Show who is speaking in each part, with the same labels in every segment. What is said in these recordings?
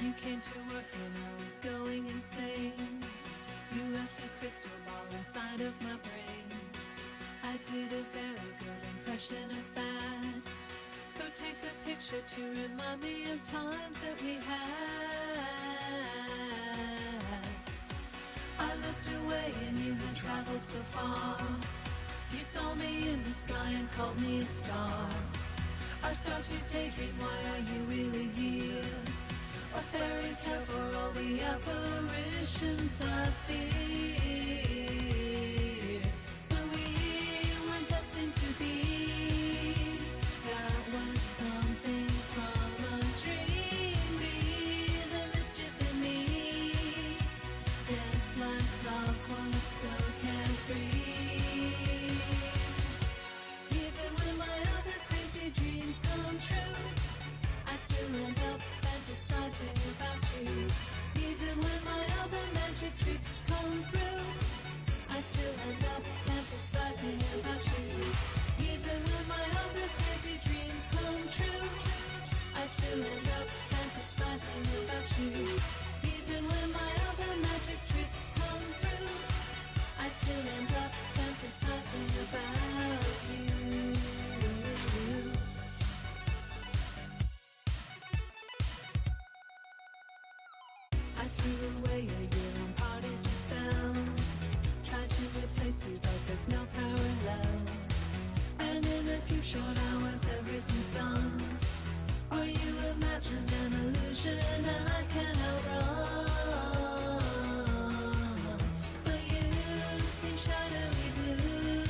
Speaker 1: You came to Earth when I was going insane. You left a crystal ball inside of my brain. I did a very good impression of bad. So take a picture to remind me of times that we had. I looked away and you had traveled so far. You saw me in the sky and called me a star. I start to daydream, why are you really here? A fairy tale for all the apparitions I fear. But we weren't destined to be. That was something from a dream. Be the mischief in me. Dance like clockwork, so carefree. Even when my other crazy dreams come true, I still end up fantasizing about you. Even when my other magic tricks come through, I still end up fantasizing about you. Even when my other crazy dreams come true, I still end up fantasizing about you. Even when my other magic tricks come through, I still end up fantasizing about you. I threw away a year on parties and spells. Tried to replace you, but there's no parallel. And in a few short hours, everything's done. Or you imagined an illusion and I can outrun. But you seem shadowy blue,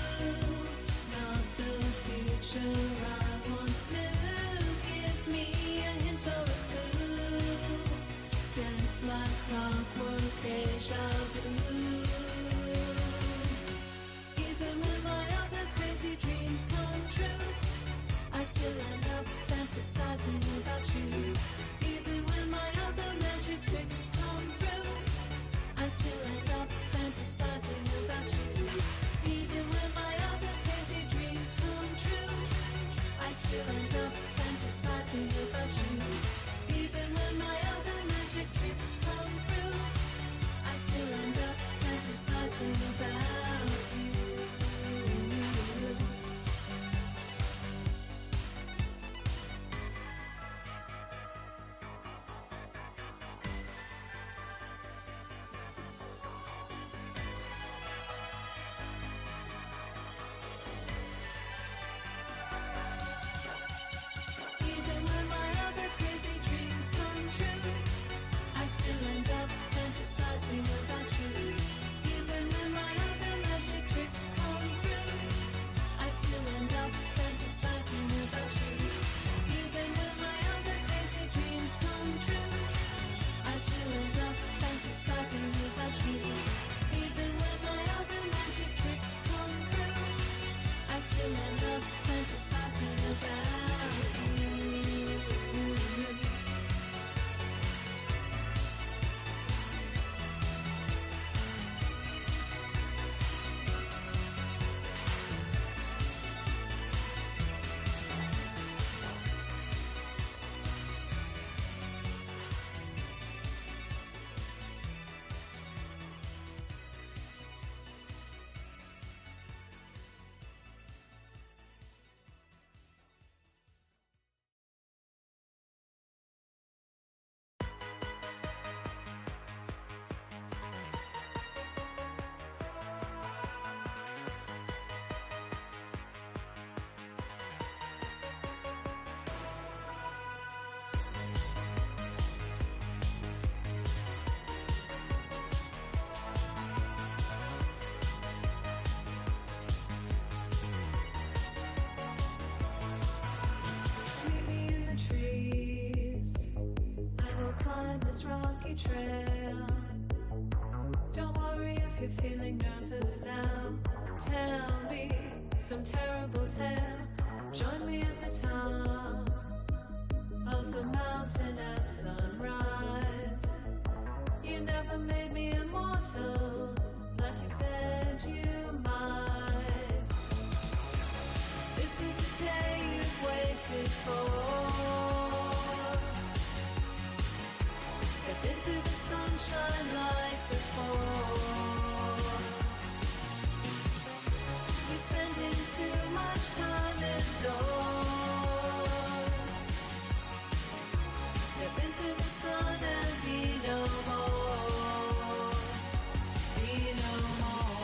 Speaker 1: not the future I once knew. Give me a hint or a clue. Dance like clockwork, deja vu. Even when my other crazy dreams come true, I still end up fantasizing about you. Even when my other magic tricks come through, I still end up fantasizing about you. Even when my other crazy dreams come true, I still end up fantasizing about you. Even when my other magic tricks come through, I still end up fantasizing about you. Even when my other crazy dreams come true, I still end up fantasizing about you. Even when my other magic tricks come through, I still end up fantasizing about you. Even when my other crazy dreams come true, I still end up fantasizing about you. Even when my other magic tricks come through, I still end up fantasizing about you. Meet me in the trees, and we'll climb this rocky trail. Don't worry if you're feeling nervous now. Tell me some terrible tale. Join me at the top of the mountain at sunrise. You never made me immortal, like you said you might. This is a day you've waited for. into the sun and be no more. Be no more.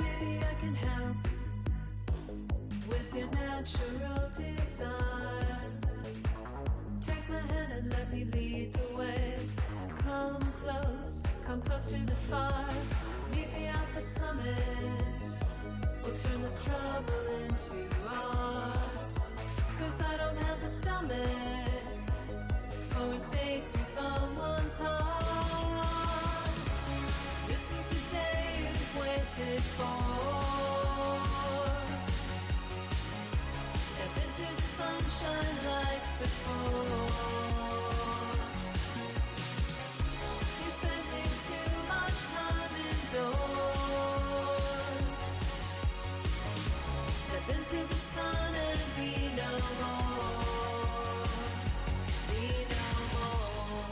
Speaker 1: Maybe I can help with your natural desire. Take my hand and let me lead the way. Come close to the fire. Meet me at the summit. We'll turn this trouble into art. 'Cause I don't have the stomach for a stake through someone's heart. This is the day you've waited for. Step into the sunshine like before. You're spending too much time indoors. Step into the sun and be no more. Be no more.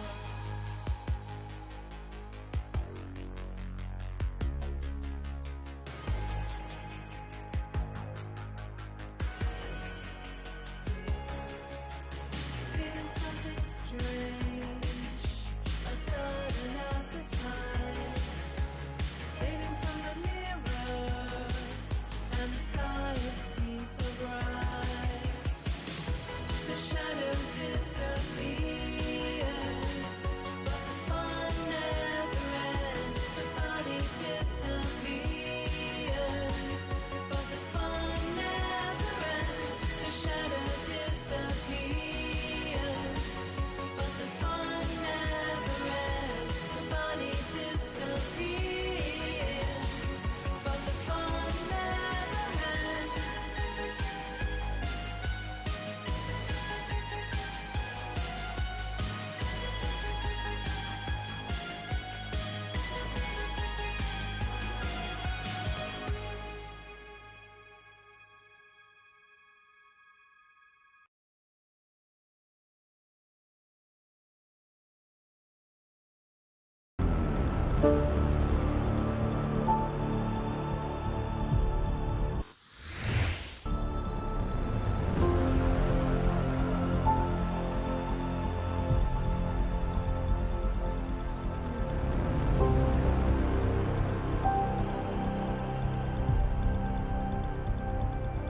Speaker 1: Feeling something strange, a sudden appetite, fading from the mirror, and the sky it seems so bright. The shadow disappears, but the fun never ends. The body disappears, but the fun never ends. The shadow disappears, but the fun never ends. The body disappears, but the fun never ends.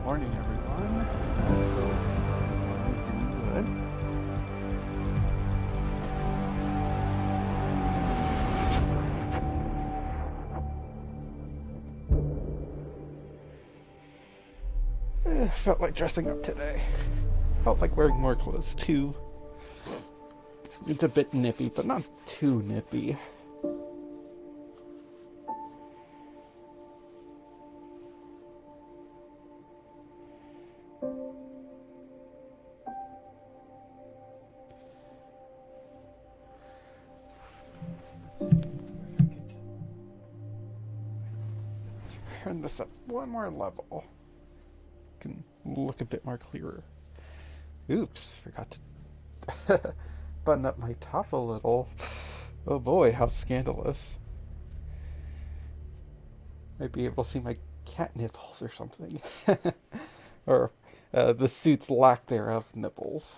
Speaker 2: Morning, everyone. Hope everyone's doing good. Felt like dressing up today. Felt like wearing more clothes too. It's a bit nippy, but not too nippy. Turn this up one more level. Can look a bit more clearer. Oops, forgot to button up my top a little. Oh boy, how scandalous. Might be able to see my cat nipples or something. Or the suit's lack thereof nipples.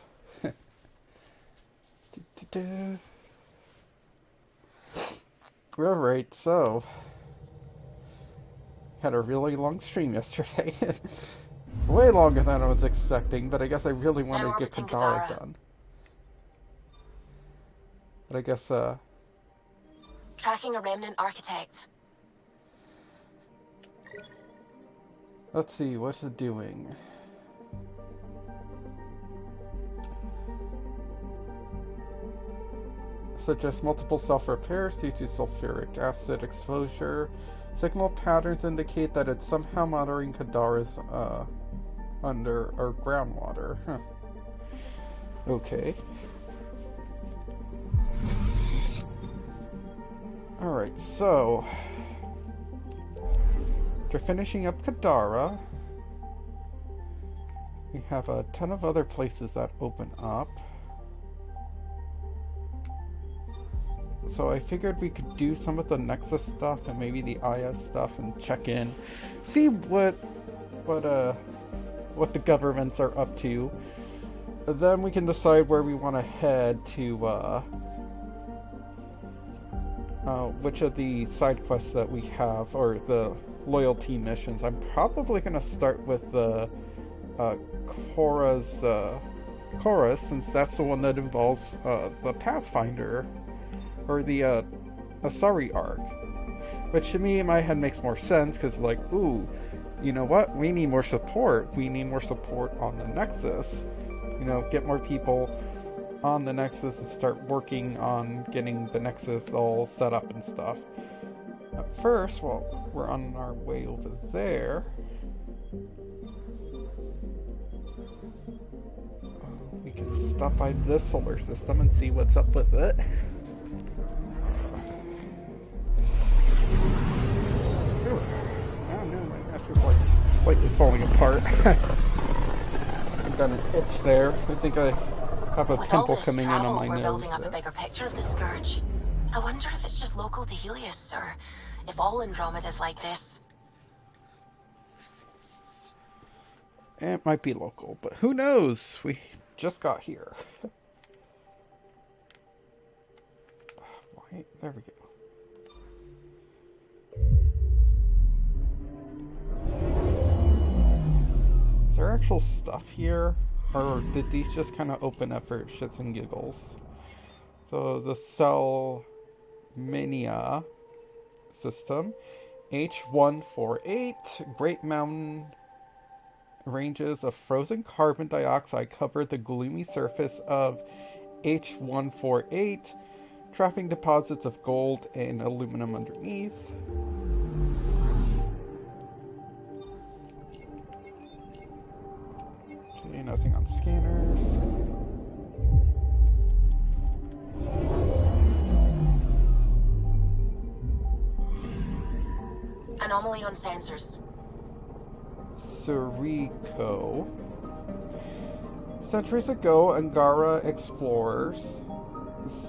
Speaker 2: Alright, so had a really long stream yesterday. Way longer than I was expecting, but I guess I really wanted to get Kadara done. But I guess,
Speaker 3: Tracking a remnant architect.
Speaker 2: let's see, what's it doing? Suggests multiple self-repairs due to sulfuric acid exposure. Signal patterns indicate that it's somehow monitoring Kadara's, under or groundwater. Huh. Okay. Alright, so after finishing up Kadara, we have a ton of other places that open up. So I figured we could do some of the Nexus stuff and maybe the IS stuff and check in, see what the governments are up to. And then we can decide where we want to head to, which of the side quests that we have, or the loyalty missions. I'm probably going to start with the Chorus, since that's the one that involves the Pathfinder, or the Asari arc. Which to me in my head makes more sense, because like, ooh, you know what? We need more support. We need more support on the Nexus. You know, get more people on the Nexus and start working on getting the Nexus all set up and stuff. At first, well, we're on our way over there. We can stop by this solar system and see what's up with it. Ooh. Oh no, my mask is like slightly falling apart. I've got an itch there. I think I have a pimple coming in on my nose.
Speaker 3: We're building up a bigger picture of the Scourge. I wonder if it's just local to Helios, or if all Andromeda's like this.
Speaker 2: It might be local, but who knows? We just got here. Why? There we go. Is there actual stuff here? Or did these just kind of open up for shits and giggles? So the Celminia system, H148, Great Mountain ranges of frozen carbon dioxide cover the gloomy surface of H148, trapping deposits of gold and aluminum underneath. Okay, nothing on scanners.
Speaker 3: Anomaly on sensors.
Speaker 2: Surico. Centuries ago, Angara explorers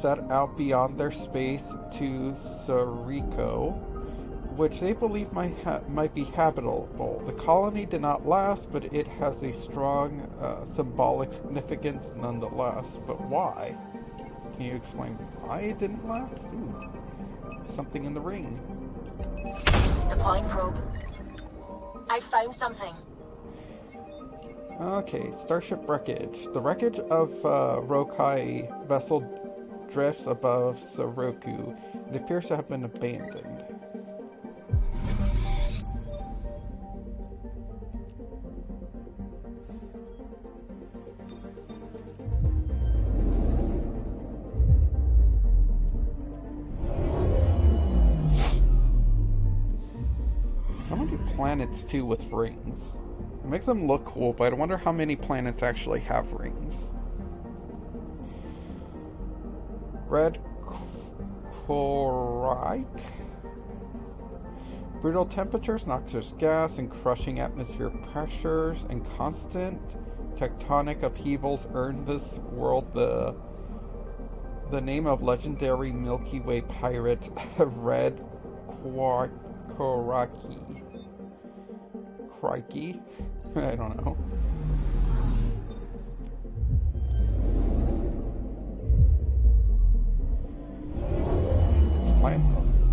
Speaker 2: set out beyond their space to Surico, which they believe might be habitable. The colony did not last, but it has a strong symbolic significance nonetheless. But why? Can you explain why it didn't last? Ooh, something in the ring.
Speaker 3: Deploying probe. I found something.
Speaker 2: Okay, starship wreckage. The wreckage of Rokai vessel drifts above Soroku. It appears to have been abandoned. I want to do planets too with rings. It makes them look cool, but I wonder how many planets actually have rings. Red Korike. Brutal temperatures, noxious gas, and crushing atmosphere pressures, and constant tectonic upheavals earned this world the name of legendary Milky Way pirate Red Koraki. Crikey? I don't know.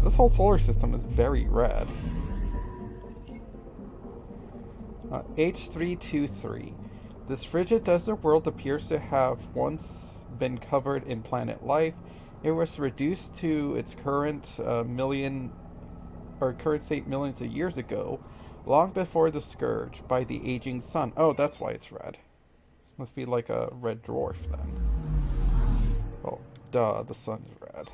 Speaker 2: This whole solar system is very red. H323. This frigid desert world appears to have once been covered in planet life. It was reduced to its current current state millions of years ago, long before the Scourge, by the aging sun. Oh, that's why it's red. This must be like a red dwarf then. Oh, duh, the sun's red.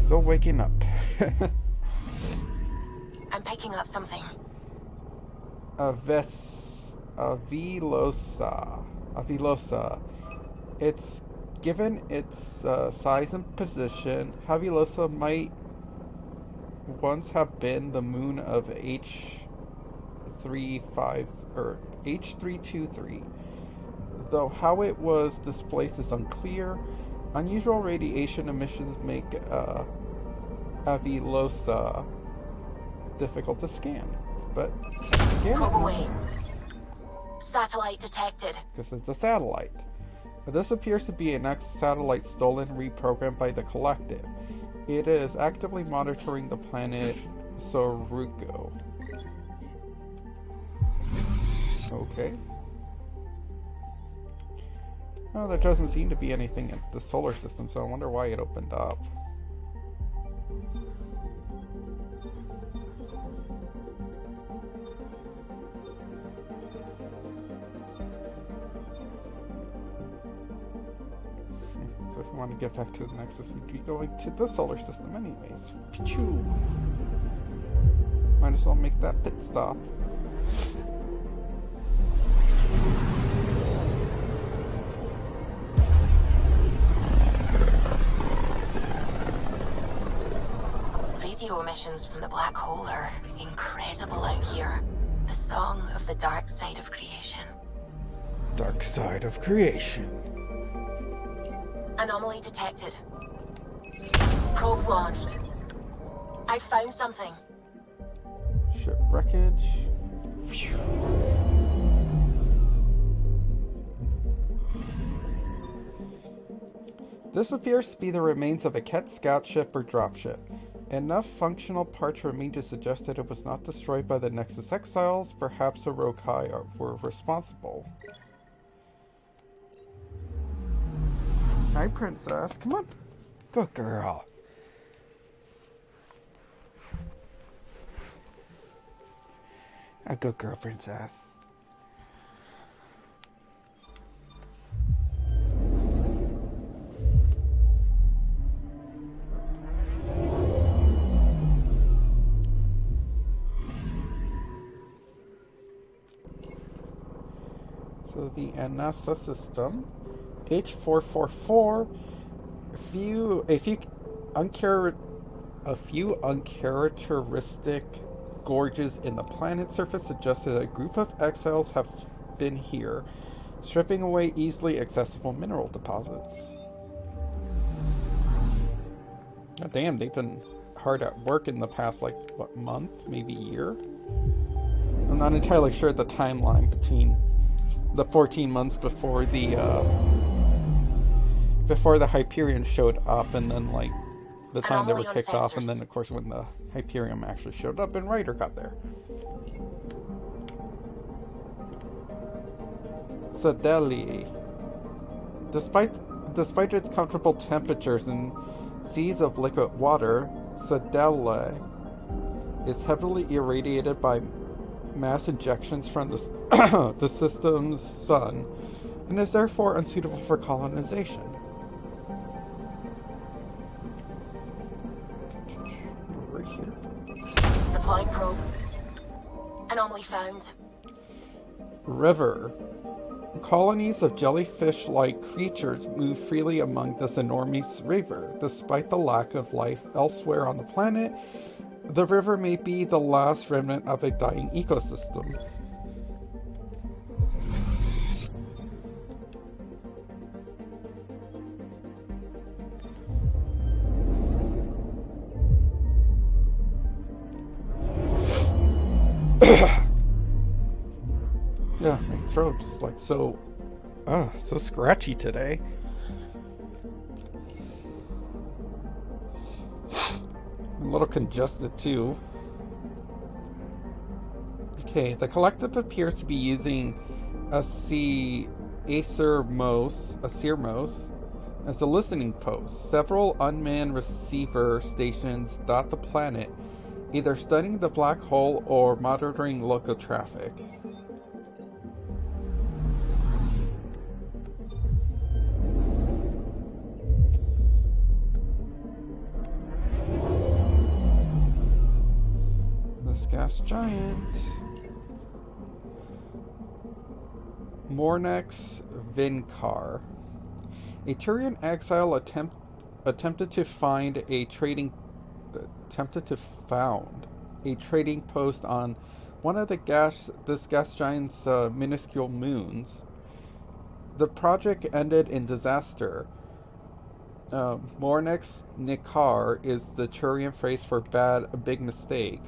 Speaker 2: Still waking up.
Speaker 3: I'm picking up something.
Speaker 2: Avilosa. It's given its size and position. Havilosa might once have been the moon of H323. Though how it was displaced is unclear, unusual radiation emissions make Avilosa difficult to scan. But
Speaker 3: Probe away. Satellite detected.
Speaker 2: Because it's a satellite. But this appears to be a Nexus satellite stolen and reprogrammed by the Collective. It is actively monitoring the planet Soruko. Okay. Oh, there doesn't seem to be anything in the solar system, so I wonder why it opened up. So if we want to get back to the Nexus, we'd be going to the solar system anyways. Pachoo! Might as well make that pit stop.
Speaker 3: Radio emissions from the black hole are incredible out here. The song of the dark side of creation.
Speaker 2: Dark side of creation.
Speaker 3: Anomaly detected. Probes launched. I found something.
Speaker 2: Ship wreckage. Phew. This appears to be the remains of a Ket scout ship or dropship. Enough functional parts remain to suggest that it was not destroyed by the Nexus exiles. Perhaps the Rokai were responsible. Hi, princess. Come on. Good girl. A good girl, princess. So the NASA system, H444, a few uncharacteristic gorges in the planet surface suggest that a group of exiles have been here, stripping away easily accessible mineral deposits. God damn, they've been hard at work in the past, like, what, month? Maybe year? I'm not entirely sure the timeline between the 14 months before the Hyperion showed up, and then like the time they were kicked off, and then of course when the Hyperion actually showed up and Ryder got there. Sadeli. Despite its comfortable temperatures and seas of liquid water, Sadele is heavily irradiated by mass injections from the system's sun, and is therefore unsuitable for colonization. Right here.
Speaker 3: Deploying probe. Anomaly found.
Speaker 2: River. Colonies of jellyfish-like creatures move freely among this enormous river. Despite the lack of life elsewhere on the planet, the river may be the last remnant of a dying ecosystem. Yeah, my throat is like so scratchy today. I'm a little congested too. Okay, the collective appears to be using a Acermos as a listening post. Several unmanned receiver stations dot the planet, either studying the black hole or monitoring local traffic. Gas giant. Mornex Vinkar. A Turian exile attempted to found a trading post on one of this gas giant's minuscule moons. The project ended in disaster. Mornix Nikar is the Turian phrase for a big mistake.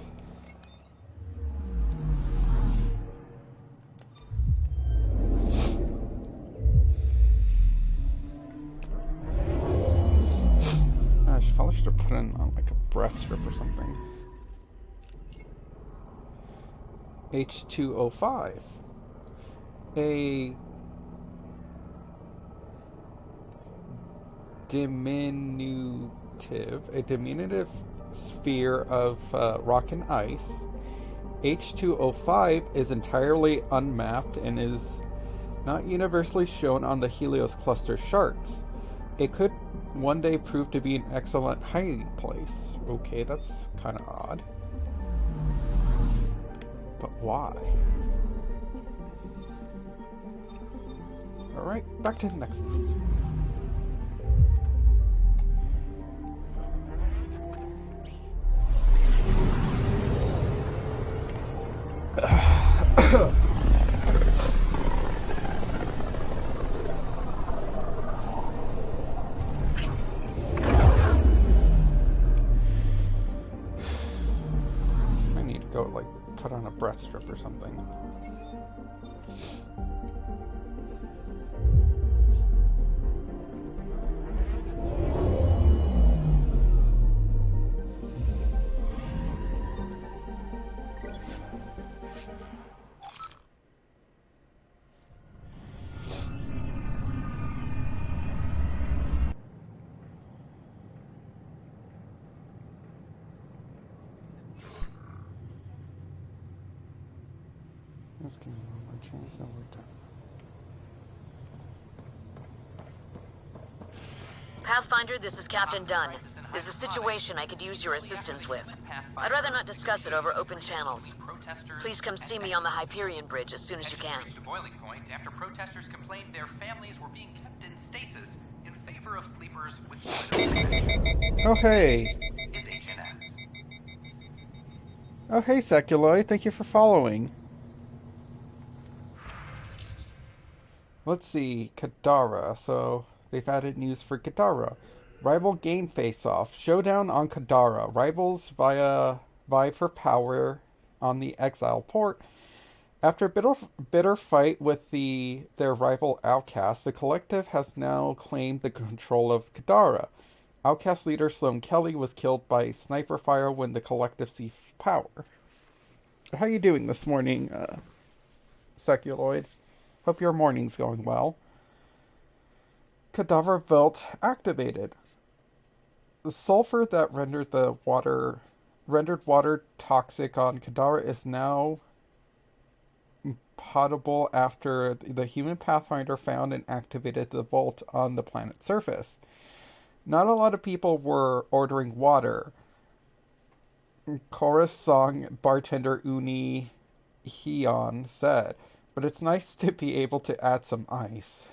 Speaker 2: I probably should have put in on like a breast strip or something. H2O5. A diminutive sphere of rock and ice. H2O5 is entirely unmapped and is not universally shown on the Helios cluster charts. It could one day prove to be an excellent hiding place. Okay, that's kind of odd. But why? Alright, back to the Nexus. I need to go, like, put on a breath strip or something. Just give me one more chance and we're done.
Speaker 4: Pathfinder, this is Captain Dunn. There's a situation I could use your assistance with. I'd rather not discuss it over open channels. Please come see me on the Hyperion Bridge as soon as you can.
Speaker 5: Reached a boiling point after protesters complained their families were being kept in stasis in favor of sleepers with
Speaker 2: Oh hey!
Speaker 5: is HNS.
Speaker 2: Oh hey Seculoid, thank you for following. Let's see, Kadara. So they've added news for Kadara. Rival game face-off. Showdown on Kadara. Rivals vie for power on the Exile port. After a bitter fight with their rival Outcast, the collective has now claimed the control of Kadara. Outcast leader Sloan Kelly was killed by sniper fire when the collective seized power. How you doing this morning, Seculoid? Hope your morning's going well. Cadaver Belt activated. The sulfur that rendered water toxic on Kadara is now potable after the human Pathfinder found and activated the vault on the planet's surface. Not a lot of people were ordering water. Chorus song bartender Uni Heon said, but it's nice to be able to add some ice.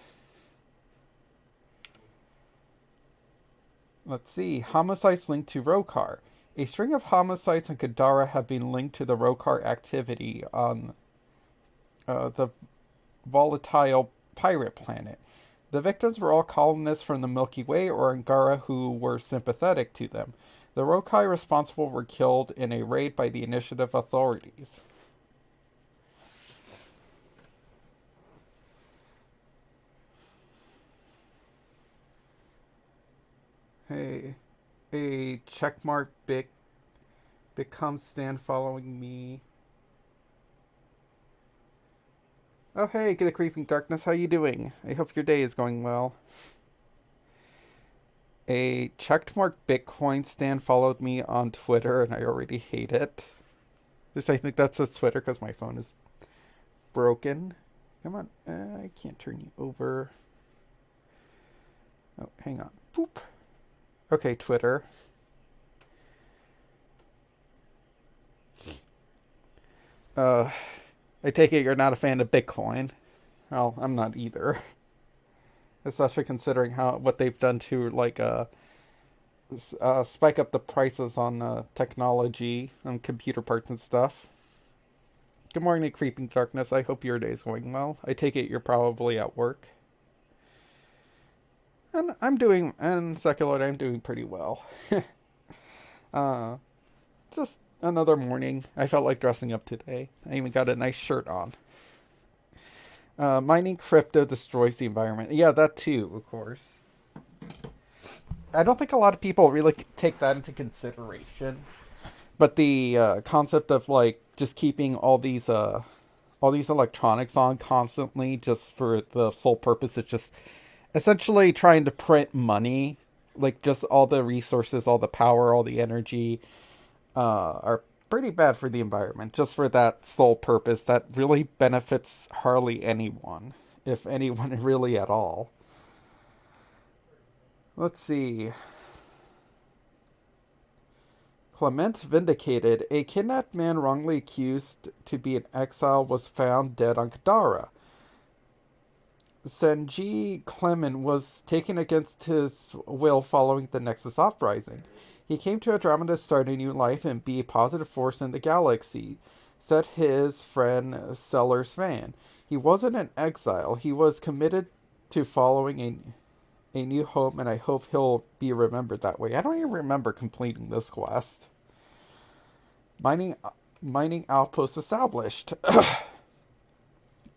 Speaker 2: Let's see. Homicides linked to Rokar. A string of homicides on Kadara have been linked to the Rokar activity on the volatile pirate planet. The victims were all colonists from the Milky Way or Angara who were sympathetic to them. The Rokai responsible were killed in a raid by the Initiative authorities. Hey, a checkmark becomes stand following me. Oh hey, the Creeping Darkness, how you doing? I hope your day is going well. A checkmark Bitcoin stand followed me on Twitter and I already hate it. This I think that's a Twitter because my phone is broken. Come on, I can't turn you over. Oh, hang on. Boop. Okay, Twitter. I take it you're not a fan of Bitcoin. Well, I'm not either. Especially considering what they've done to spike up the prices on technology and computer parts and stuff. Good morning, Creeping Darkness. I hope your day's going well. I take it you're probably at work. And Secular, I'm doing pretty well. Just another morning. I felt like dressing up today. I even got a nice shirt on. Mining crypto destroys the environment. Yeah, that too, of course. I don't think a lot of people really take that into consideration. But the concept of like just keeping all these electronics on constantly just for the sole purpose of just essentially trying to print money, like just all the resources, all the power, all the energy, are pretty bad for the environment, just for that sole purpose that really benefits hardly anyone, if anyone really at all. Let's see. Clement vindicated. A kidnapped man wrongly accused to be in exile was found dead on Kadara. Senji Clement was taken against his will following the Nexus uprising. He came to Andromeda to start a new life and be a positive force in the galaxy, said his friend Sellers Van. He wasn't in exile. He was committed to following a new home, and I hope he'll be remembered that way. I don't even remember completing this quest. Mining outpost established.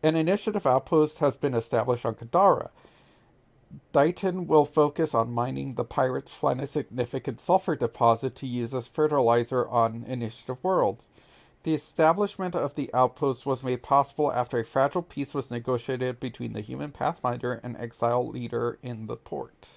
Speaker 2: An initiative outpost has been established on Kadara. Dighton will focus on mining the pirates' find a significant sulfur deposit to use as fertilizer on initiative worlds. The establishment of the outpost was made possible after a fragile peace was negotiated between the human pathfinder and exile leader in the port.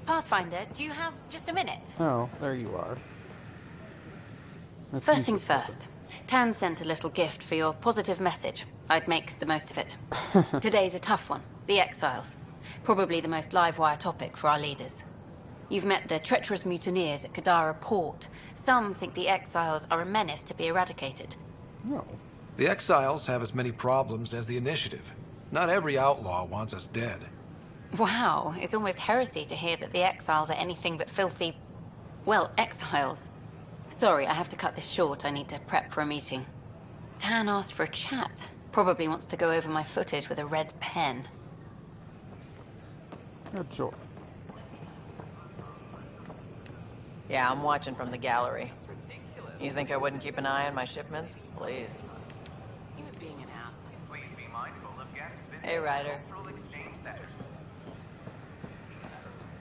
Speaker 3: Pathfinder, do you have just a minute?
Speaker 2: Oh, there you are.
Speaker 3: First things first. Tan sent a little gift for your positive message. I'd make the most of it. Today's a tough one. The Exiles. Probably the most live-wire topic for our leaders. You've met the treacherous mutineers at Kadara Port. Some think the Exiles are a menace to be eradicated.
Speaker 2: No.
Speaker 6: The Exiles have as many problems as the Initiative. Not every outlaw wants us dead.
Speaker 3: Wow, it's almost heresy to hear that the Exiles are anything but filthy... well, exiles. Sorry, I have to cut this short. I need to prep for a meeting. Tan asked for a chat. Probably wants to go over my footage with a red pen.
Speaker 2: Good joy.
Speaker 7: Yeah, I'm watching from the gallery. You think I wouldn't keep an eye on my shipments? Please.
Speaker 3: He was being an ass.
Speaker 5: Please be mindful of guests visiting
Speaker 7: Hey, Ryder.
Speaker 5: cultural exchange centers.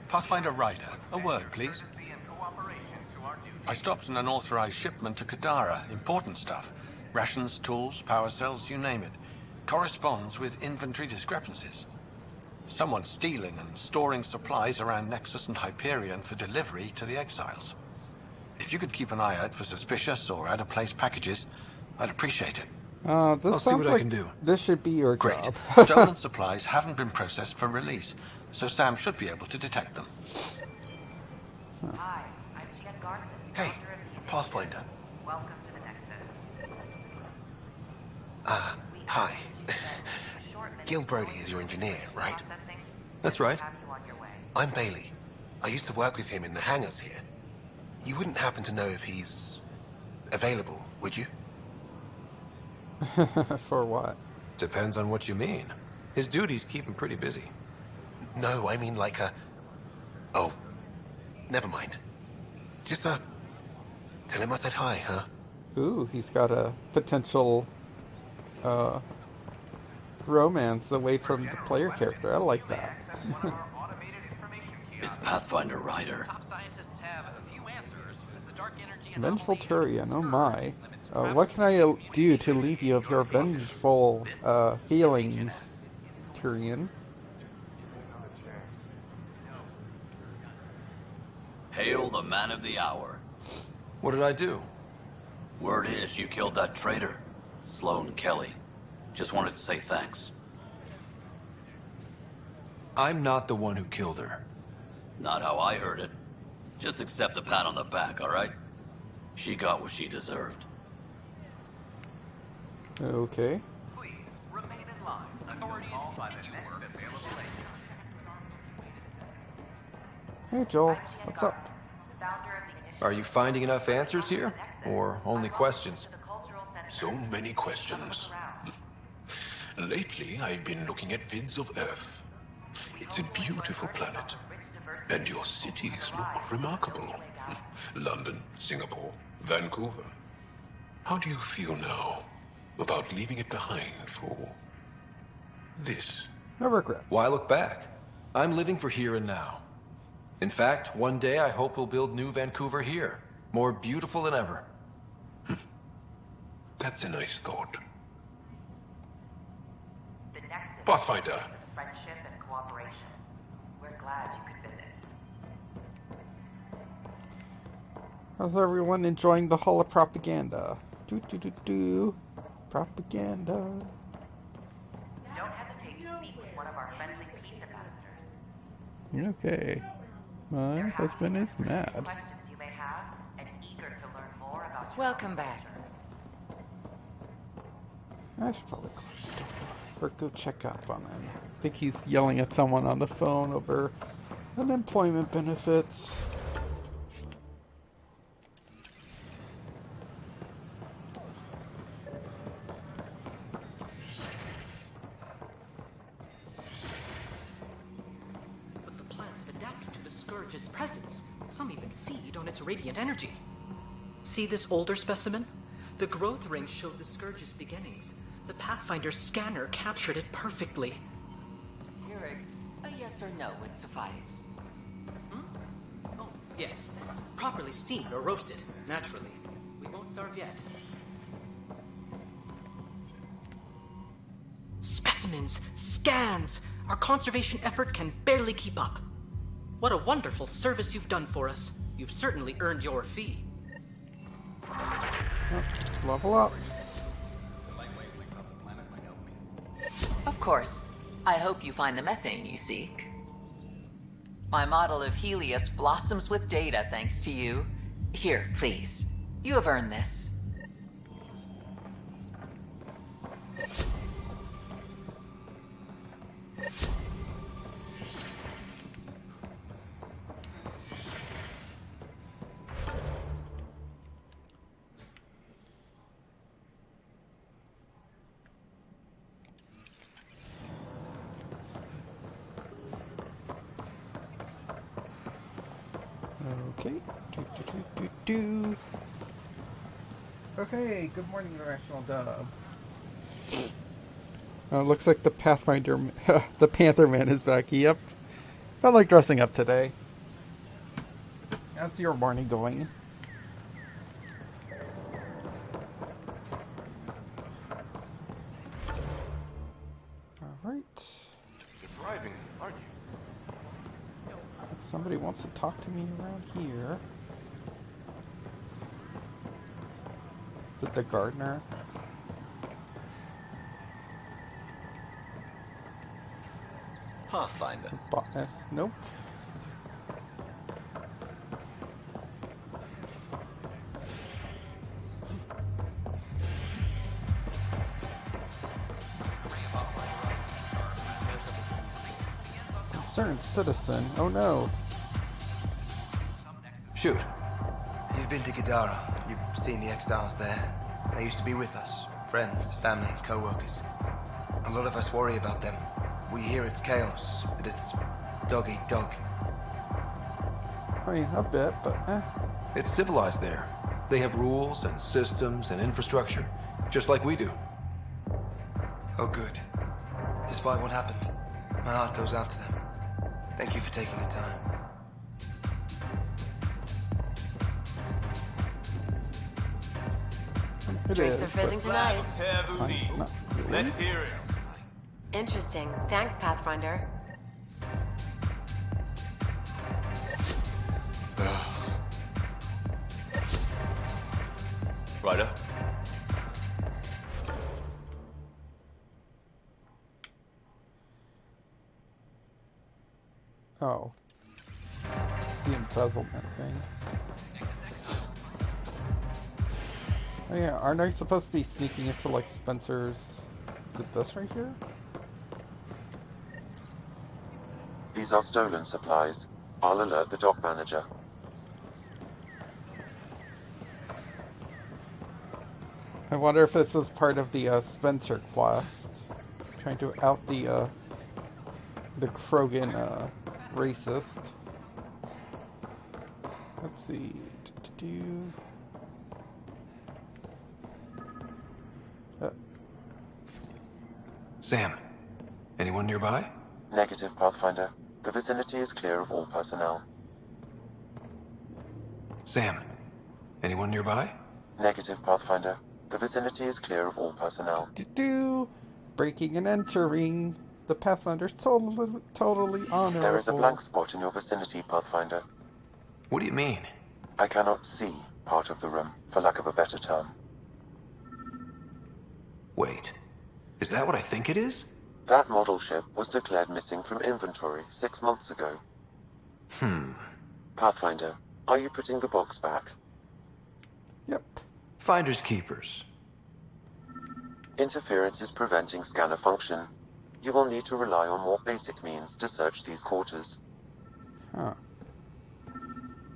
Speaker 8: Pathfinder Ryder, a word, please.
Speaker 5: Courtesy and cooperation to our duty.
Speaker 8: I stopped an unauthorized shipment to Kadara. Important stuff. Rations, tools, power cells, you name it. Corresponds with inventory discrepancies. Someone's stealing and storing supplies around Nexus and Hyperion for delivery to the Exiles. If you could keep an eye out for suspicious or out-of-place packages, I'd appreciate it.
Speaker 2: This
Speaker 6: I'll see
Speaker 2: sounds
Speaker 6: what I
Speaker 2: like
Speaker 6: can do.
Speaker 2: this should be your
Speaker 8: Great.
Speaker 2: job.
Speaker 8: Stolen supplies haven't been processed for release, so Sam should be able to detect them.
Speaker 5: Hi, I'm Jen Garson,
Speaker 9: Hey,
Speaker 5: founder of the
Speaker 9: Pathfinder.
Speaker 5: Welcome to the Nexus.
Speaker 9: Hi. Gil Brody is your engineer, right?
Speaker 6: That's right.
Speaker 5: Have you on your way?
Speaker 9: I'm Bailey. I used to work with him in the hangars here. You wouldn't happen to know if he's available, would you?
Speaker 2: For what?
Speaker 6: Depends on what you mean. His duties keep him pretty busy.
Speaker 9: No, I mean like a... Oh, never mind. Just, tell him I said hi, huh?
Speaker 2: Ooh, he's got a potential, romance away from the player character. I like that.
Speaker 5: Access one of our automated information
Speaker 10: It's
Speaker 5: kiosks.
Speaker 10: Pathfinder Ryder.
Speaker 5: Top scientists have a few answers. As the dark energy
Speaker 2: Vengeful
Speaker 5: anomaly
Speaker 2: Turian, oh
Speaker 5: surge
Speaker 2: my.
Speaker 5: limits
Speaker 2: What can I
Speaker 5: travel
Speaker 2: do to leave you of your vengeful, feelings, Turian?
Speaker 10: Hail the man of the hour.
Speaker 6: What did I do?
Speaker 10: Word is you killed that traitor, Sloane Kelly. Just wanted to say thanks.
Speaker 6: I'm not the one who killed her.
Speaker 10: Not how I heard it. Just accept the pat on the back, all right? She got what she deserved.
Speaker 2: Okay.
Speaker 5: Please remain in line. Authorities continue work available later.
Speaker 2: Hey Joel, what's up?
Speaker 6: Are you finding enough answers here? Or only questions?
Speaker 9: So many questions. Lately, I've been looking at vids of Earth. It's a beautiful planet. And your cities look remarkable. London, Singapore, Vancouver. How do you feel now about leaving it behind for this?
Speaker 2: No regret.
Speaker 6: Why look back? I'm living for here and now. In fact, one day I hope we'll build new Vancouver here. More beautiful than ever.
Speaker 9: That's a nice thought.
Speaker 11: The Nexus
Speaker 9: Pathfinder.
Speaker 11: is friendship and cooperation. We're glad you could visit.
Speaker 2: How's everyone enjoying the Hall of Propaganda? Propaganda.
Speaker 11: Don't hesitate to speak with one of our friendly peace ambassadors.
Speaker 2: Okay. My husband is mad.
Speaker 11: Questions you may have and eager to learn more about your
Speaker 7: Welcome back.
Speaker 2: I should probably or go check up on him. I think he's yelling at someone on the phone over unemployment benefits.
Speaker 5: But the plants have adapted to the Scourge's presence. Some even feed on its radiant energy. See this older specimen? The growth rings showed the Scourge's beginnings. The Pathfinder's scanner captured it perfectly.
Speaker 12: Eric, a yes or no would suffice.
Speaker 5: Oh, yes. Properly steamed or roasted, naturally. We won't starve yet. Specimens! Scans! Our conservation effort can barely keep up. What a wonderful service you've done for us. You've certainly earned your fee.
Speaker 2: Level up.
Speaker 12: Of course. I hope you find the methane you seek. My model of Helios blossoms with data thanks to you. Here, please. You have earned this.
Speaker 2: Okay. Okay, good morning, Irrational Dub. Looks like the Pathfinder, the Panther Man is back. Yep. Felt like dressing up today. How's your morning going? Alright.
Speaker 9: You're driving, aren't you?
Speaker 2: Somebody wants to talk to me around here. Is it the gardener?
Speaker 13: Pathfinder.
Speaker 2: Botanist? Nope. Concerned citizen. Oh no.
Speaker 6: Shoot.
Speaker 13: You've been to Kadara. You've seen the exiles there. They used to be with us. Friends, family, co-workers. A lot of us worry about them. We hear it's chaos, that it's dog eat dog.
Speaker 2: I mean, a bit, but
Speaker 6: It's civilized there. They have rules and systems and infrastructure, just like we do.
Speaker 13: Oh, good. Despite what happened, my heart goes out to them. Thank you for taking the time.
Speaker 14: Drinks are fizzing tonight.
Speaker 2: Let's
Speaker 14: hear it. Interesting. Thanks, Pathfinder.
Speaker 10: Ryder?
Speaker 2: oh. The embezzlement thing. Oh yeah, aren't I supposed to be sneaking into like Spencer's? Is it this right here?
Speaker 15: These are stolen supplies. I'll alert the dock manager.
Speaker 2: I wonder if this was part of the Spencer quest. Trying to out the Krogan racist. Let's see.
Speaker 6: Sam, anyone nearby?
Speaker 15: Negative, Pathfinder. The vicinity is clear of all personnel.
Speaker 6: Sam, anyone nearby?
Speaker 15: Negative, Pathfinder. The vicinity is clear of all personnel.
Speaker 2: Breaking and entering. The Pathfinder's totally honorable.
Speaker 15: There is a blank spot in your vicinity, Pathfinder.
Speaker 6: What do you mean?
Speaker 15: I cannot see part of the room, for lack of a better term.
Speaker 6: Wait, is that what I think it is?
Speaker 15: That model ship was declared missing from inventory 6 months ago. Pathfinder, are you putting the box back?
Speaker 2: Yep.
Speaker 6: Finders keepers.
Speaker 15: Interference is preventing scanner function. You will need to rely on more basic means to search these quarters.
Speaker 2: Huh.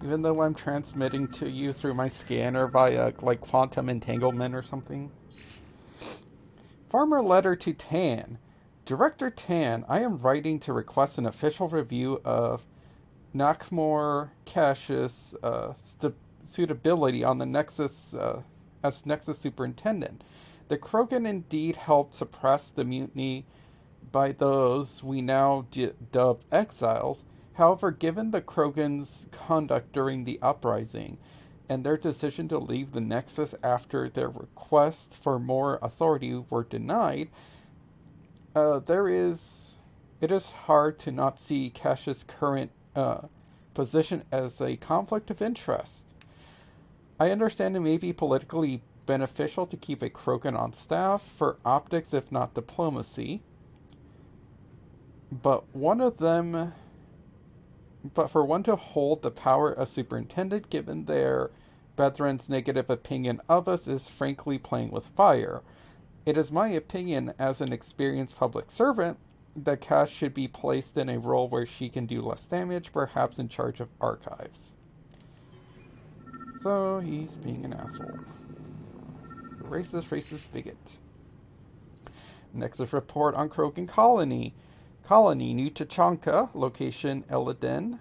Speaker 2: Even though I'm transmitting to you through my scanner via, like, quantum entanglement or something? Farmer letter to Tan. Director Tan, I am writing to request an official review of Nakmor Cash's suitability on the Nexus as Nexus Superintendent. The Krogan indeed helped suppress the mutiny by those we now dub exiles. However, given the Krogan's conduct during the uprising and their decision to leave the Nexus after their requests for more authority were denied, it is hard to not see Cash's current position as a conflict of interest. I understand it may be politically beneficial to keep a Krogan on staff for optics if not diplomacy, but for one to hold the power of superintendent given their brethren's negative opinion of us is frankly playing with fire. It is my opinion as an experienced public servant that Cash should be placed in a role where she can do less damage, perhaps in charge of archives. So he's being an asshole. Racist bigot. Nexus report on Krogan colony. Colony, New Tachanka, location Eliden,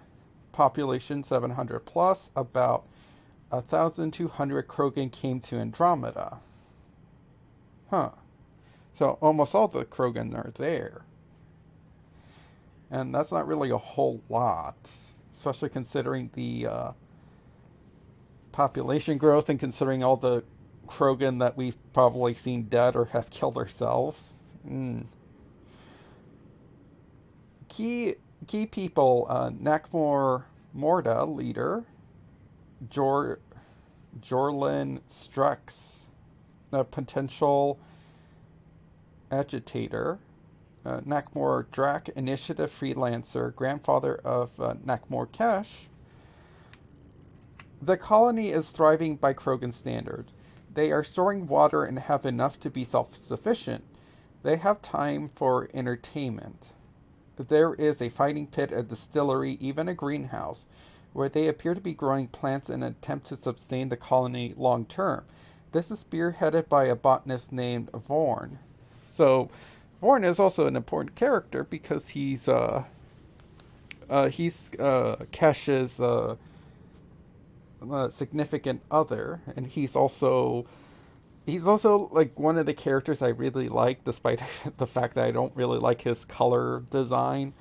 Speaker 2: population 700 plus, about 1,200 Krogan came to Andromeda. Huh. So almost all the Krogan are there. And that's not really a whole lot, especially considering the population growth and considering all the Krogan that we've probably seen dead or have killed ourselves. Key people, Nakmor Morda, leader, Jorlin Strux, a potential agitator, Nakmor Drak, initiative freelancer, grandfather of Nakmor Kesh. The colony is thriving by Krogan standards. They are storing water and have enough to be self-sufficient. They have time for entertainment. There is a fighting pit, a distillery, even a greenhouse, where they appear to be growing plants in an attempt to sustain the colony long term. This is spearheaded by a botanist named Vorn. So, Vorn is also an important character because he's Kesh's significant other, and he's also like one of the characters I really like, despite the fact that I don't really like his color design.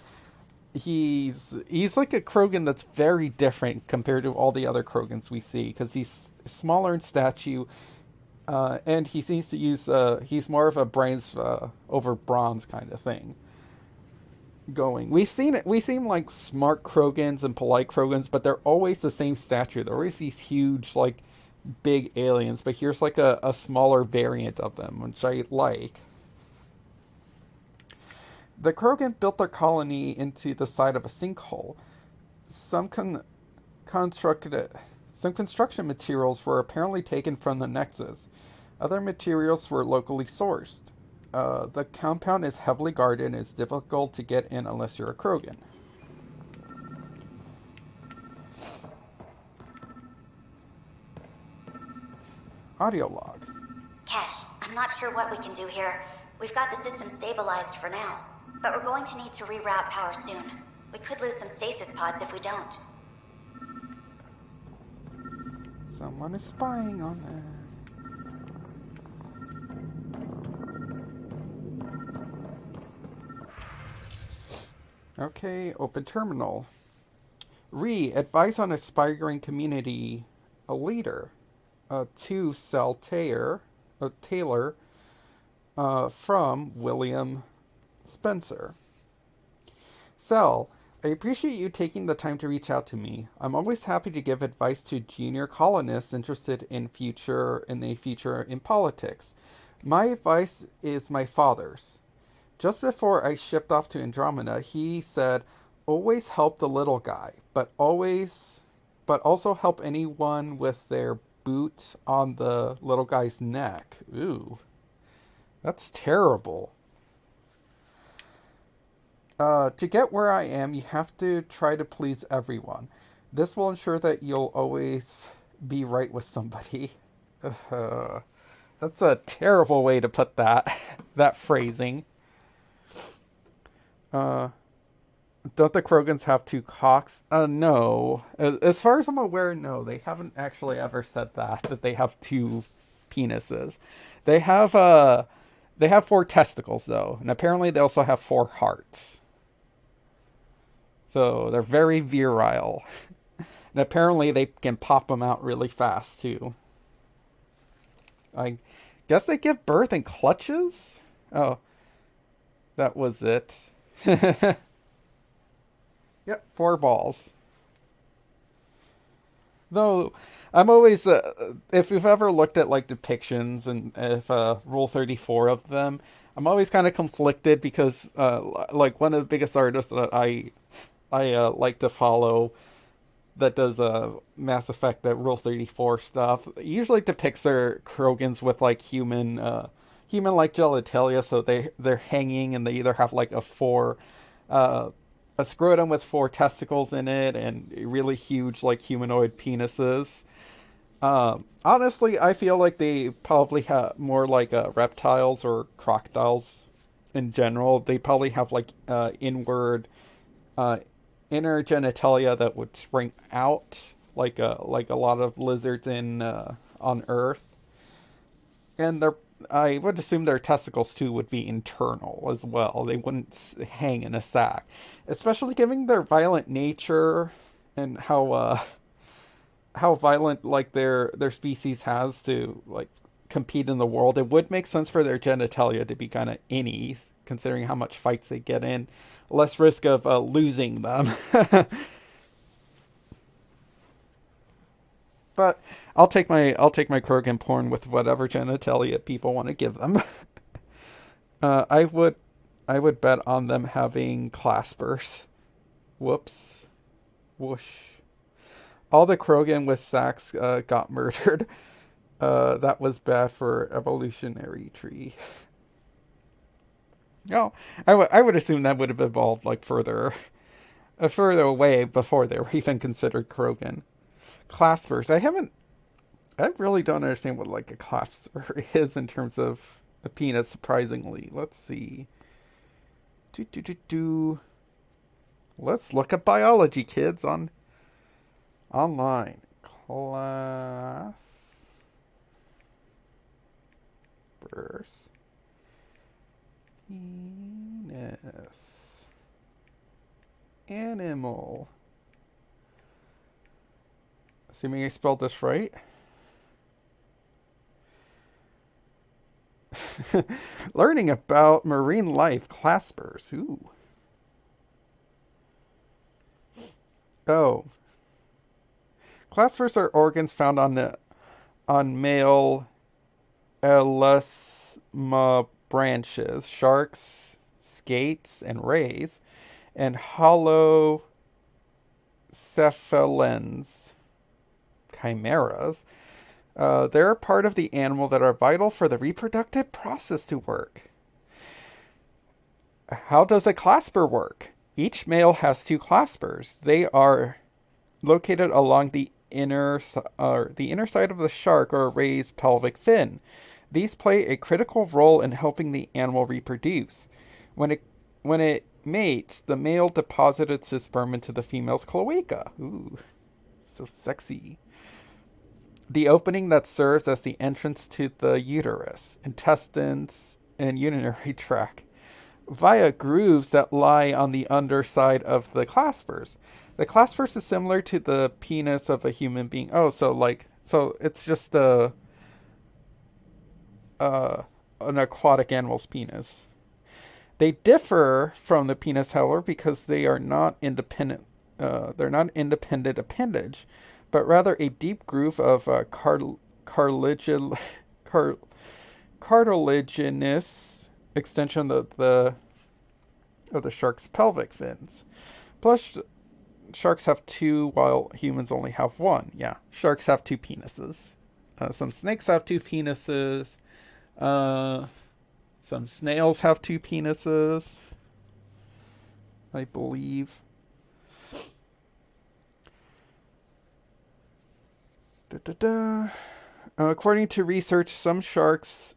Speaker 2: He's like a Krogan that's very different compared to all the other Krogans we see, because he's smaller in stature, and he seems to use he's more of a brains over bronze kind of thing going. We've seen like smart Krogans and polite Krogans, but they're always the same stature. They're always these huge, like, big aliens, but here's like a smaller variant of them, which I like. The Krogan built their colony into the side of a sinkhole. Some construction materials were apparently taken from the Nexus. Other materials were locally sourced. The compound is heavily guarded and is difficult to get in unless you're a Krogan. Audio log.
Speaker 16: Kesh, I'm not sure what we can do here. We've got the system stabilized for now, but we're going to need to reroute power soon. We could lose some stasis pods if we don't.
Speaker 2: Someone is spying on them. Okay, open terminal. Advise on aspiring community a leader. To Cell Taylor from William Spencer. Cell, I appreciate you taking the time to reach out to me. I'm always happy to give advice to junior colonists interested in the future in politics. My advice is my father's. Just before I shipped off to Andromeda, he said, always help the little guy, but also help anyone with their boot on the little guy's neck. Ooh. That's terrible. To get where I am, you have to try to please everyone. This will ensure that you'll always be right with somebody. That's a terrible way to put that phrasing. Don't the Krogans have two cocks? No. As far as I'm aware, no. They haven't actually ever said that they have two penises. They have 4 testicles, though. And apparently they also have 4 hearts. So they're very virile. And apparently they can pop them out really fast, too. I guess they give birth in clutches? Oh. That was it. Yep, 4 balls. Though, I'm always, if you've ever looked at, like, depictions and if Rule 34 of them, I'm always kind of conflicted because, like, one of the biggest artists that I like to follow that does Mass Effect, that Rule 34 stuff, usually depicts their Krogans with, like, human-like genitalia, so they're hanging and they either have, like, a scrotum with 4 testicles in it and really huge, like, humanoid penises. Honestly, I feel like they probably have more like reptiles or crocodiles in general. They probably have, like, inner genitalia that would spring out like a lot of lizards on Earth. And I would assume their testicles, too, would be internal as well. They wouldn't hang in a sack. Especially given their violent nature and how violent, like, their species has to, like, compete in the world. It would make sense for their genitalia to be kind of innies, considering how much fights they get in. Less risk of losing them. But I'll take my Krogan porn with whatever genitalia people want to give them. I would bet on them having claspers. Whoops. Whoosh. All the Krogan with sacks got murdered. That was bad for evolutionary tree. No, I would assume that would have evolved, like, further away before they were even considered Krogan. Claspers. I really don't understand what, like, a clasper is in terms of a penis, surprisingly. Let's see. Let's look at biology, kids, online. Claspers. Penis. Animal. Assuming I spelled this right. Learning about marine life, claspers. Ooh. Oh. Claspers are organs found on male elasma branches, sharks, skates, and rays, and holocephalans, chimeras. They're a part of the animal that are vital for the reproductive process to work. How does a clasper work? Each male has 2 claspers. They are located along the inner side of the shark or a raised pelvic fin. These play a critical role in helping the animal reproduce. When it mates, the male deposits its sperm into the female's cloaca. Ooh, so sexy. The opening that serves as the entrance to the uterus, intestines, and urinary tract, via grooves that lie on the underside of the claspers. The claspers is similar to the penis of a human being. Oh, so it's just an aquatic animal's penis. They differ from the penis, however, because they are not independent. They're not an independent appendage, but rather a deep groove of cartilaginous extension of the shark's pelvic fins. Plus, sharks have two, while humans only have one. Yeah, sharks have two penises. Some snakes have two penises. Some snails have two penises, I believe. According to research, some sharks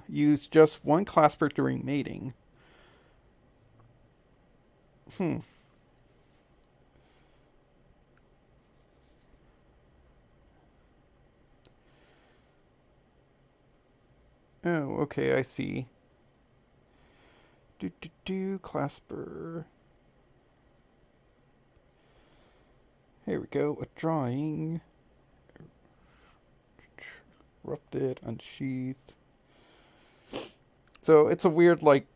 Speaker 2: use just one clasper during mating. Oh, okay, I see. Clasper. Here we go, a drawing. Erupted, unsheathed. So it's a weird, like,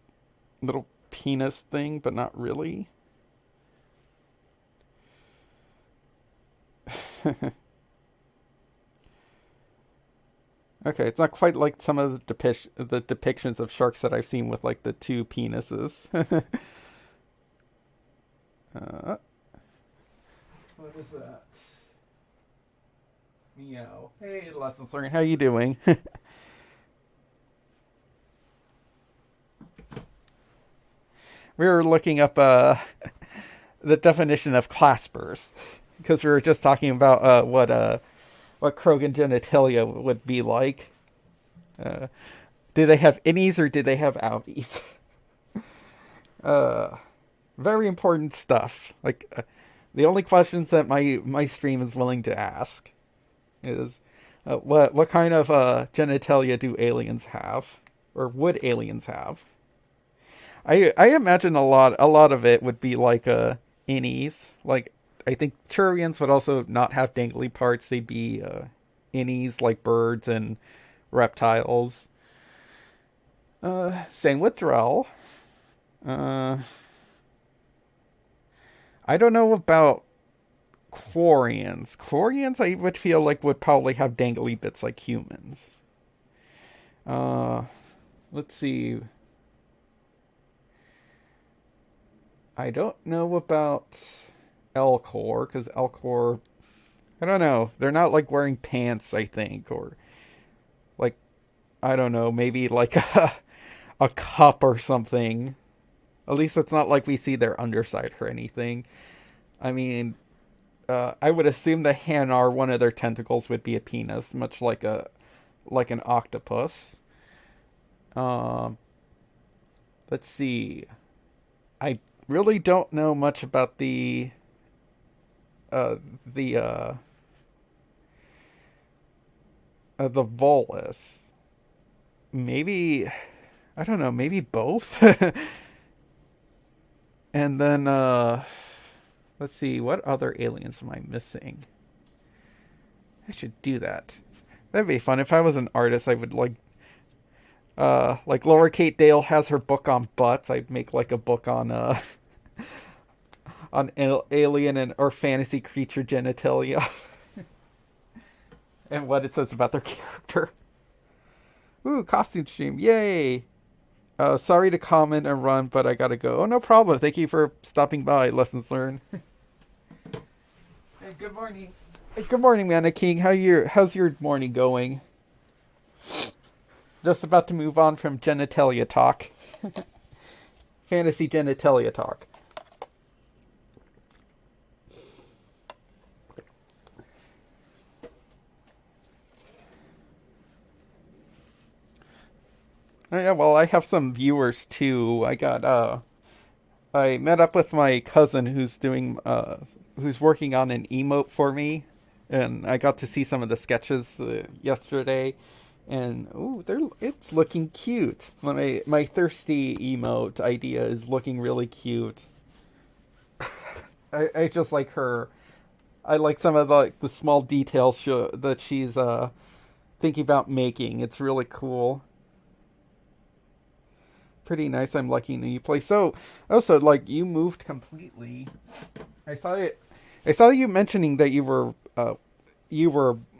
Speaker 2: little penis thing, but not really. Okay, it's not quite like some of the depictions of sharks that I've seen with, like, the two penises. What is that? Meow. Hey, Lessons Learned, how you doing? We were looking up the definition of claspers, because we were just talking about what Krogan genitalia would be like. Do they have innies or do they have outies? Very important stuff. Like, the only questions that my stream is willing to ask is, what kind of genitalia do aliens have, or would aliens have? I imagine a lot of it would be like innies. Like, I think Turians would also not have dangly parts. They'd be innies like birds and reptiles. Same with Drell. I don't know about Quarians. Quarians, I would feel like, would probably have dangly bits like humans. Let's see. I don't know about Elcor, because Elcor, I don't know. They're not, like, wearing pants, I think, or, like, I don't know, maybe, like, a cup or something. At least it's not like we see their underside or anything. I mean, I would assume the Hanar, one of their tentacles would be a penis, much like an octopus. Let's see. I really don't know much about the Volus. Maybe, I don't know, maybe both? And then, let's see, what other aliens am I missing? I should do that. That'd be fun. If I was an artist, I would, like Laura Kate Dale has her book on butts. I'd make, like, a book on, on alien or fantasy creature genitalia. And what it says about their character. Ooh, costume stream. Yay! Sorry to comment and run, but I gotta go. Oh, no problem. Thank you for stopping by. Lessons Learned. Hey, good morning. Hey, good morning, Mana King. How's your morning going? Just about to move on from genitalia talk. Fantasy genitalia talk. Oh, yeah, well, I have some viewers too. I met up with my cousin who's working on an emote for me, and I got to see some of the sketches yesterday, and it's looking cute. My thirsty emote idea is looking really cute. I just like her. I like some of the small details that she's thinking about making. It's really cool. Pretty nice. I'm liking the new place. So, also, like, you moved completely. I saw it. I saw you mentioning that you were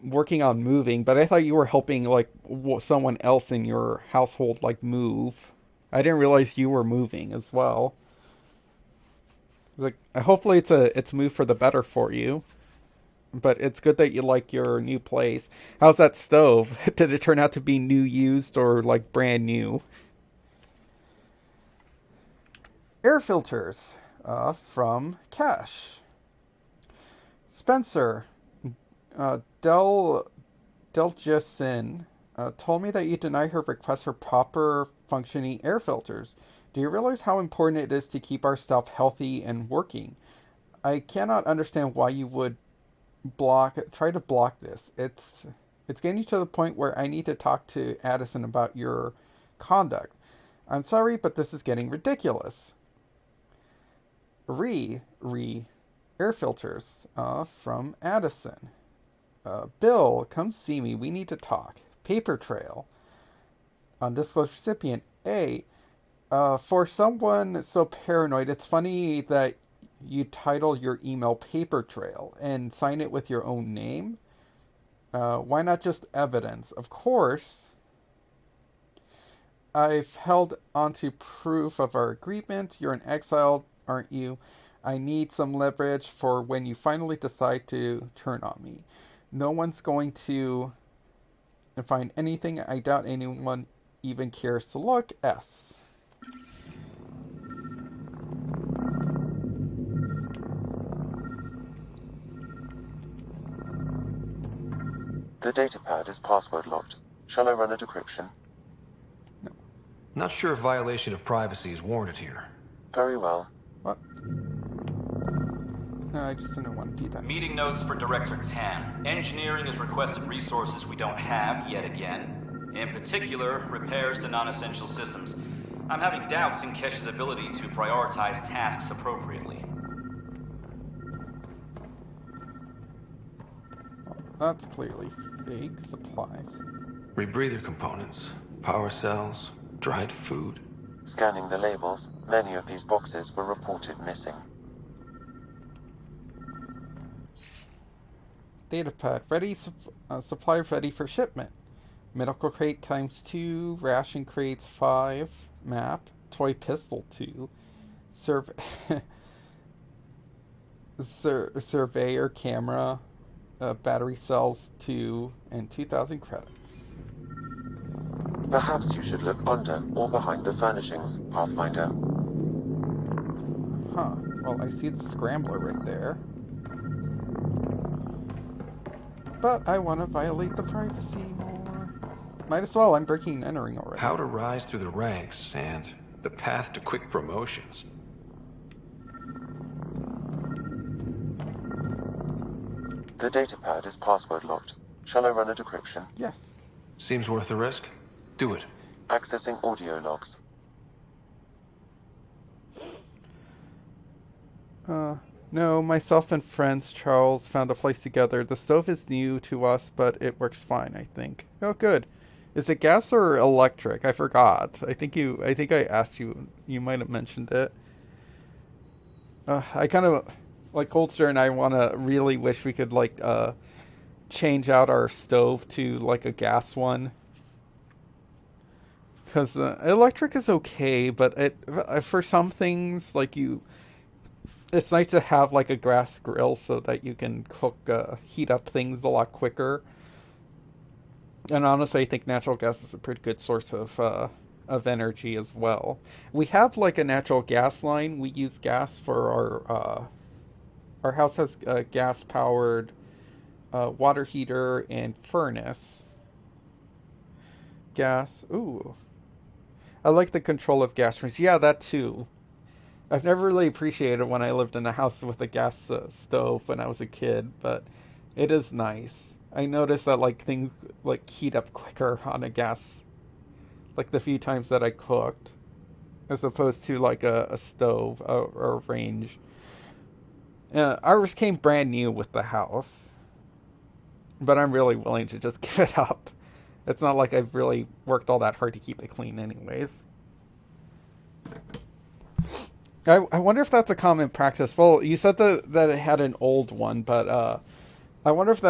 Speaker 2: working on moving, but I thought you were helping like someone else in your household like move. I didn't realize you were moving as well. Like, hopefully it's moved for the better for you. But it's good that you like your new place. How's that stove? Did it turn out to be new used or like brand new? Air filters from Cash. Spencer, Delgison told me that you deny her request for proper functioning air filters. Do you realize how important it is to keep our stuff healthy and working? I cannot understand why you would try to block this. It's getting to the point where I need to talk to Addison about your conduct. I'm sorry, but this is getting ridiculous. Air filters from Addison. Bill, come see me. We need to talk. Paper trail. Undisclosed recipient. A. For someone so paranoid, it's funny that you title your email Paper Trail and sign it with your own name. Why not just evidence? Of course, I've held onto proof of our agreement. You're an exile, aren't you? I need some leverage for when you finally decide to turn on me. No one's going to find anything. I doubt anyone even cares to look. S.
Speaker 15: The datapad is password locked. Shall I run a decryption?
Speaker 6: No. Not sure if violation of privacy is warranted here.
Speaker 15: Very well.
Speaker 2: What? No, I just didn't want to do that.
Speaker 17: Meeting notes for Director Tan. Engineering has requested resources we don't have yet again. In particular, repairs to non-essential systems. I'm having doubts in Kesh's ability to prioritize tasks appropriately.
Speaker 2: That's clearly fake supplies.
Speaker 6: Rebreather components, power cells, dried food.
Speaker 15: Scanning the labels, many of these boxes were reported missing.
Speaker 2: Datapad ready, supply ready for shipment. Medical crate ×2, ration crates 5, map, toy pistol 2, surveyor camera, battery cells 2, and 2,000 credits.
Speaker 15: Perhaps you should look under or behind the furnishings, Pathfinder.
Speaker 2: Huh. Well, I see the scrambler right there. But I want to violate the privacy more. Might as well. I'm breaking and entering already.
Speaker 6: How to rise through the ranks and the path to quick promotions.
Speaker 15: The datapad is password locked. Shall I run a decryption?
Speaker 2: Yes.
Speaker 6: Seems worth the risk. Do it.
Speaker 15: Accessing audio logs.
Speaker 2: No, myself and friends, Charles, found a place together. The stove is new to us, but it works fine, I think. Oh, good. Is it gas or electric? I forgot. I think I asked you. You might have mentioned it. I kind of, like Coldster and I really wish we could, like, change out our stove to, like, a gas one. Because electric is okay, but for some things, like, it's nice to have, like, a gas grill so that you can heat up things a lot quicker. And honestly, I think natural gas is a pretty good source of energy as well. We have, like, a natural gas line. We use gas for our house has a gas-powered water heater and furnace. Gas, ooh. I like the control of gas rings. Yeah, that too. I've never really appreciated when I lived in a house with a gas stove when I was a kid, but it is nice. I noticed that like things like heat up quicker on a gas, like the few times that I cooked, as opposed to like a stove or a range. Ours came brand new with the house, but I'm really willing to just give it up. It's not like I've really worked all that hard to keep it clean anyways. I wonder if that's a common practice. Well, you said that it had an old one, but I wonder if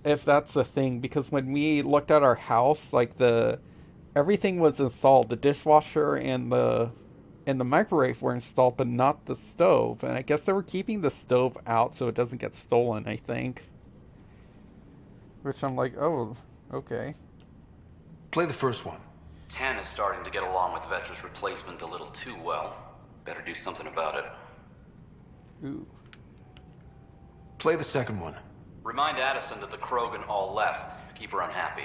Speaker 2: if that's a thing, because when we looked at our house, like everything was installed. The dishwasher and the microwave were installed, but not the stove. And I guess they were keeping the stove out so it doesn't get stolen, I think. Which I'm like, oh, okay.
Speaker 6: Play the first one.
Speaker 17: Tan is starting to get along with Vetra's replacement a little too well. Better do something about it.
Speaker 2: Ooh.
Speaker 6: Play the second one.
Speaker 17: Remind Addison that the Krogan all left. Keep her unhappy.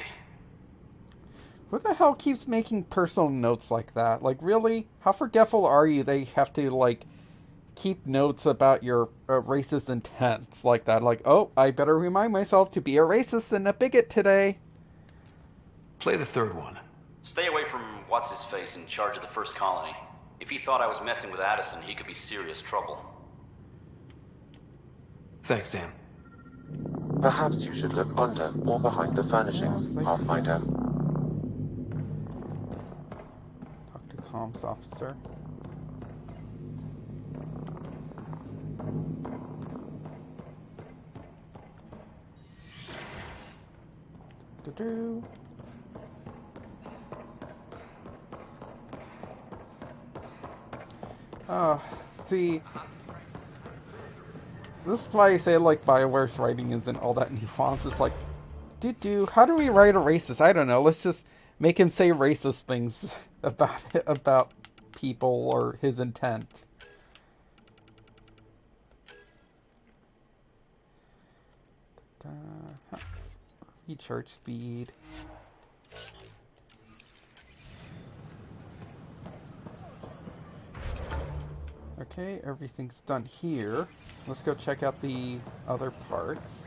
Speaker 2: Who the hell keeps making personal notes like that? Like, really? How forgetful are you they have to, like, keep notes about your racist intents like that? Like, oh, I better remind myself to be a racist and a bigot today.
Speaker 6: Play the third one.
Speaker 17: Stay away from what's-his-face in charge of the first colony. If he thought I was messing with Addison, he could be serious trouble.
Speaker 6: Thanks, Dan.
Speaker 15: Perhaps you should look under or behind the furnishings, Pathfinder.
Speaker 2: Talk to comms officer. Do-do. See, this is why I say, like, BioWare's writing isn't all that nuanced. It's like, how do we write a racist? I don't know. Let's just make him say racist things about people or his intent. Recharge speed. Okay, everything's done here. Let's go check out the other parts.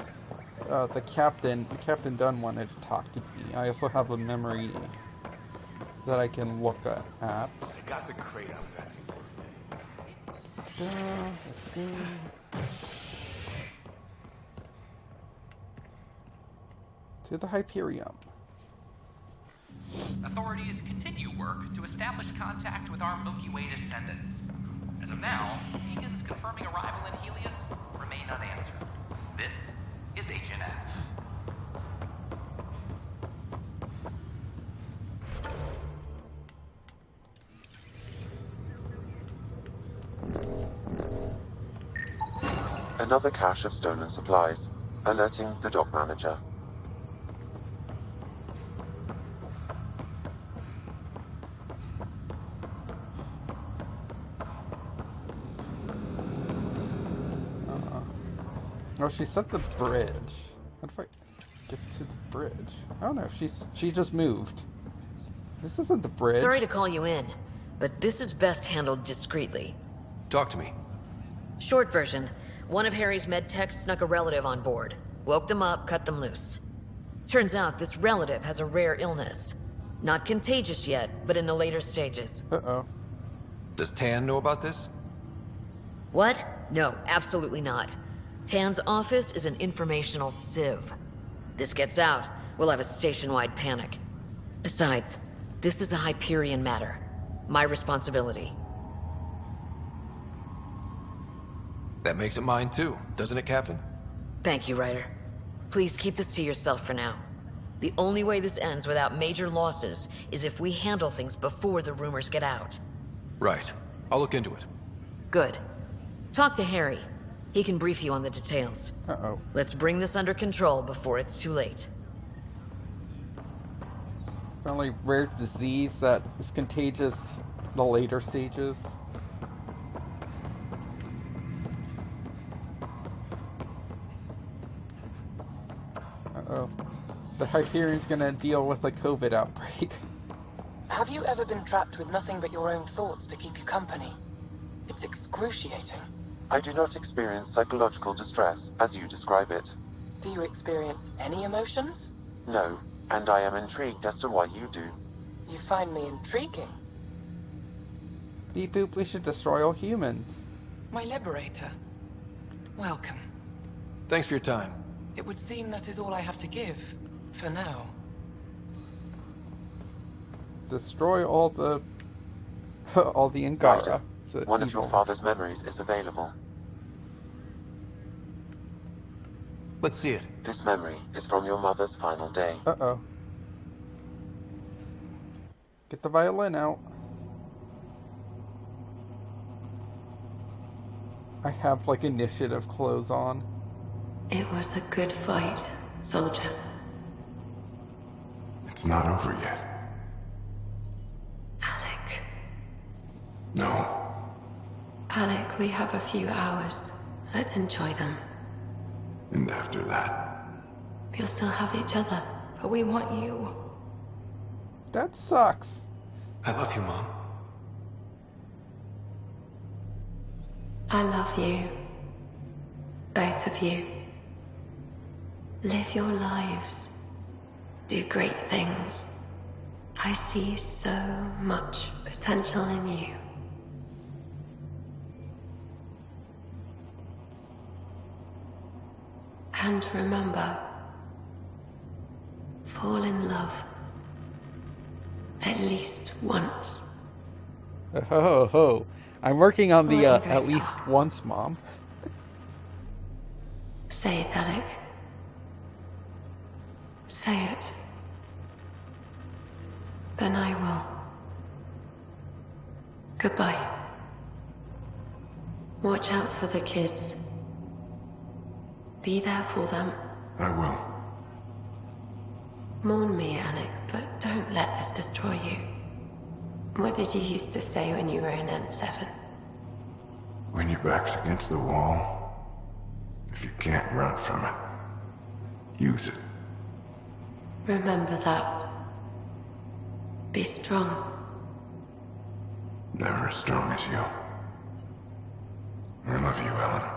Speaker 2: The Captain Dunn wanted to talk to me. I also have a memory that I can look at.
Speaker 13: I got the crate I was asking for.
Speaker 2: To the Hyperion.
Speaker 18: Authorities continue work to establish contact with our Milky Way descendants. As of now, beacons confirming arrival in Helios remain unanswered. This is HNS.
Speaker 15: Another cache of stolen supplies, alerting the dock manager.
Speaker 2: Oh, she set the bridge. How do I get to the bridge? Oh no, she just moved. This isn't the bridge.
Speaker 19: Sorry to call you in, but this is best handled discreetly.
Speaker 6: Talk to me.
Speaker 19: Short version. One of Harry's med techs snuck a relative on board. Woke them up, cut them loose. Turns out this relative has a rare illness. Not contagious yet, but in the later stages.
Speaker 2: Uh-oh.
Speaker 6: Does Tan know about this?
Speaker 19: What? No, absolutely not. Tan's office is an informational sieve. This gets out, we'll have a station-wide panic. Besides, this is a Hyperion matter. My responsibility.
Speaker 6: That makes it mine too, doesn't it, Captain?
Speaker 19: Thank you, Ryder. Please keep this to yourself for now. The only way this ends without major losses is if we handle things before the rumors get out.
Speaker 6: Right. I'll look into it.
Speaker 19: Good. Talk to Harry. He can brief you on the details.
Speaker 2: Uh-oh.
Speaker 19: Let's bring this under control before it's too late.
Speaker 2: Apparently rare disease that is contagious in the later stages. Uh-oh. The Hyperion's gonna deal with a COVID outbreak.
Speaker 20: Have you ever been trapped with nothing but your own thoughts to keep you company? It's excruciating.
Speaker 15: I do not experience psychological distress, as you describe it.
Speaker 20: Do you experience any emotions?
Speaker 15: No, and I am intrigued as to why you do.
Speaker 20: You find me intriguing.
Speaker 2: Beep boop, we should destroy all humans.
Speaker 20: My liberator. Welcome.
Speaker 6: Thanks for your time.
Speaker 20: It would seem that is all I have to give, for now.
Speaker 2: Destroy all the... all the Angara.
Speaker 15: Right. One of your father's memories is available.
Speaker 6: Let's see it.
Speaker 15: This memory is from your mother's final day.
Speaker 2: Uh-oh. Get the violin out. I have, like, initiative clothes on.
Speaker 21: It was a good fight, soldier.
Speaker 9: It's not over yet.
Speaker 21: Alec.
Speaker 9: No.
Speaker 21: Alec, we have a few hours. Let's enjoy them.
Speaker 9: And after that?
Speaker 21: We'll still have each other, but we want you.
Speaker 2: That sucks.
Speaker 9: I love you, Mom.
Speaker 21: I love you. Both of you. Live your lives. Do great things. I see so much potential in you. And remember, fall in love. At least once.
Speaker 2: Ho ho. I'm working on the
Speaker 21: Let
Speaker 2: at least once, Mom.
Speaker 21: Say it, Alec. Say it. Then I will. Goodbye. Watch out for the kids. Be there for them.
Speaker 9: I will.
Speaker 21: Mourn me, Alec, but don't let this destroy you. What did you used to say when you were in N7?
Speaker 9: When your back's against the wall, if you can't run from it, use it.
Speaker 21: Remember that. Be strong.
Speaker 9: Never as strong as you. I love you, Ellen.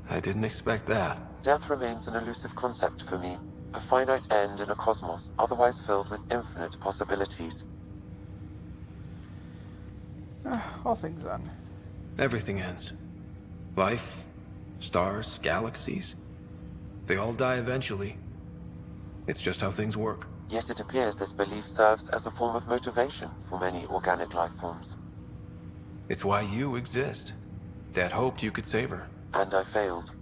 Speaker 6: I didn't expect that.
Speaker 15: Death remains an elusive concept for me. A finite end in a cosmos otherwise filled with infinite possibilities.
Speaker 2: All things end.
Speaker 6: Everything ends. Life, stars, galaxies. They all die eventually. It's just how things work.
Speaker 15: Yet it appears this belief serves as a form of motivation for many organic life forms.
Speaker 6: It's why you exist. Dad hoped you could save her.
Speaker 15: And I failed.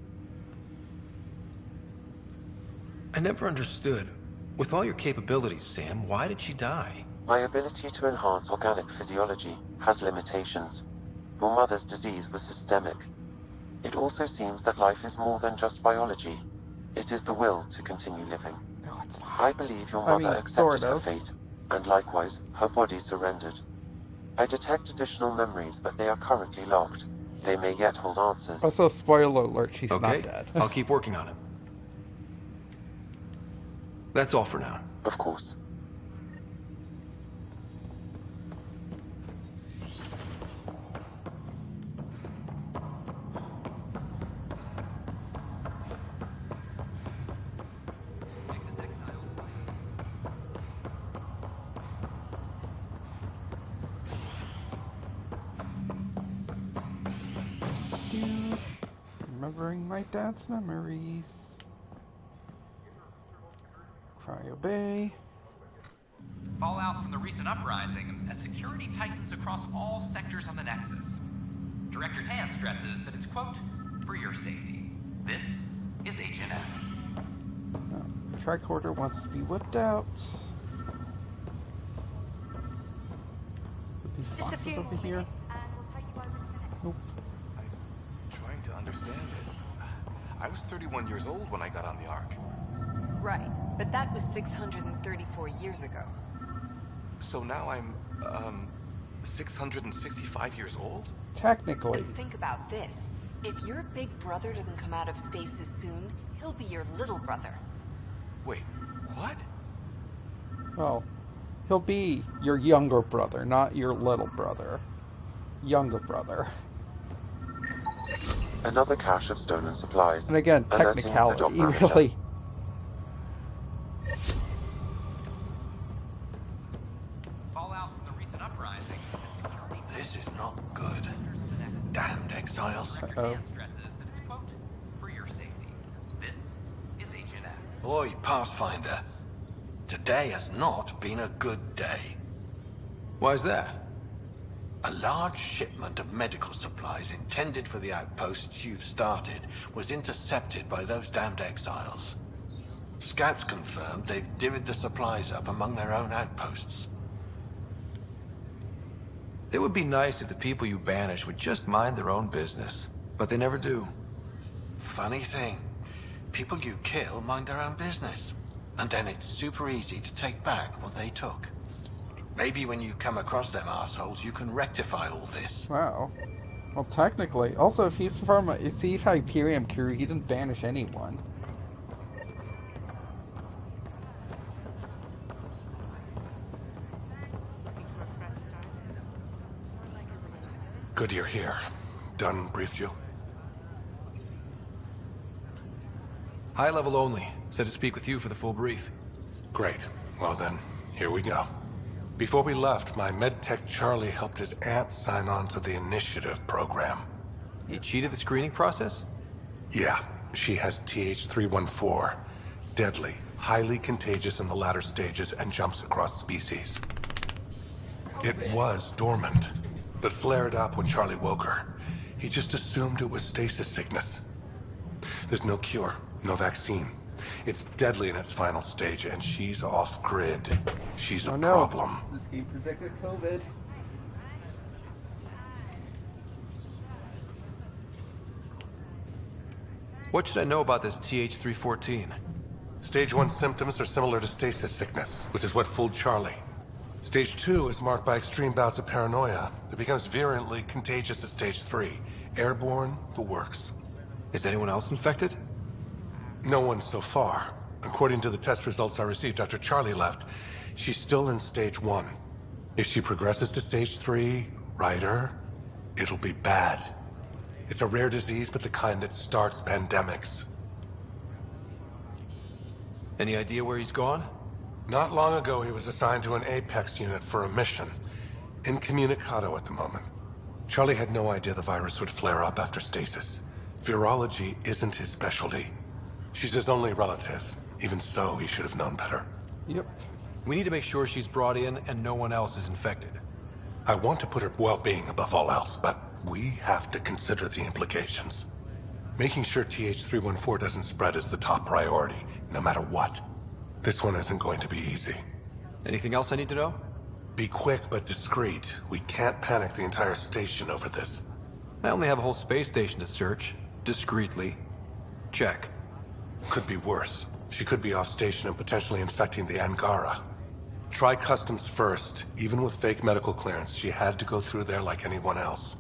Speaker 6: I never understood. With all your capabilities, Sam, why did she die?
Speaker 15: My ability to enhance organic physiology has limitations. Your mother's disease was systemic. It also seems that life is more than just biology. It is the will to continue living.
Speaker 2: No, it's not.
Speaker 15: I believe your mother accepted her fate, and likewise, her body surrendered. I detect additional memories, but they are currently locked. They may yet hold answers.
Speaker 2: Also, spoiler alert, she's not dead.
Speaker 6: I'll keep working on it. That's all for now.
Speaker 15: Of course.
Speaker 2: Remembering my dad's memories. Cryo Bay.
Speaker 18: Fallout from the recent uprising as security tightens across all sectors on the Nexus. Director Tan stresses that it's, quote, for your safety. This is HNS.
Speaker 2: Tricorder wants to be whipped out. These
Speaker 22: Just a
Speaker 2: boxes
Speaker 22: few
Speaker 2: over
Speaker 22: more
Speaker 2: here.
Speaker 22: minutes, and we'll tell you by this minute.
Speaker 2: Nope.
Speaker 23: I'm trying to understand this. I was 31 years old when I got on the Ark.
Speaker 24: Right, but that was 634 years ago.
Speaker 23: So now I'm, 665 years old?
Speaker 2: Technically.
Speaker 24: And think about this. If your big brother doesn't come out of stasis soon, he'll be your little brother.
Speaker 23: Wait, what?
Speaker 2: Well, he'll be your younger brother, not your little brother. Younger brother.
Speaker 15: Another cache of stolen supplies.
Speaker 2: And again,
Speaker 15: alerting the
Speaker 2: technicality,
Speaker 15: dock manager.
Speaker 2: really.
Speaker 18: Fallout from the recent uprising.
Speaker 1: This is not good. Damned exiles.
Speaker 2: Uh-oh.
Speaker 18: Stresses that it's, quote, for your safety. This is HNS.
Speaker 1: Oi, Pathfinder. Today has not been a good day.
Speaker 6: Why's that?
Speaker 1: A large shipment of medical supplies intended for the outposts you've started was intercepted by those damned exiles. Scouts confirmed they've divvied the supplies up among their own outposts.
Speaker 6: It would be nice if the people you banish would just mind their own business, but they never do.
Speaker 1: Funny thing, people you kill mind their own business, and then it's super easy to take back what they took. Maybe when you come across them assholes, you can rectify all this.
Speaker 2: Wow. Well, technically. Also, if he's from a Hyperion crew, he didn't banish anyone.
Speaker 1: Good you're here. Dunn briefed you?
Speaker 6: High level only. Said to speak with you for the full brief.
Speaker 3: Great. Well then, here we go. Before we left, my medtech Charlie helped his aunt sign on to the initiative program.
Speaker 6: He cheated the screening process?
Speaker 3: Yeah, she has TH314. Deadly, highly contagious in the latter stages and jumps across species. It was dormant, but flared up when Charlie woke her. He just assumed it was stasis sickness. There's no cure, no vaccine. It's deadly in its final stage, and she's off-grid. She's a problem.
Speaker 2: This game predicted COVID.
Speaker 6: What should I know about this TH314?
Speaker 3: Stage 1 symptoms are similar to stasis sickness, which is what fooled Charlie. Stage 2 is marked by extreme bouts of paranoia. It becomes virulently contagious at Stage 3. Airborne, the works.
Speaker 6: Is anyone else infected?
Speaker 3: No one so far. According to the test results I received after Charlie left, she's still in Stage 1. If she progresses to Stage 3, Ryder, it'll be bad. It's a rare disease, but the kind that starts pandemics.
Speaker 6: Any idea where he's gone?
Speaker 3: Not long ago, he was assigned to an Apex unit for a mission. Incommunicado at the moment. Charlie had no idea the virus would flare up after stasis. Virology isn't his specialty. She's his only relative. Even so, he should have known better.
Speaker 2: Yep.
Speaker 6: We need to make sure she's brought in and no one else is infected.
Speaker 3: I want to put her well-being above all else, but we have to consider the implications. Making sure TH314 doesn't spread is the top priority, no matter what. This one isn't going to be easy.
Speaker 6: Anything else I need to know?
Speaker 3: Be quick but discreet. We can't panic the entire station over this.
Speaker 6: I only have a whole space station to search. Discreetly. Check.
Speaker 3: Could be worse. She could be off station and potentially infecting the Angara. Try customs first. Even with fake medical clearance, she had to go through there like anyone else.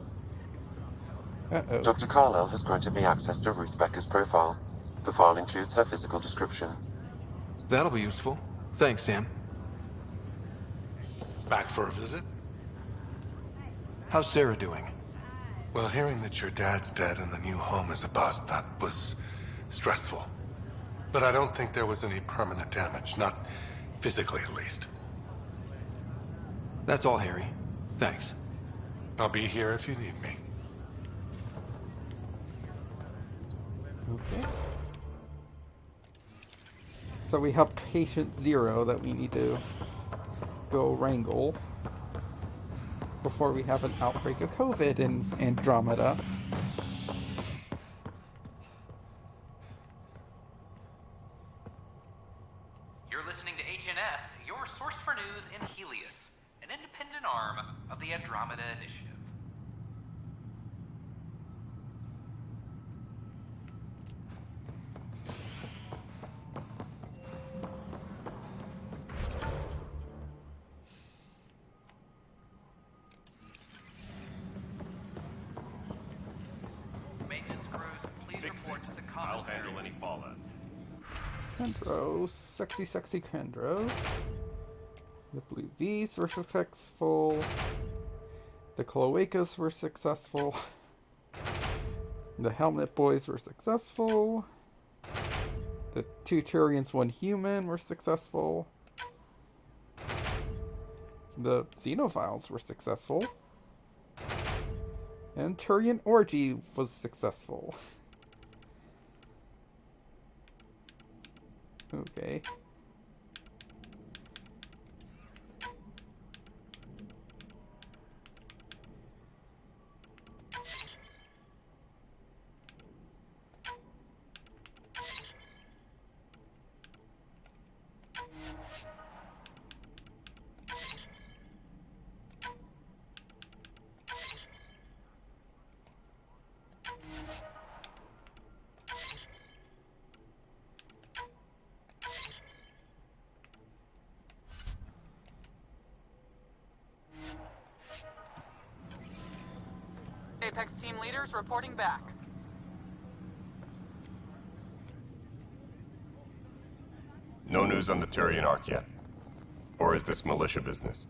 Speaker 2: Uh-oh.
Speaker 15: Dr. Carlyle has granted me access to Ruth Becker's profile. The file includes her physical description.
Speaker 6: That'll be useful. Thanks, Sam.
Speaker 3: Back for a visit?
Speaker 6: How's Sarah doing?
Speaker 3: Well, hearing that your dad's dead and the new home is a bust, that was stressful. But I don't think there was any permanent damage, not physically at least.
Speaker 6: That's all, Harry. Thanks.
Speaker 3: I'll be here if you need me.
Speaker 2: Okay. So we have Patient Zero that we need to go wrangle before we have an outbreak of COVID in Andromeda.
Speaker 18: You're listening to HNS, your source for news in Helios, an independent arm of the Andromeda Initiative. Maintenance crews, please report to the commissary.
Speaker 4: I'll handle any fallout.
Speaker 2: Andros. sexy Kendras. The Blue V's were successful. The Cloacas were successful. The Helmet Boys were successful. The 2 Turians, 1 human were successful. The Xenophiles were successful. And Turian Orgy was successful. Okay.
Speaker 20: Apex team leaders reporting back.
Speaker 4: No news on the Turian Arc yet? Or is this militia business?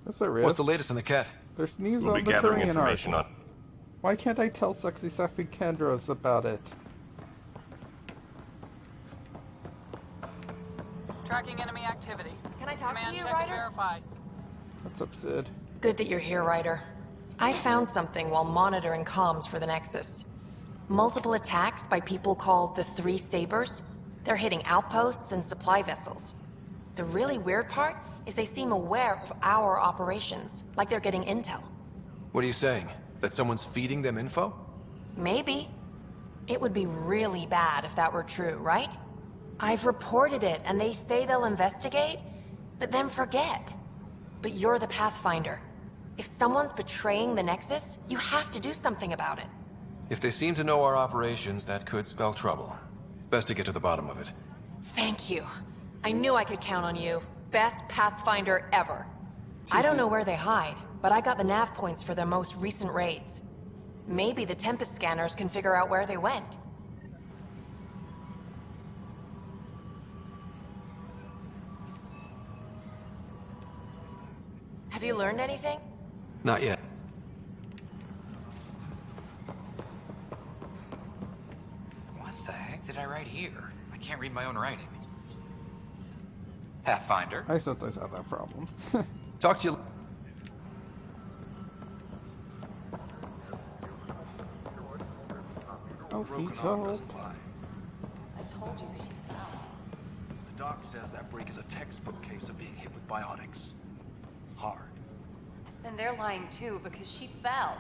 Speaker 2: That's a risk.
Speaker 6: What's the latest on the cat?
Speaker 2: There's news
Speaker 4: We'll
Speaker 2: on
Speaker 4: be
Speaker 2: the
Speaker 4: gathering
Speaker 2: Turian
Speaker 4: information
Speaker 2: Arc.
Speaker 4: on...
Speaker 2: Why can't I tell sexy Kendros about it?
Speaker 20: Tracking enemy activity.
Speaker 21: Can I talk
Speaker 20: Command
Speaker 21: to you,
Speaker 20: check and
Speaker 21: Ryder?
Speaker 20: verify.
Speaker 2: What's up, Sid?
Speaker 21: Good that you're here, Ryder. I found something while monitoring comms for the Nexus. Multiple attacks by people called the Three Sabers. They're hitting outposts and supply vessels. The really weird part is they seem aware of our operations, like they're getting intel.
Speaker 6: What are you saying? That someone's feeding them info?
Speaker 21: Maybe. It would be really bad if that were true, right? I've reported it, and they say they'll investigate, but then forget. But you're the Pathfinder. If someone's betraying the Nexus, you have to do something about it.
Speaker 6: If they seem to know our operations, that could spell trouble. Best to get to the bottom of it.
Speaker 21: Thank you. I knew I could count on you. Best Pathfinder ever. I don't know where they hide, but I got the nav points for their most recent raids. Maybe the Tempest scanners can figure out where they went. Have you learned anything?
Speaker 6: Not yet.
Speaker 18: What the heck did I write here? I can't read my own writing. Pathfinder.
Speaker 2: I sometimes have that problem.
Speaker 6: Talk to you.
Speaker 2: He's help.
Speaker 7: I told you she's out. The doc says that break is a textbook case of being hit with biotics. Hard.
Speaker 22: And they're lying too, because she fell.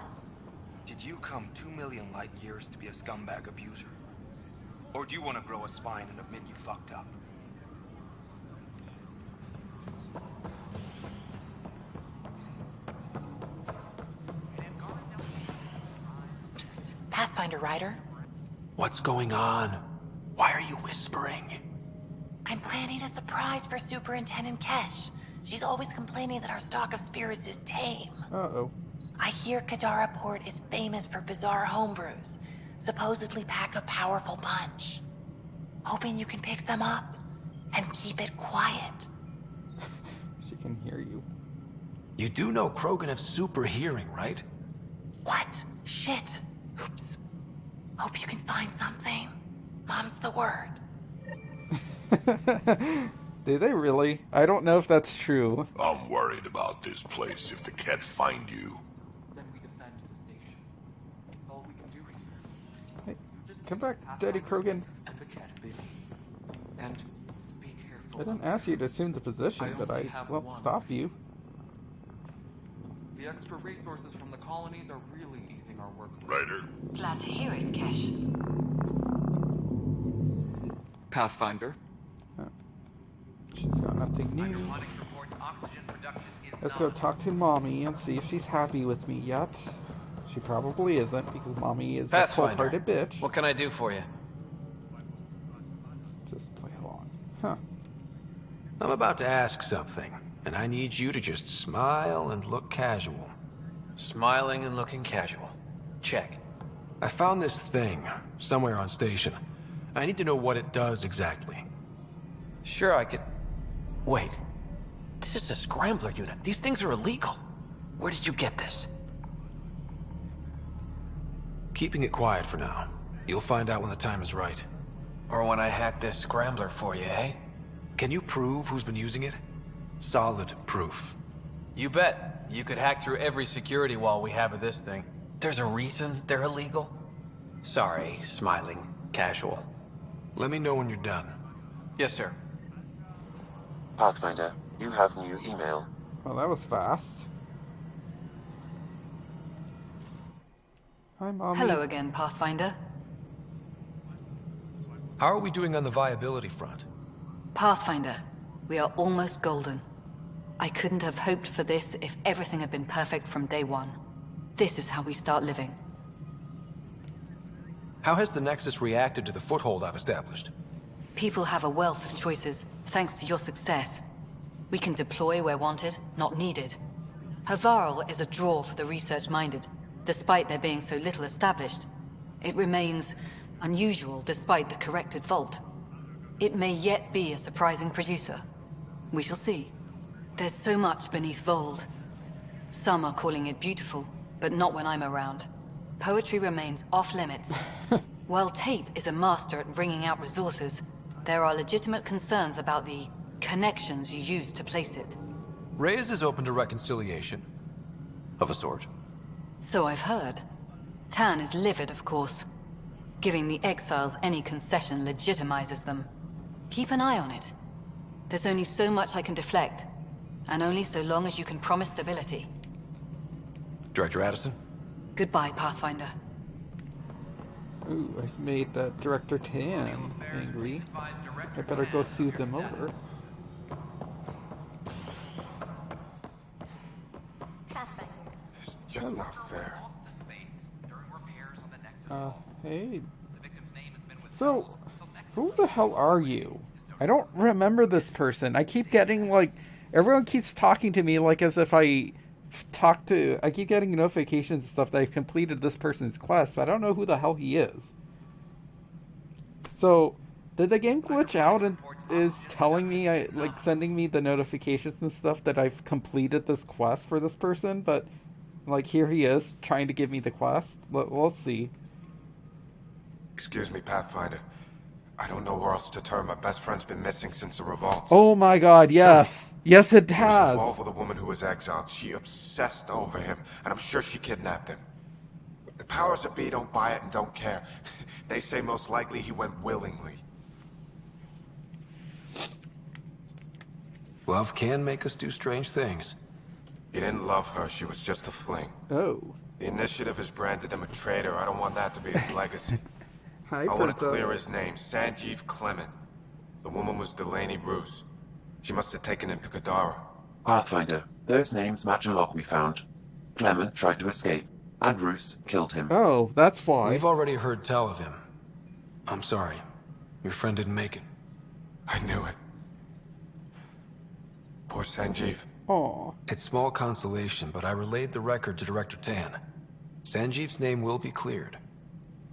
Speaker 7: Did you come 2 million light years to be a scumbag abuser? Or do you want to grow a spine and admit you fucked up?
Speaker 21: Psst, Pathfinder Ryder.
Speaker 6: What's going on? Why are you whispering?
Speaker 21: I'm planning a surprise for Superintendent Kesh. She's always complaining that our stock of spirits is tame.
Speaker 2: Uh-oh.
Speaker 21: I hear Kadara Port is famous for bizarre homebrews. Supposedly pack a powerful punch. Hoping you can pick some up and keep it quiet.
Speaker 2: She can hear you.
Speaker 6: You do know Krogan have super hearing, right?
Speaker 21: What? Shit. Oops. Hope you can find something. Mom's the word.
Speaker 2: Did they really? I don't know if that's true.
Speaker 9: I'm worried about this place if the cat find you.
Speaker 8: Then we defend the station. It's all we can do here.
Speaker 2: Hey, come back, Daddy Krogan.
Speaker 8: And the cat busy. And be careful.
Speaker 2: I didn't ask you to assume the position, but I won't stop you.
Speaker 8: The extra resources from the colonies are really easing our work.
Speaker 9: Ryder.
Speaker 21: Glad to hear it, Kesh.
Speaker 8: Pathfinder.
Speaker 2: She's got nothing new. Let's go talk to Mommy and see if she's happy with me yet. She probably isn't, because Mommy is a cold-hearted bitch.
Speaker 6: What can I do for you?
Speaker 2: Just play along. Huh.
Speaker 6: I'm about to ask something, and I need you to just smile and look casual. Smiling and looking casual. Check. I found this thing somewhere on station. I need to know what it does exactly. Sure, I could... Wait. This is a scrambler unit. These things are illegal. Where did you get this? Keeping it quiet for now. You'll find out when the time is right. Or when I hack this scrambler for you, eh? Can you prove who's been using it? Solid proof. You bet. You could hack through every security wall we have of this thing. There's a reason they're illegal? Sorry, smiling, casual. Let me know when you're done. Yes, sir.
Speaker 15: Pathfinder, you have new email.
Speaker 2: Well, that was fast. Hi, Mommy.
Speaker 5: Hello again, Pathfinder.
Speaker 6: How are we doing on the viability front?
Speaker 5: Pathfinder, we are almost golden. I couldn't have hoped for this if everything had been perfect from day one. This is how we start living.
Speaker 6: How has the Nexus reacted to the foothold I've established?
Speaker 5: People have a wealth of choices, thanks to your success. We can deploy where wanted, not needed. Havarl is a draw for the research-minded, despite there being so little established. It remains unusual despite the corrected vault. It may yet be a surprising producer. We shall see. There's so much beneath Vold. Some are calling it beautiful, but not when I'm around. Poetry remains off-limits. While Tate is a master at wringing out resources, there are legitimate concerns about the connections you use to place it.
Speaker 6: Reyes is open to reconciliation. Of a sort.
Speaker 5: So I've heard. Tan is livid, of course. Giving the exiles any concession legitimizes them. Keep an eye on it. There's only so much I can deflect, and only so long as you can promise stability.
Speaker 6: Director Addison?
Speaker 5: Goodbye, Pathfinder.
Speaker 2: Ooh, I made Director Tan angry. I better go soothe them over.
Speaker 23: It's just not fair.
Speaker 2: Hey. So, who the hell are you? I don't remember this person. I keep getting, like, everyone keeps talking to me like as if I keep getting notifications and stuff that I've completed this person's quest, but I don't know who the hell he is. So, did the game glitch out and is telling me, like, sending me the notifications and stuff that I've completed this quest for this person, but, like, here he is trying to give me the quest? We'll see.
Speaker 23: Excuse me, Pathfinder. I don't know where else to turn. My best friend's been missing since the revolts.
Speaker 2: Oh my god, yes. Yes, it
Speaker 23: He was
Speaker 2: has.
Speaker 23: involved with a woman who was exiled. She obsessed over him, and I'm sure she kidnapped him. The powers that be don't buy it and don't care. They say most likely he went willingly.
Speaker 6: Love can make us do strange things.
Speaker 23: He didn't love her. She was just a fling.
Speaker 2: Oh.
Speaker 23: The Initiative has branded him a traitor. I don't want that to be his legacy.
Speaker 2: Hi,
Speaker 23: I want to
Speaker 2: Princess.
Speaker 23: clear his name. Sanjeev Clement. The woman was Delaney Roos. She must have taken him to Kadara.
Speaker 15: Pathfinder, those names match a log we found. Clement tried to escape, and Roos killed him.
Speaker 2: Oh, that's why.
Speaker 6: We've already heard tell of him. I'm sorry. Your friend didn't make it.
Speaker 23: I knew it. Poor Sanjeev.
Speaker 2: Aw.
Speaker 6: It's small consolation, but I relayed the record to Director Tan. Sanjeev's name will be cleared.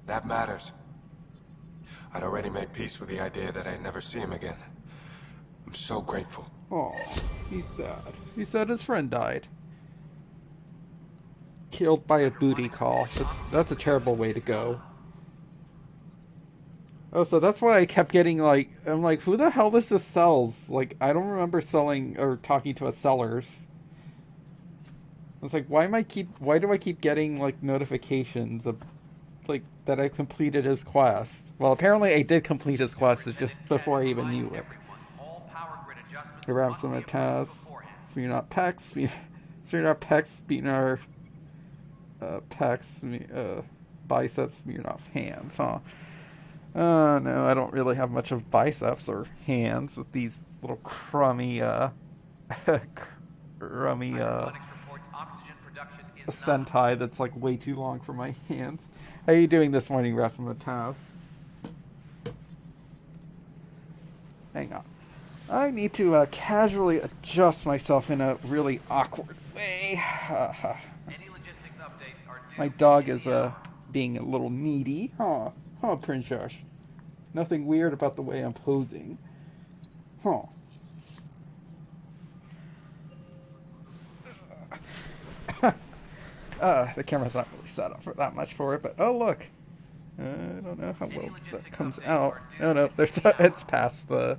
Speaker 23: That matters. I'd already made peace with the idea that I'd never see him again. I'm so grateful.
Speaker 2: Aw, he's sad. He said his friend died. Killed by a booty call. That's a terrible way to go. Oh, so that's why I kept getting, like, I'm like, who the hell does this sells? Like, I don't remember selling or talking to a sellers. I was like, why do I keep getting, like, notifications of, like, that I completed his quest? Well, apparently I did complete his quest, it's just before I even knew it. Around some tasks. Smear pecs, smear pecs, smear pecs, biceps, smear off hands, huh? No, I don't really have much of biceps or hands with these little crummy, sentai that's like way too long for my hands. How are you doing this morning, Rasamataz? Hang on. I need to casually adjust myself in a really awkward way. My dog is being a little needy. Huh, princess. Nothing weird about the way I'm posing. Huh. The camera's not really set up for that much for it, but oh look. I don't know how well that comes out. Oh no, there's it's past the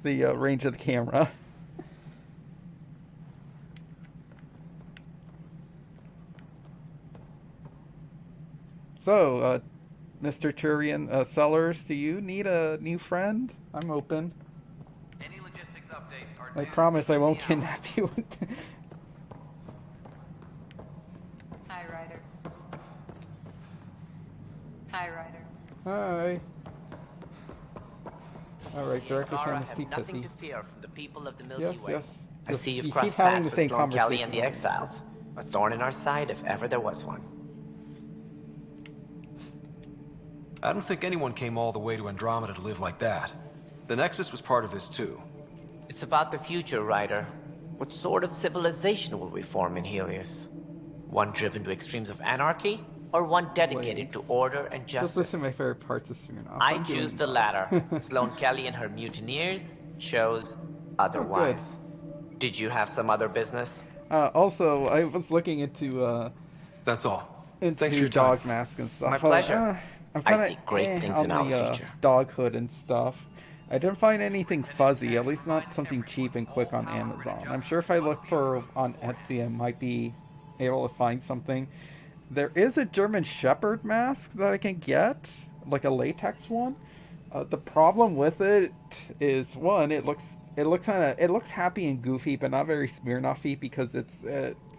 Speaker 2: range of the camera. So, Mr. Turian Sellers, do you need a new friend? I'm open.
Speaker 18: Any logistics updates are
Speaker 2: I promise I won't kidnap you.
Speaker 22: Hi, Ryder. Hi, Ryder.
Speaker 2: Hi. Alright, Director
Speaker 10: Kadara
Speaker 2: Thomas
Speaker 10: have
Speaker 2: P.
Speaker 10: nothing
Speaker 2: Pussy.
Speaker 10: to fear from the people of the Milky
Speaker 2: Yes,
Speaker 10: Way.
Speaker 2: yes.
Speaker 10: I see you've
Speaker 2: You
Speaker 10: crossed
Speaker 2: keep having
Speaker 10: paths
Speaker 2: the same
Speaker 10: with Sloan Kelly and the
Speaker 2: conversation.
Speaker 10: Exiles. A thorn in our side if ever there was one.
Speaker 6: I don't think anyone came all the way to Andromeda to live like that. The Nexus was part of this too.
Speaker 10: It's about the future, Ryder. What sort of civilization will we form in Helios? One driven to extremes of anarchy, or one dedicated to order and
Speaker 2: Just
Speaker 10: justice?
Speaker 2: listen to my favorite parts of Smirnoff.
Speaker 10: I
Speaker 2: I'm
Speaker 10: choose
Speaker 2: doing
Speaker 10: the
Speaker 2: well.
Speaker 10: latter. Sloan Kelly and her mutineers chose otherwise. Did you have some other business?
Speaker 2: Also, I was looking into
Speaker 6: That's all.
Speaker 2: into
Speaker 6: Thanks for your time.
Speaker 2: dog mask and stuff.
Speaker 10: My pleasure.
Speaker 2: I'm
Speaker 10: I
Speaker 2: kinda,
Speaker 10: see great things
Speaker 2: on
Speaker 10: in our
Speaker 2: the,
Speaker 10: future.
Speaker 2: dog hood and stuff. I didn't find anything fuzzy, at least not something cheap and quick on Amazon. I'm sure if I look for on Etsy, I might be able to find something. There is a German Shepherd mask that I can get, like a latex one. The problem with it is, one, it looks happy and goofy, but not very Smirnoff-y because it's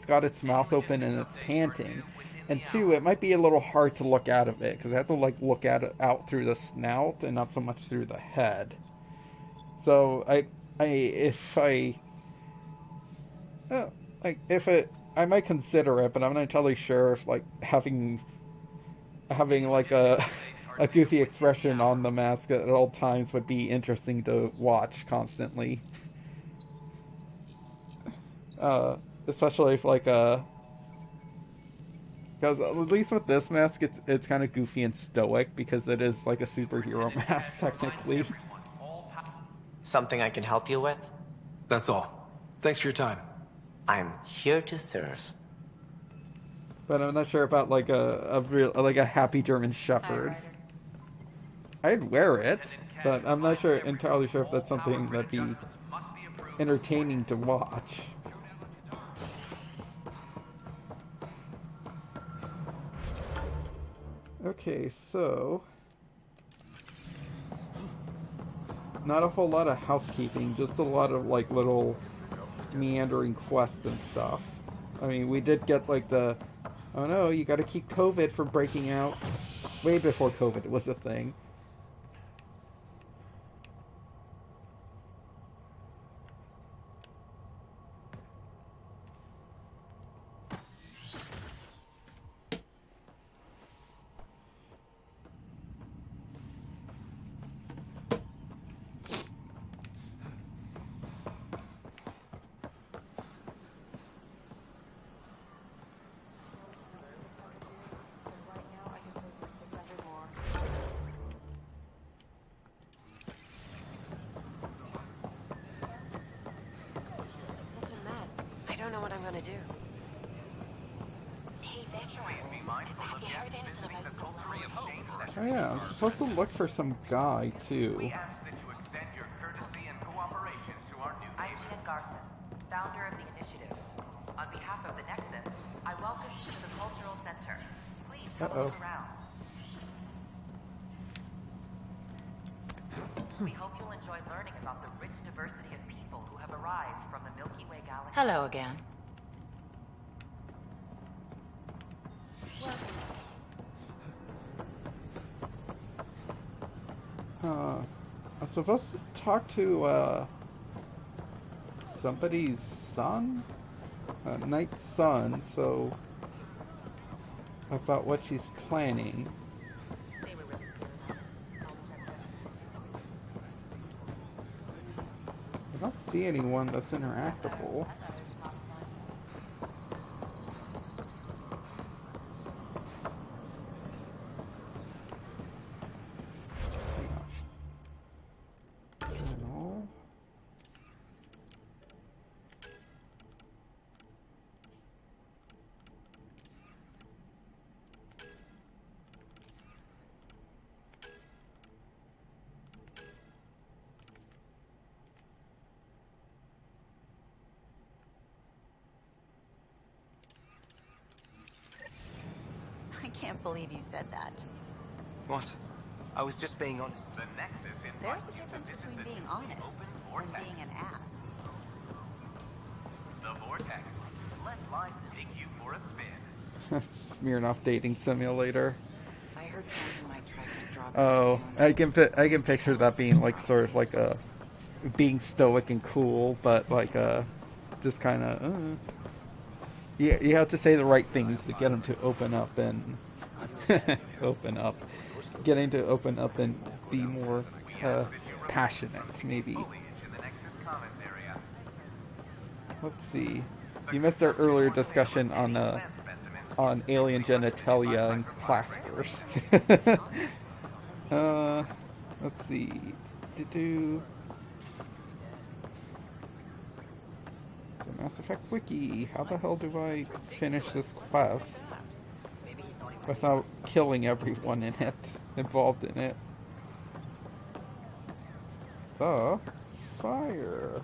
Speaker 2: got its mouth open and it's panting. And two, it might be a little hard to look out of it because I have to like look at it out through the snout and not so much through the head. So I might consider it, but I'm not entirely sure if like having like a goofy expression on the mask at all times would be interesting to watch constantly. Especially if like because at least with this mask it's kind of goofy and stoic because it is like a superhero mask technically.
Speaker 10: Something I can help you with?
Speaker 6: That's all. Thanks for your time.
Speaker 10: I'm here to serve.
Speaker 2: But I'm not sure about like a happy German Shepherd. I'd wear it, but I'm not entirely sure if that's something that'd be entertaining to watch. Okay, so not a whole lot of housekeeping, just a lot of like little meandering quests and stuff. I mean, we did get like the, oh no, you gotta keep COVID from breaking out way before COVID was a thing. Oh yeah, I'm supposed to look for some guy too.
Speaker 18: I'm Jen Garson, founder of the initiative. On behalf of the Nexus, I welcome you to the Cultural Center. Please come look around. We hope you'll enjoy learning about the rich diversity of people who have arrived from the Milky Way galaxy.
Speaker 19: Hello again.
Speaker 2: I'm supposed to talk to, somebody's son? Knight's son, so about what she's planning. I don't see anyone that's interactable.
Speaker 11: can't believe you said that.
Speaker 13: What? I was just being honest.
Speaker 18: The Nexus
Speaker 11: There's a difference between being honest and being an ass.
Speaker 18: The Vortex. Let life take you for a spin.
Speaker 2: Smirnoff dating simulator.
Speaker 20: I heard Captain might try for strawberries.
Speaker 2: Oh, I can picture that being like sort of like a being stoic and cool, but like just kind of you have to say the right things to get him to open up and open up, getting to open up and be more passionate, maybe. Let's see. You missed our earlier discussion on alien genitalia and claspers. Let's see. The Mass Effect Wiki. How the hell do I finish this quest without killing everyone in it, involved in it? The fire.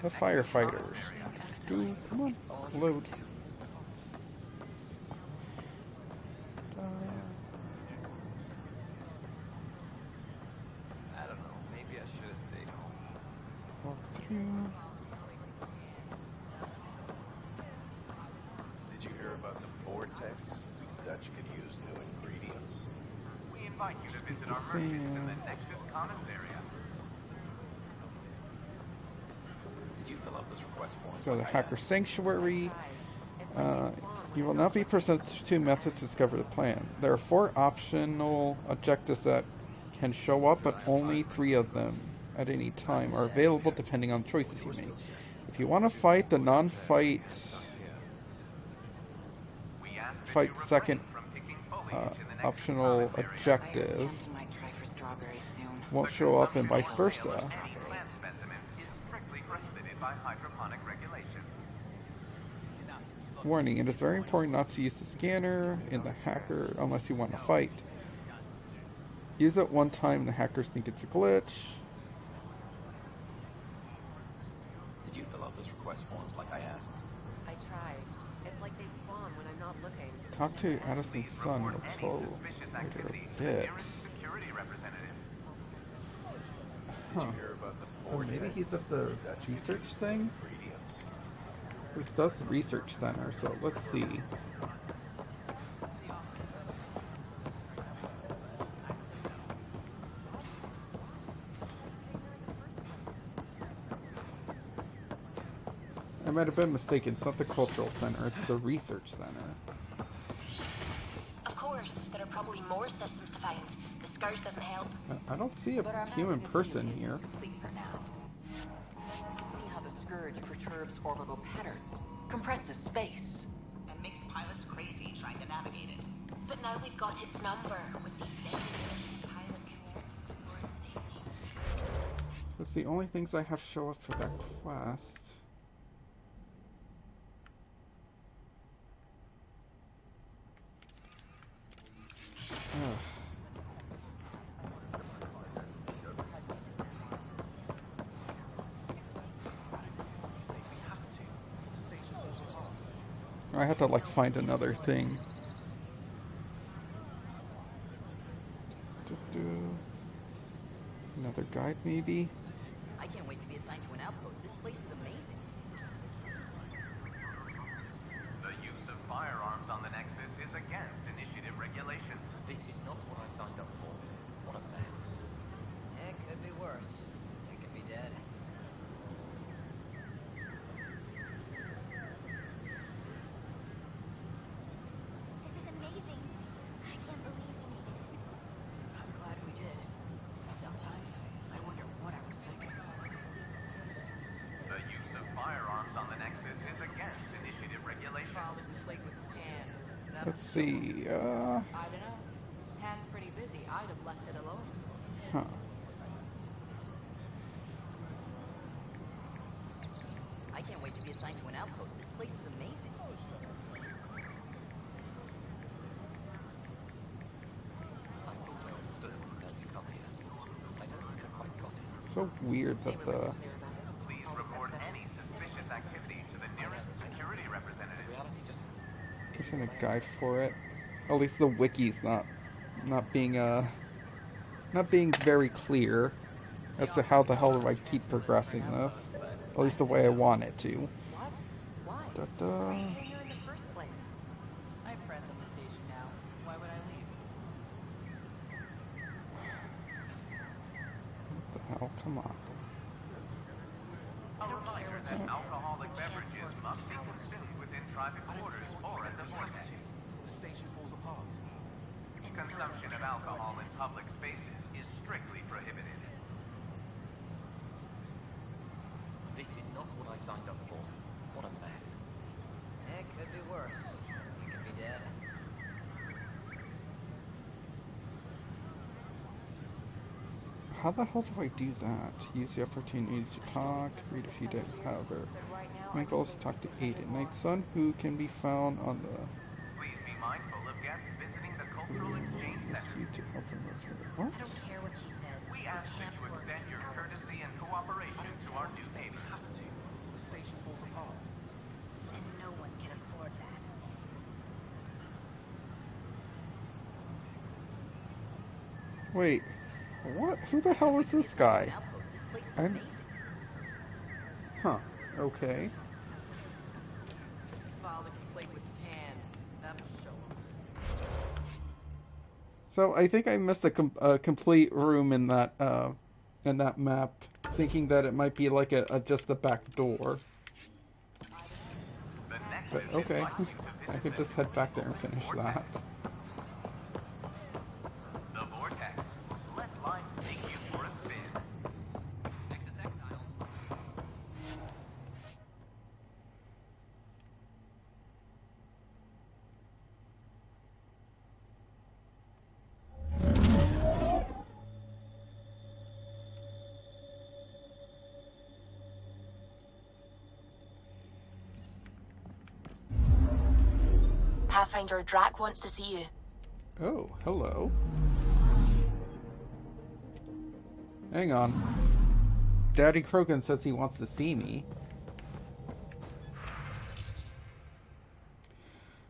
Speaker 2: The firefighters. Dude, come on, load.
Speaker 7: I don't know. Maybe I should have stayed home.
Speaker 2: Walk through.
Speaker 7: Did you hear about the vortex? Dutch could use new ingredients.
Speaker 18: We invite you to visit
Speaker 2: the
Speaker 18: our merchants in the
Speaker 2: same.
Speaker 18: Nexus Commons area.
Speaker 7: Did you fill out those request forms?
Speaker 2: Go to the Hacker Sanctuary. You will not be presented to 2 methods to discover the plan. There are 4 optional objectives that can show up, but only 3 of them at any time are available depending on choices you make. If you want to fight the non-fight fight second optional objective won't show up and vice versa. Warning, it is very important not to use the scanner in the hacker unless you want to fight. Use it one time, the hackers think it's a glitch.
Speaker 7: Did you fill out those request forms like I asked?
Speaker 20: I tried. It's like they spawn when I'm not looking.
Speaker 2: Talk to Addison's son, Otto, later a bit. Huh. Oh, maybe he's at the research thing? This does the research center, so let's see. I might have been mistaken. It's not the cultural center, it's the research center.
Speaker 12: Of course, there are probably more systems to find. The Scourge doesn't help.
Speaker 2: I don't see a human person here.
Speaker 20: Complete for now. See how the Scourge perturbs orbital patterns, compresses space,
Speaker 12: and makes pilots crazy trying to navigate it. But now we've got its number with these simulators, the pilot can explore it safely.
Speaker 2: That's the only things I have show up for that quest. Ugh. I have to like find another thing. Another guide maybe?
Speaker 14: I can't wait to be assigned to an outpost. This place is amazing.
Speaker 18: The use of firearms on the Nexus is against initiative regulations.
Speaker 14: This is not what I signed up for. What a mess. It could be worse. It could be dead.
Speaker 12: This is amazing. I can't believe we made it.
Speaker 14: I'm glad we did. Sometimes I wonder what I was thinking.
Speaker 18: The use of firearms on the Nexus is against initiative regulations.
Speaker 2: Let's see,
Speaker 20: I don't know. Tan's pretty busy. I'd have left it alone.
Speaker 2: Huh.
Speaker 14: I can't wait to be assigned to an outpost. This place is amazing.
Speaker 2: So weird that the
Speaker 18: Please report any suspicious activity to the nearest security representative.
Speaker 2: isn't a guide for it. At least the wiki's not being very clear as to how the hell do I keep progressing this. At least the way I want it to.
Speaker 22: Why are you here in the first place? I have friends at the station now. Why would I leave?
Speaker 2: What the hell? Come on.
Speaker 18: A reminder that alcoholic beverages must be consumed within private quarters or at the vortex.
Speaker 7: The station falls apart.
Speaker 18: Consumption of alcohol in public spaces is strictly prohibited.
Speaker 14: This is not what I signed up for. What a mess. It could be worse. We could be dead.
Speaker 2: How the hell do I do that? Use the opportunity to talk, read a few days, however. My goal is to talk to Aiden, Knight's son, who can be found on the...
Speaker 18: Please be mindful of guests visiting the cultural exchange center.
Speaker 2: You to help him with her. What?
Speaker 12: I don't care what she says.
Speaker 18: We ask that you extend your courtesy and cooperation to our new neighbors.
Speaker 7: The station falls apart.
Speaker 12: And no one can afford that.
Speaker 2: Wait. What? Who the hell is this guy? Huh. Okay.
Speaker 20: Filed a complaint with Tan. That'll show him.
Speaker 2: So I think I missed a complete room in that map, thinking that it might be like just the back door. But okay, I could just head back there and finish that.
Speaker 18: The vortex. Let life take you for a spin. Nexus Exiles.
Speaker 1: Pathfinder Drac wants to see you.
Speaker 2: Oh, hello. Hang on. Daddy Krogan says he wants to see me.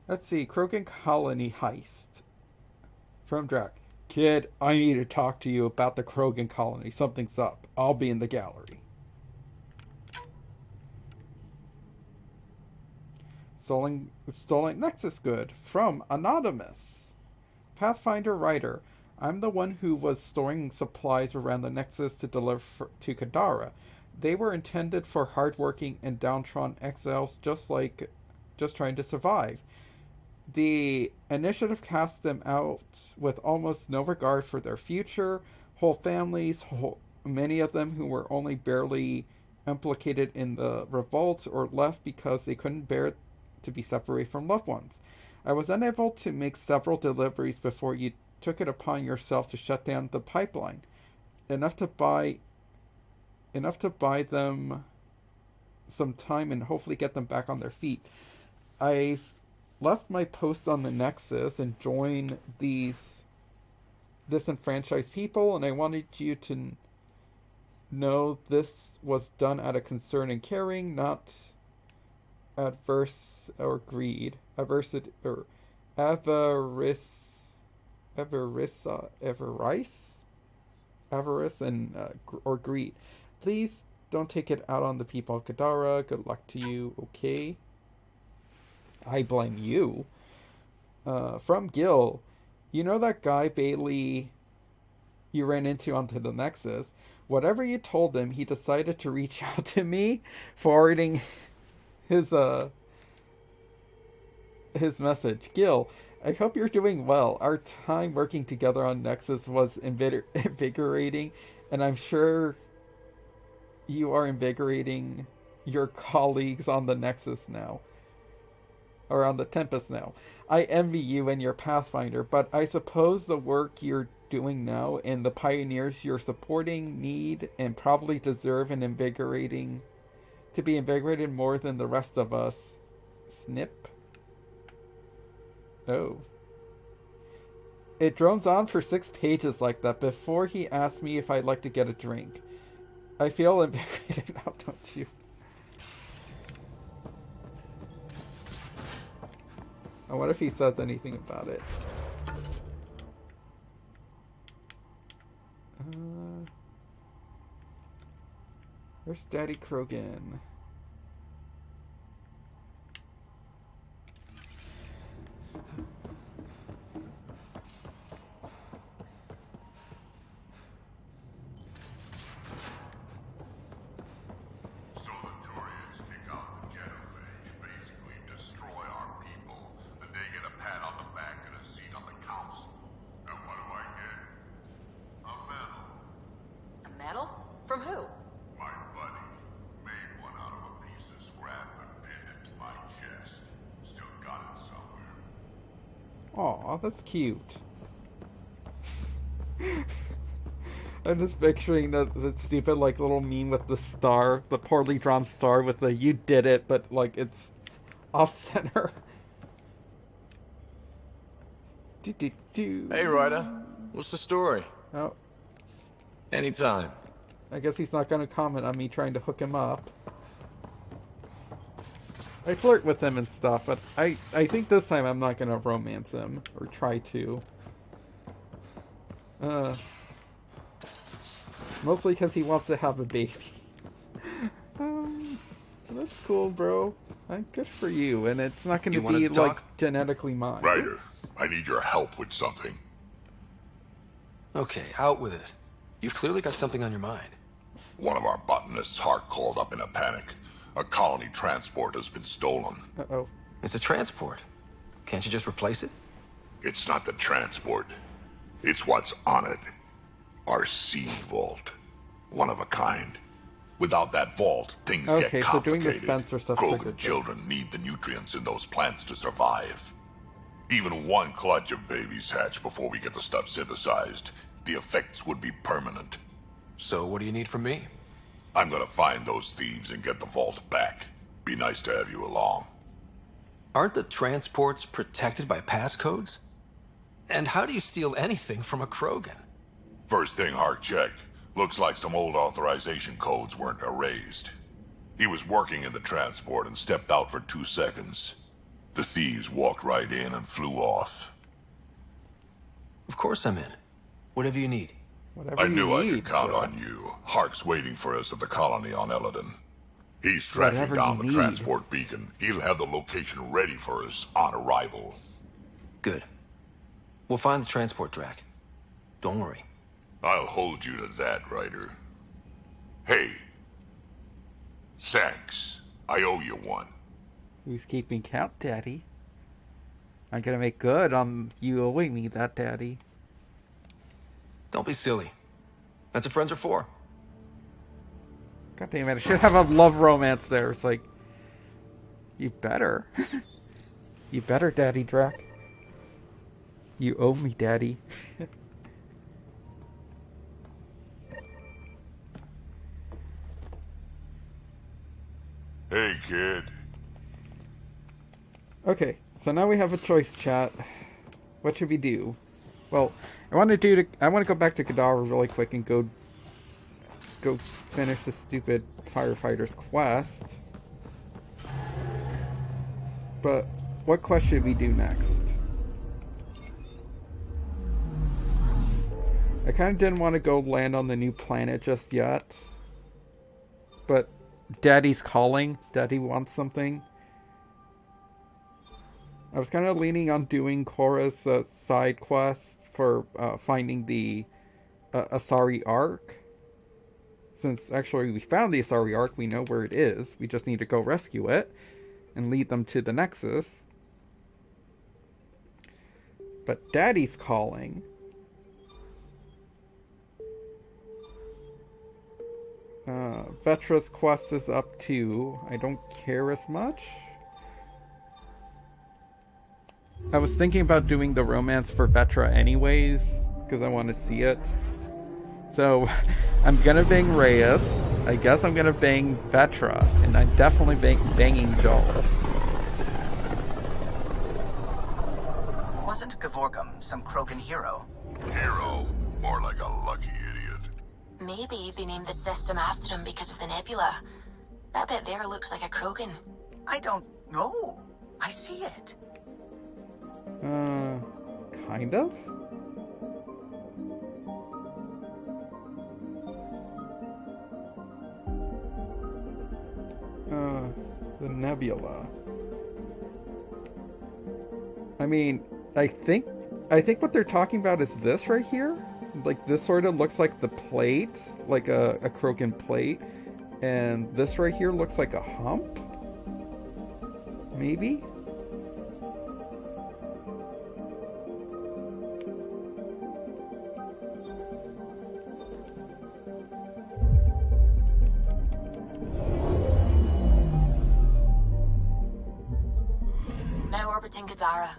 Speaker 2: Let's see. Krogan Colony Heist. From Drac. Kid, I need to talk to you about the Krogan Colony. Something's up. I'll be in the gallery. Stolen Nexus good from Anonymous. Pathfinder writer. I'm the one who was storing supplies around the Nexus to deliver to Kadara. They were intended for hardworking and downtrodden exiles just trying to survive. The initiative cast them out with almost no regard for their future, whole families, many of them who were only barely implicated in the revolt or left because they couldn't bear to be separated from loved ones. I was unable to make several deliveries before you took it upon yourself to shut down the pipeline. Enough to buy them some time and hopefully get them back on their feet. I've left my post on the Nexus and joined these disenfranchised people, and I wanted you to know this was done out of concern and caring, not avarice or greed. Please don't take it out on the people of Kadara. Good luck to you. Okay. I blame you. From Gil. You know that guy Bailey you ran into onto the Nexus? Whatever you told him, he decided to reach out to me, forwarding his message. Gil, I hope you're doing well. Our time working together on Nexus was invigorating, and I'm sure you are invigorating your colleagues on the Nexus now. Or on the Tempest now. I envy you and your Pathfinder, but I suppose the work you're doing now and the pioneers you're supporting need and probably deserve to be invigorated more than the rest of us. Snip? Oh. It drones on for 6 pages like that before he asked me if I'd like to get a drink. I feel invigorated now, don't you? I wonder if he says anything about it. Where's Daddy Krogan? Aw, that's cute. I'm just picturing that stupid like little meme with the star, the poorly drawn star with the "you did it," but like it's off center.
Speaker 3: Hey, Ryder. What's the story?
Speaker 2: Oh.
Speaker 3: Anytime.
Speaker 2: I guess he's not going to comment on me trying to hook him up. I flirt with him and stuff, but I think this time I'm not going to romance him, or try to. Mostly because he wants to have a baby. That's cool, bro. Good for you, and it's not going to be, like, genetically mine.
Speaker 16: Ryder, I need your help with something.
Speaker 6: Okay, out with it. You've clearly got something on your mind.
Speaker 16: One of our botanists' heart called up in a panic. A colony transport has been stolen.
Speaker 2: Uh-oh.
Speaker 6: It's a transport. Can't you just replace it?
Speaker 16: It's not the transport. It's what's on it. Our seed vault. One of a kind. Without that vault, things get complicated.
Speaker 2: So doing the Spencer stuff.
Speaker 16: Krogan children need the nutrients in those plants to survive. Even one clutch of babies hatch before we get the stuff synthesized. The effects would be permanent.
Speaker 6: So what do you need from me?
Speaker 16: I'm gonna find those thieves and get the vault back. Be nice to have you along.
Speaker 6: Aren't the transports protected by passcodes? And how do you steal anything from a Krogan?
Speaker 16: First thing Hark checked. Looks like some old authorization codes weren't erased. He was working in the transport and stepped out for 2 seconds. The thieves walked right in and flew off.
Speaker 6: Of course I'm in. Whatever you need.
Speaker 16: I knew I could count on you. Hark's waiting for us at the colony on Eladon. He's tracking down the transport beacon. He'll have the location ready for us on arrival.
Speaker 6: Good. We'll find the transport track. Don't worry.
Speaker 16: I'll hold you to that, Ryder. Hey. Thanks. I owe you one.
Speaker 2: Who's keeping count, Daddy? I'm gonna make good on you owing me that, Daddy.
Speaker 6: Don't be silly. That's what friends are for.
Speaker 2: God damn it, I should have a love romance there. It's like, you better. You better, Daddy Drac. You owe me, Daddy.
Speaker 16: Hey, kid.
Speaker 2: Okay, so now we have a choice, chat. What should we do? Well, I want to go back to Kadara really quick and go finish the stupid firefighter's quest. But what quest should we do next? I kind of didn't want to go land on the new planet just yet. But Daddy's calling. Daddy wants something. I was kind of leaning on doing Korra's side quest for finding the Asari Ark. Since actually we found the Asari Ark, we know where it is. We just need to go rescue it and lead them to the Nexus. But Daddy's calling. Vetra's quest is up too. I don't care as much. I was thinking about doing the romance for Vetra anyways, because I want to see it. So, I'm gonna bang Reyes. I guess I'm gonna bang Vetra, and I'm definitely banging Joel.
Speaker 17: Wasn't Gavorgum some Krogan hero?
Speaker 16: Hero? More like a lucky idiot.
Speaker 1: Maybe they named the system after him because of the nebula. That bit there looks like a Krogan.
Speaker 17: I don't know. I see it.
Speaker 2: kind of. The nebula. I mean, I think what they're talking about is this right here. Like, this sort of looks like the plate, like a Krogan plate. And this right here looks like a hump? Maybe?
Speaker 1: Now orbiting Kadara.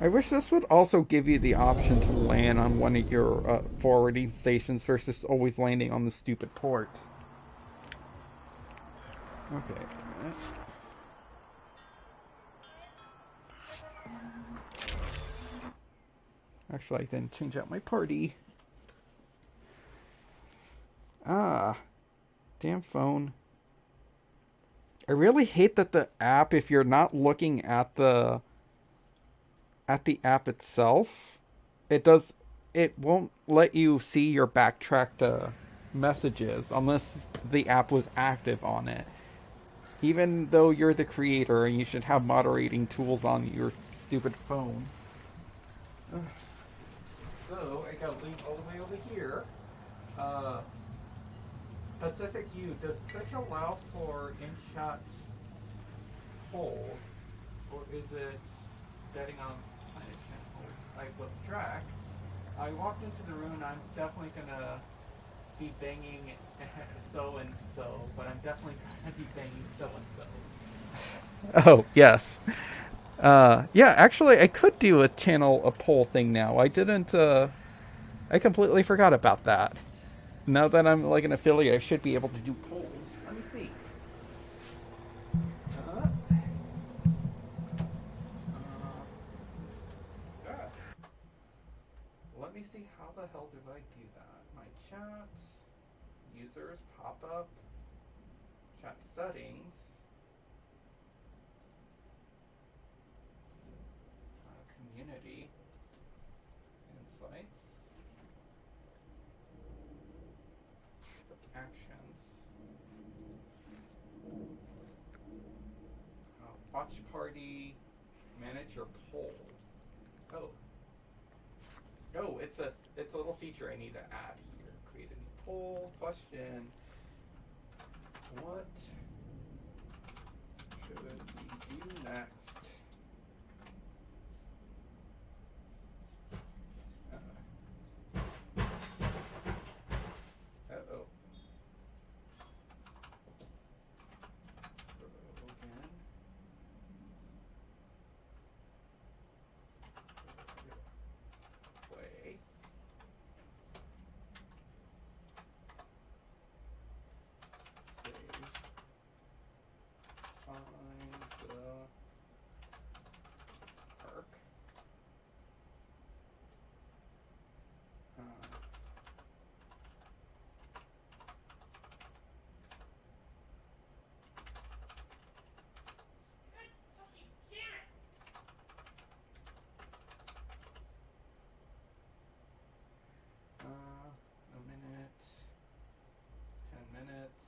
Speaker 2: I wish this would also give you the option to land on one of your forwarding stations versus always landing on the stupid port. Okay. Actually, I didn't change out my party. Ah. Damn phone. I really hate that the app, if you're not looking at the app itself, it won't let you see your backtracked messages unless the app was active on it. Even though you're the creator and you should have moderating tools on your stupid phone. So, I got linked all the way over here. Pacific U, does Twitch allow for in-chat polls? Or is it betting on planet channels? I flip track. I walked into the room and I'm definitely gonna be banging so and so, but I'm definitely gonna be banging so and so. Oh, yes. Yeah, actually I could do a poll thing now. I didn't I completely forgot about that. Now that I'm like an affiliate, I should be able to do polls. Let me see. Let me see, how the hell did I do that? My chat, users, pop-up, chat settings, community, insights, actions, watch party, manage your poll. Oh, it's a little feature I need to add here. Create a new poll. Question: what should we do next? Uh-oh. Again. Play. Save. Find the arc. A minute, 10 minutes.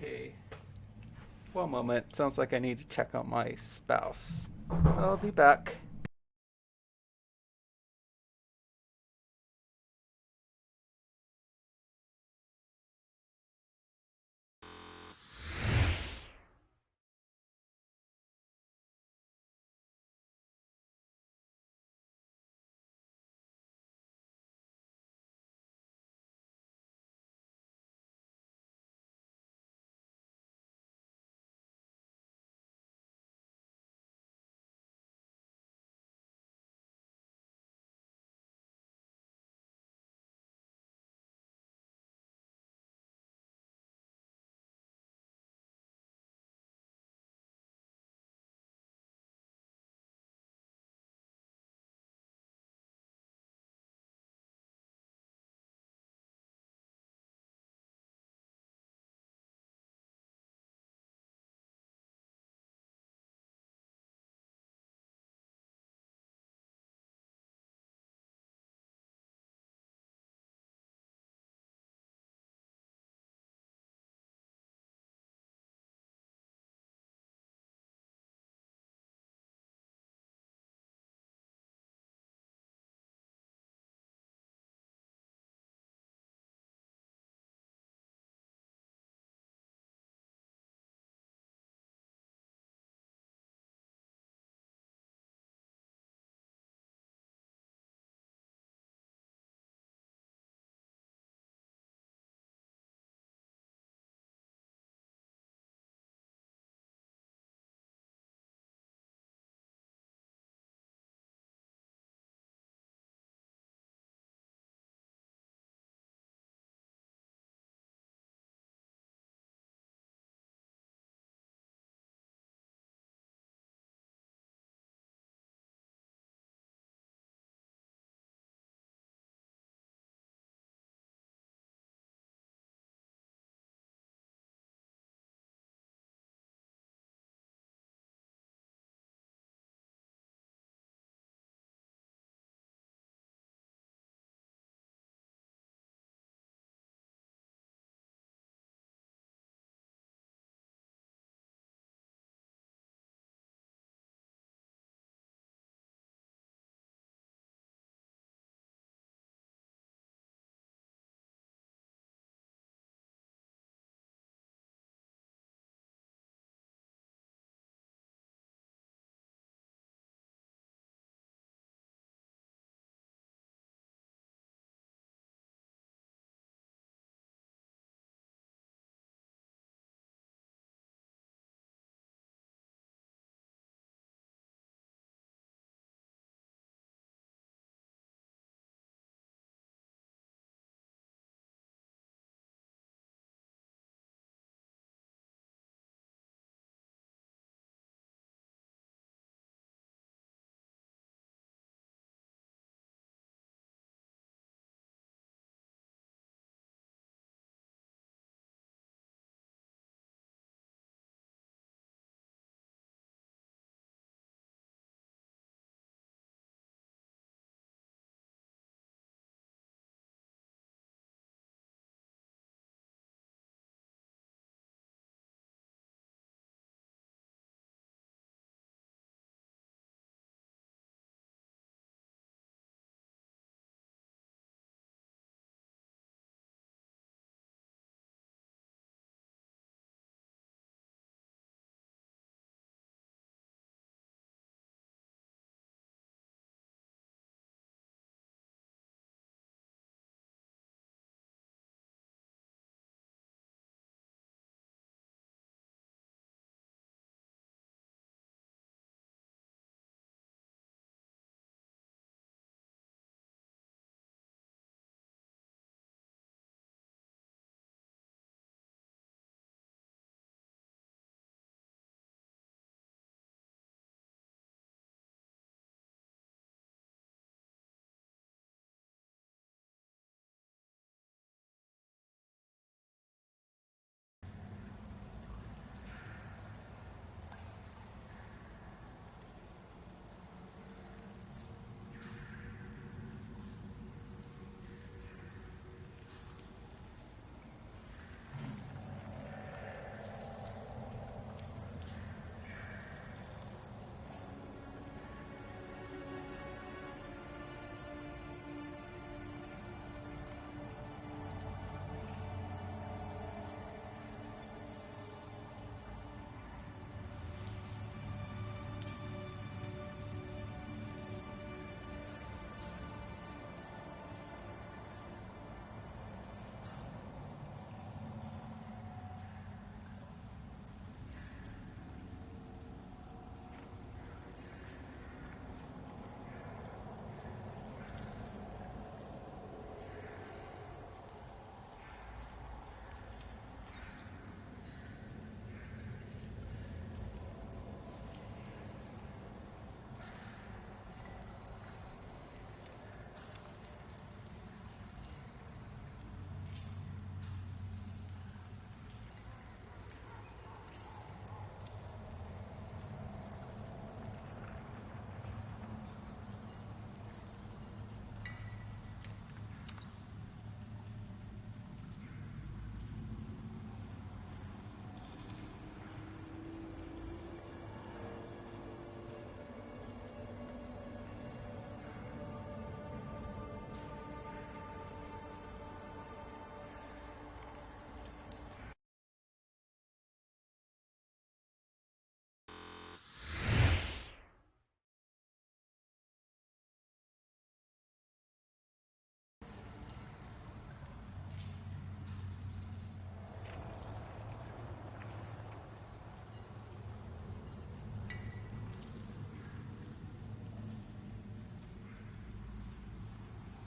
Speaker 2: Okay. One moment. Sounds like I need to check on my spouse. I'll be back.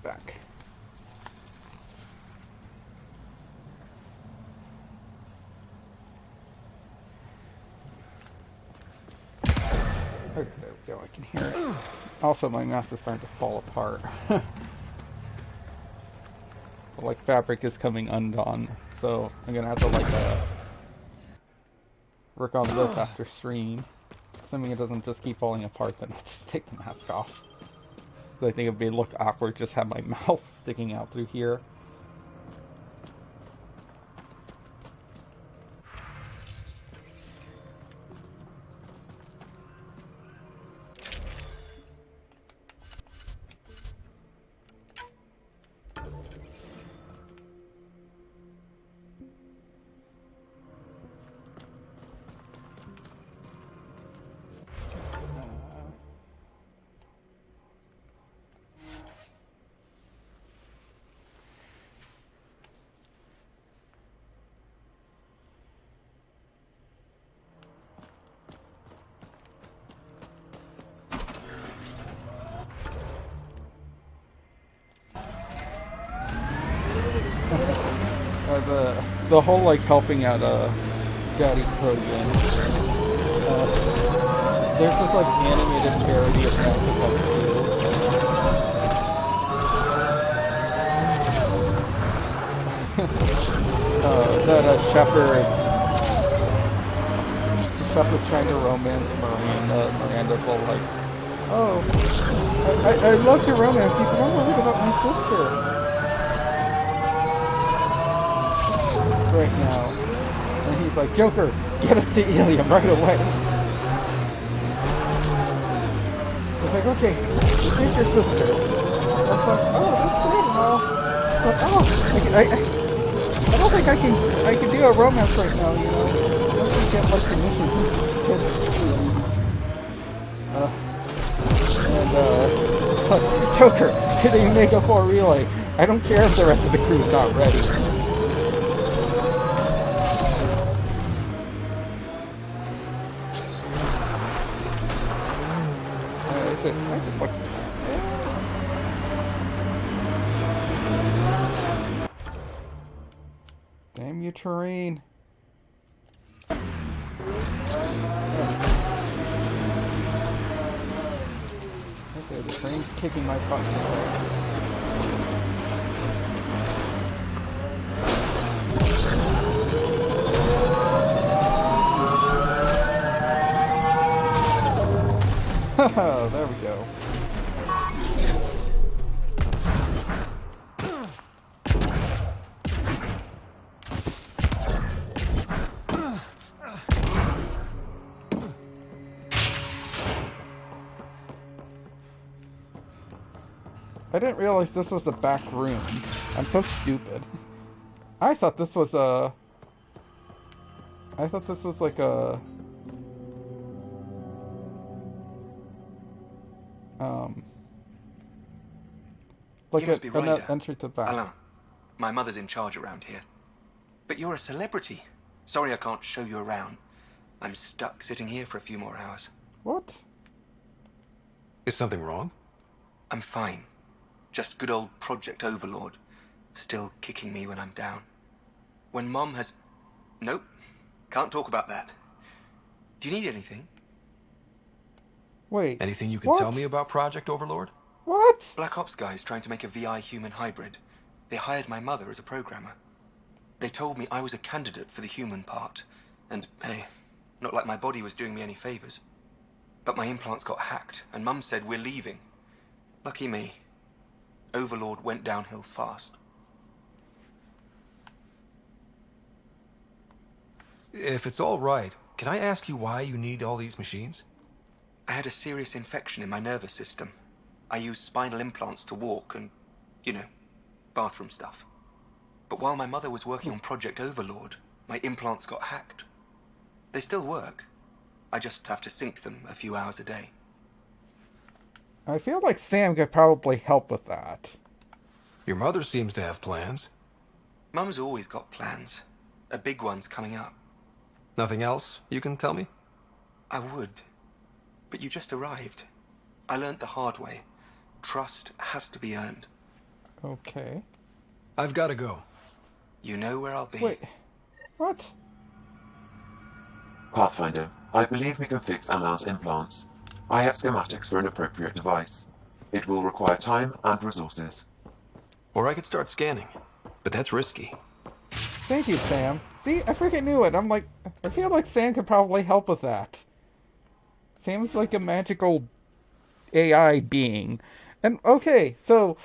Speaker 2: back. Okay, there we go, I can hear it. Also, my mask is starting to fall apart. Like, fabric is coming undone, so I'm gonna have to, like, work on this after stream. Assuming it doesn't just keep falling apart, then I'll just take the mask off. I think it would look awkward just have my mouth sticking out through here. The whole, like, helping out, Daddy Krogan. There's this, like, animated parody of Nexus that Shepard was trying to romance Miranda. Miranda's all like, oh, I love to romance you, but I'm worried about my sister. Right now. And he's like, Joker, get us to Ilium right away. He's like, okay, take your sister. I was like, oh, that's great and all. But, I don't think I can do a romance right now, you know. I don't think get much permission. Joker, did you make a 4 relay? I don't care if the rest of the crew's not ready. Damn you, terrain. Okay, the train's kicking my butt. Oh, there we go. I didn't realize this was the back room. I'm so stupid. I thought this was a... I thought this was like a... Like
Speaker 13: You must be
Speaker 2: an
Speaker 13: Ryder.
Speaker 2: entry to back.
Speaker 13: Alain, my mother's in charge around here. But you're a celebrity. Sorry I can't show you around. I'm stuck sitting here for a few more hours.
Speaker 2: What?
Speaker 6: Is something wrong?
Speaker 13: I'm fine. Just good old Project Overlord. Still kicking me when I'm down. When Mom has... Nope. Can't talk about that. Do you need anything?
Speaker 2: Wait.
Speaker 6: Anything you can tell me about Project Overlord?
Speaker 2: What?
Speaker 13: Black Ops guys trying to make a VI human hybrid. They hired my mother as a programmer. They told me I was a candidate for the human part. And, hey, not like my body was doing me any favors. But my implants got hacked, and Mum said we're leaving. Lucky me. Overlord went downhill fast.
Speaker 6: If it's all right, can I ask you why you need all these machines?
Speaker 13: I had a serious infection in my nervous system. I used spinal implants to walk and, you know, bathroom stuff. But while my mother was working on Project Overlord, my implants got hacked. They still work. I just have to sync them a few hours a day.
Speaker 2: I feel like Sam could probably help with that.
Speaker 6: Your mother seems to have plans.
Speaker 13: Mum's always got plans. A big one's coming up.
Speaker 6: Nothing else you can tell me?
Speaker 13: I would. But you just arrived. I learned the hard way. Trust has to be earned.
Speaker 2: Okay.
Speaker 6: I've got to go.
Speaker 13: You know where I'll be.
Speaker 2: Wait. What?
Speaker 15: Pathfinder, I believe we can fix Alain's implants. I have schematics for an appropriate device. It will require time and resources.
Speaker 6: Or I could start scanning, but that's risky.
Speaker 2: Thank you, Sam. See, I freaking knew it. I'm like, I feel like Sam could probably help with that. Sam's like a magical AI being. And, okay, so,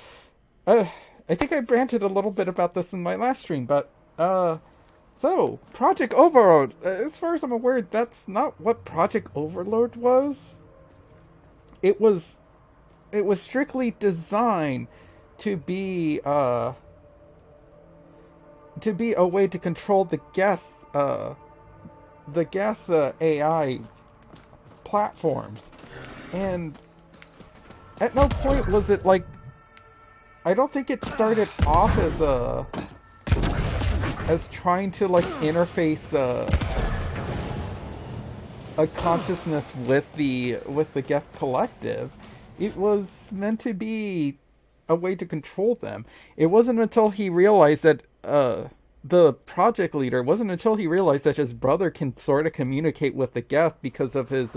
Speaker 2: I think I ranted a little bit about this in my last stream, but, so, Project Overlord, as far as I'm aware, that's not what Project Overlord was. It was strictly designed to be a way to control the Geth AI platforms. And at no point was it like, I don't think it started off as trying to like interface a consciousness with the Geth collective. It was meant to be a way to control them. It wasn't until he realized that the project leader, it wasn't until he realized that his brother can sort of communicate with the Geth because of his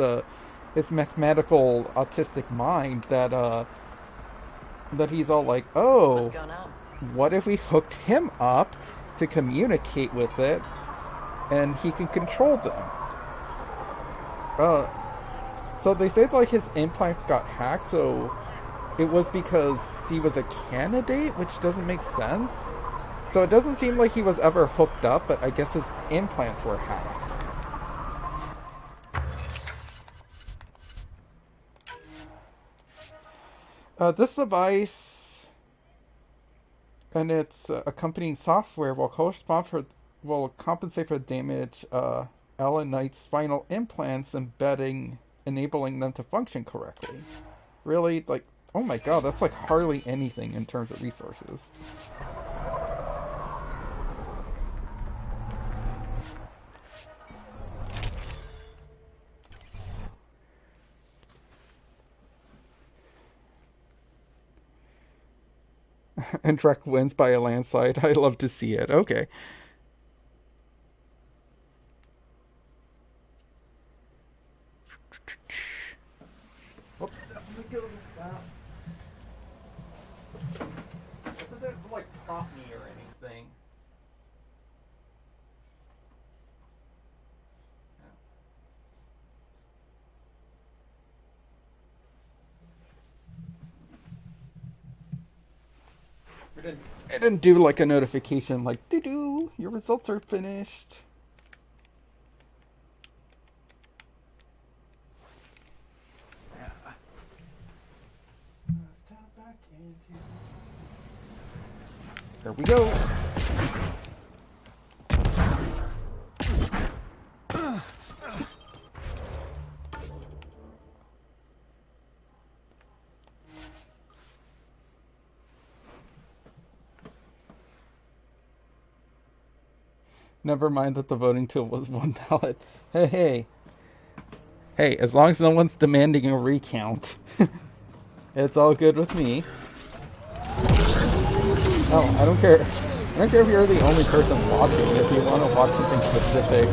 Speaker 2: mathematical autistic mind that he's all like, oh,
Speaker 20: What's going on?
Speaker 2: What if we hooked him up to communicate with it and he can control them? So they said like his implants got hacked, so it was because he was a candidate, which doesn't make sense. So it doesn't seem like he was ever hooked up, but I guess his implants were hacked. This device and its accompanying software will compensate for the damage Ellen Knight's spinal implants, enabling them to function correctly. Really, like, oh my god, that's like hardly anything in terms of resources. And Drek wins by a landslide. I love to see it. Okay. Oh, definitely go with that. Doesn't it like prompt me or anything? It didn't do like a notification like, doo-doo, your results are finished. There we go. Never mind that the voting tool was one ballot. Hey, as long as no one's demanding a recount, it's all good with me. Oh, I don't care. I don't care if you're the only person watching. If you want to watch something specific,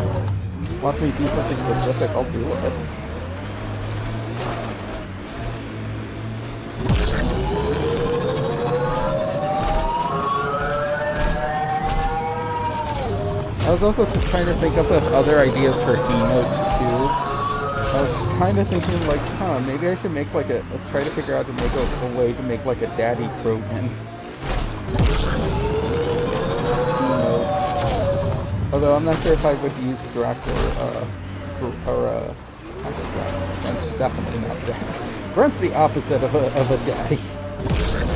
Speaker 2: watch me do something specific, I'll do it. I was also trying to think up of other ideas for emotes too. I was kind of thinking like, maybe I should make like try to figure out to make a way to make like a Daddy Krogan emote. Although I'm not sure if I would use Drac or Brent's definitely not Drac. Brent's the opposite of a daddy. Brent's a son.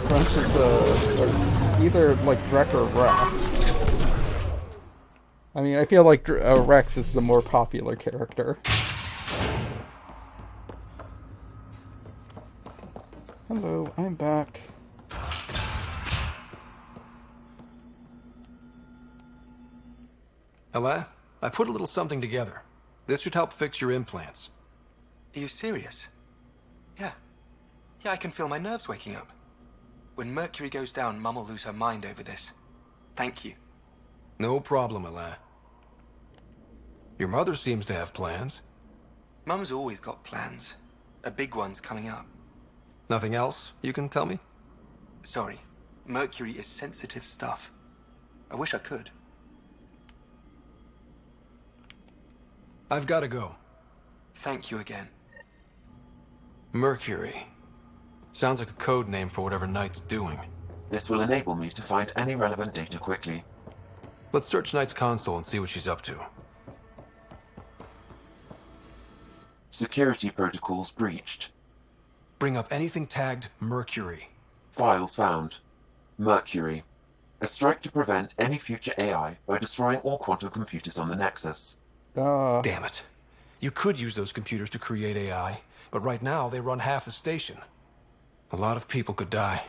Speaker 2: Crunch is either like Drek or Rex. I mean, I feel like Rex is the more popular character. Hello, I'm back.
Speaker 6: Ella, I put a little something together. This should help fix your implants.
Speaker 13: Are you serious? Yeah. Yeah, I can feel my nerves waking up. When Mercury goes down, Mum will lose her mind over this. Thank you.
Speaker 6: No problem, Ella. Your mother seems to have plans.
Speaker 13: Mum's always got plans. A big one's coming up.
Speaker 6: Nothing else you can tell me?
Speaker 13: Sorry. Mercury is sensitive stuff. I wish I could.
Speaker 6: I've got to go.
Speaker 13: Thank you again.
Speaker 6: Mercury. Sounds like a code name for whatever Knight's doing.
Speaker 15: This will enable me to find any relevant data quickly.
Speaker 6: Let's search Knight's console and see what she's up to.
Speaker 15: Security protocols breached.
Speaker 6: Bring up anything tagged Mercury.
Speaker 15: Files found. Mercury. A strike to prevent any future AI by destroying all quantum computers on the Nexus.
Speaker 6: Damn it. You could use those computers to create AI, but right now they run half the station. A lot of people could die.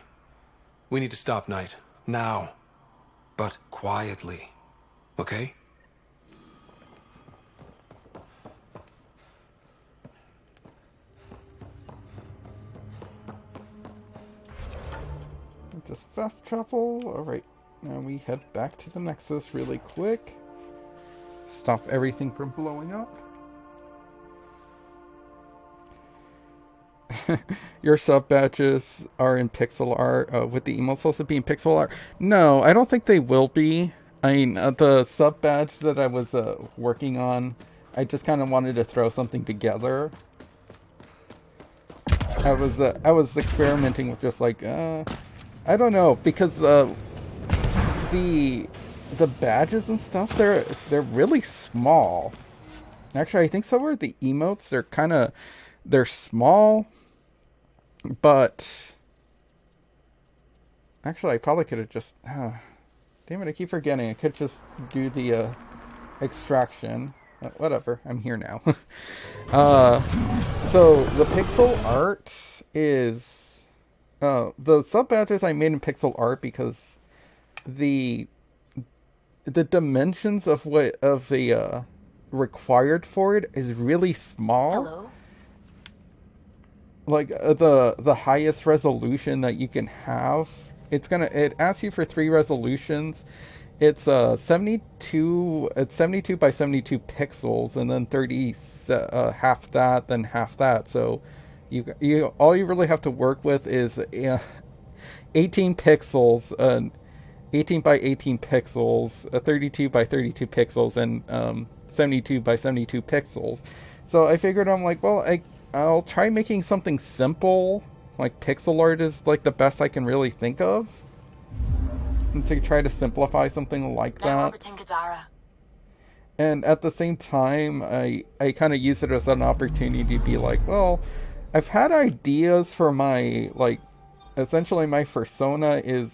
Speaker 6: We need to stop Knight. Now. But quietly. Okay?
Speaker 2: Just fast travel. Alright, now we head back to the Nexus really quick. Stop everything from blowing up. Your sub badges are in pixel art, with the emotes also being pixel art. No, I don't think they will be. I mean, the sub badge that I was working on, I just kind of wanted to throw something together. I was experimenting with just like, I don't know, because the badges and stuff, they're really small. Actually, I think so are the emotes. They're small, but actually I probably could have just damn it, I keep forgetting. I could just do the extraction. Whatever, I'm here now. So the pixel art is the sub badges I made in pixel art because the dimensions of the required for it is really small.
Speaker 1: Hello?
Speaker 2: Like the highest resolution that you can have, it asks you for 3 resolutions. It's 72 by 72 pixels, and then 30 half that, then half that. So you all you really have to work with is 18 pixels, 18 by 18 pixels, 32 by 32 pixels, and 72 by 72 pixels. So I figured, I'm like, well, I'll try making something simple. Like pixel art is like the best I can really think of. And to try to simplify something like
Speaker 1: Now
Speaker 2: that.
Speaker 1: orbiting Kadara.
Speaker 2: And at the same time, I kind of use it as an opportunity to be like, well, I've had ideas for my, like, essentially my persona is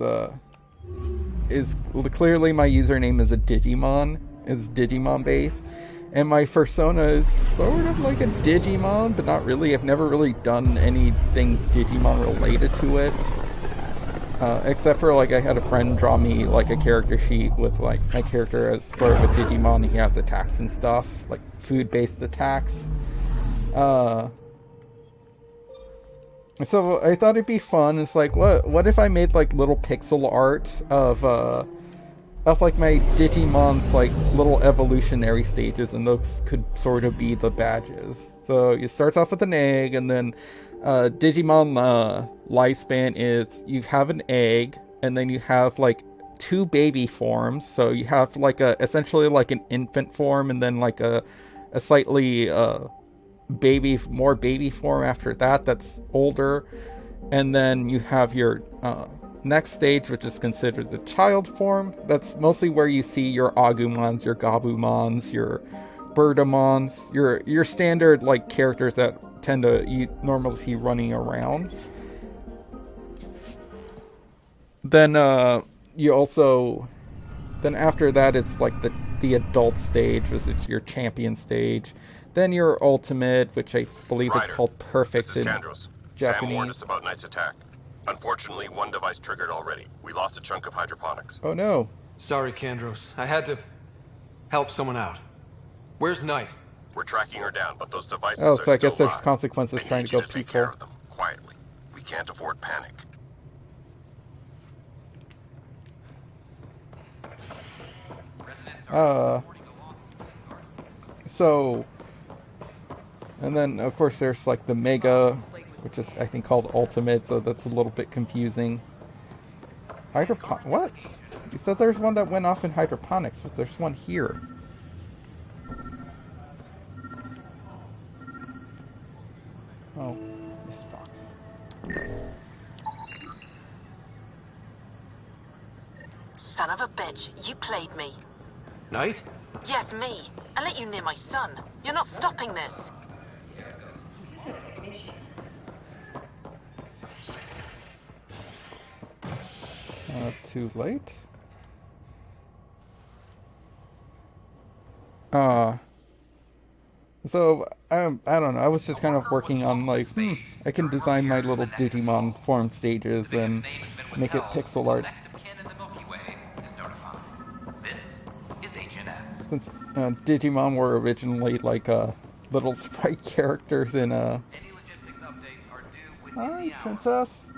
Speaker 2: clearly my username is a Digimon, is Digimon based. And my persona is sort of like a Digimon, but not really. I've never really done anything Digimon related to it. Except for, like, I had a friend draw me, like, a character sheet with, like, my character as sort of a Digimon, and he has attacks and stuff, like, food-based attacks. So I thought it'd be fun. It's like, what if I made, like, little pixel art of like, my Digimon's, like, little evolutionary stages, and those could sort of be the badges. So it starts off with an egg, and then Digimon lifespan is you have an egg, and then you have like 2 baby forms. So you have like essentially like an infant form, and then like a slightly more baby form after that that's older, and then you have your next stage, which is considered the child form. That's mostly where you see your Agumons, your Gabumons, your Birdamons, your standard like characters that tend to you normally see running around. Then then after that it's like the adult stage, which is your champion stage. Then your ultimate, which I believe is called perfect.
Speaker 23: This is Kandros.
Speaker 2: Japanese.
Speaker 4: Sam warned us about Knight's attack. Unfortunately, one device triggered already. We lost a chunk of hydroponics.
Speaker 2: Oh no.
Speaker 6: Sorry, Kandros. I had to help someone out. Where's Knight?
Speaker 4: We're tracking her down, but those devices
Speaker 2: Oh,
Speaker 4: are
Speaker 2: so I guess
Speaker 4: still
Speaker 2: there's
Speaker 4: live.
Speaker 2: consequences
Speaker 4: I
Speaker 2: trying
Speaker 4: need
Speaker 2: to
Speaker 4: you
Speaker 2: go
Speaker 4: to take care
Speaker 2: peaceful.
Speaker 4: of them, quietly. We can't afford panic.
Speaker 2: So, and then of course there's like the Mega, which is I think called Ultimate, so that's a little bit confusing. What? You said there's one that went off in hydroponics, but there's one here. Oh, this box.
Speaker 1: Son of a bitch, you played me.
Speaker 6: Knight?
Speaker 1: Yes, me. I let you near my son. You're not stopping this.
Speaker 2: Too late? So, I don't know, I was just kind of working on, like, I can design my little Digimon form stages and make it pixel art. Since Digimon were originally, like, little sprite characters in a... Hi, princess!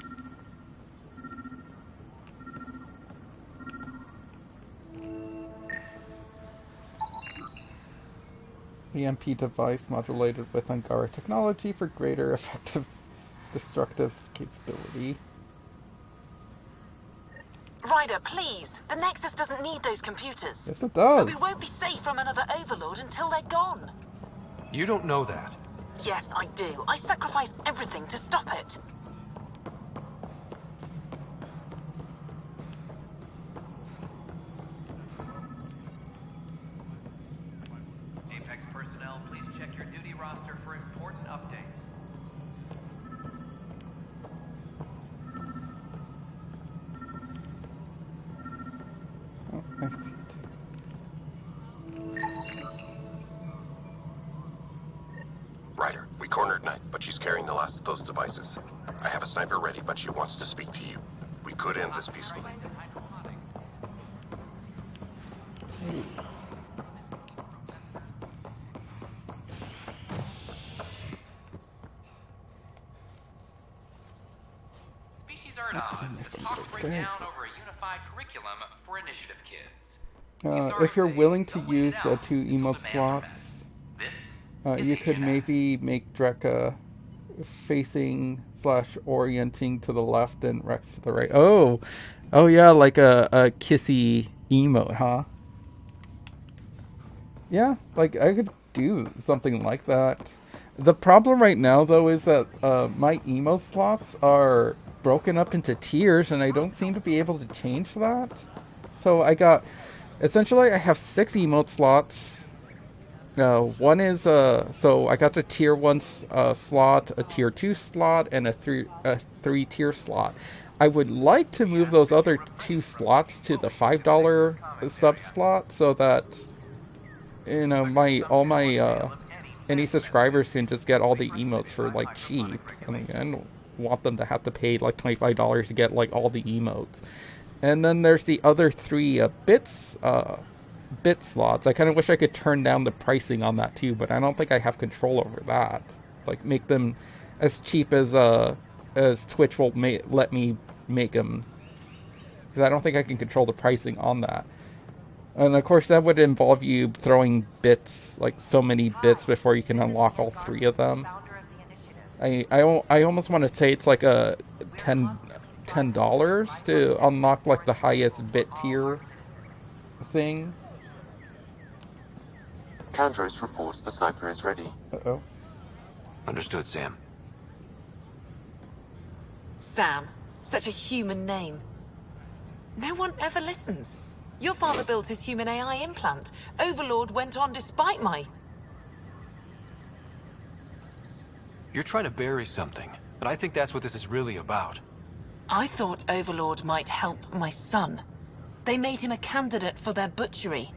Speaker 2: EMP device modulated with Angara technology for greater effective destructive capability.
Speaker 1: Ryder, please! The Nexus doesn't need those computers.
Speaker 2: Yes, it does.
Speaker 1: But we won't be safe from another Overlord until they're gone.
Speaker 6: You don't know that.
Speaker 1: Yes, I do. I sacrificed everything to stop it.
Speaker 18: Apex personnel, please check your duty roster for important updates.
Speaker 2: Oh, I see it.
Speaker 4: Ryder, we cornered Knight, but she's carrying the last of those devices. I have a sniper ready, but she wants to speak to you. We could end this peacefully.
Speaker 18: Species are at odds as talks break down over a unified curriculum for initiative kids.
Speaker 2: If you're willing to use 2 emote slots, you could maybe make Drekka facing / orienting to the left and Rex to the right. Oh yeah, like a kissy emote, huh? Yeah, like I could do something like that. The problem right now, though, is that my emote slots are broken up into tiers, and I don't seem to be able to change that. So essentially I have 6 emote slots. One is, so I got the tier 1 slot, a tier 2 slot, and a 3 tier slot. I would like to move those other 2 slots to the $5 sub slot so that, you know, any subscribers can just get all the emotes for, like, cheap. I mean, I don't want them to have to pay, like, $25 to get, like, all the emotes. And then there's the other 3 bit slots. I kind of wish I could turn down the pricing on that too, but I don't think I have control over that. Like, make them as cheap as Twitch will let me make them, because I don't think I can control the pricing on that. And of course that would involve you throwing bits, like so many bits, before you can unlock all 3 of them. I almost want to say it's like a $10 to unlock like the highest bit tier thing.
Speaker 15: Kandros reports the sniper is ready.
Speaker 2: Uh-oh.
Speaker 6: Understood, Sam.
Speaker 1: Sam. Such a human name. No one ever listens. Your father built his human AI implant. Overlord went on despite my...
Speaker 6: You're trying to bury something, but I think that's what this is really about.
Speaker 1: I thought Overlord might help my son. They made him a candidate for their butchery.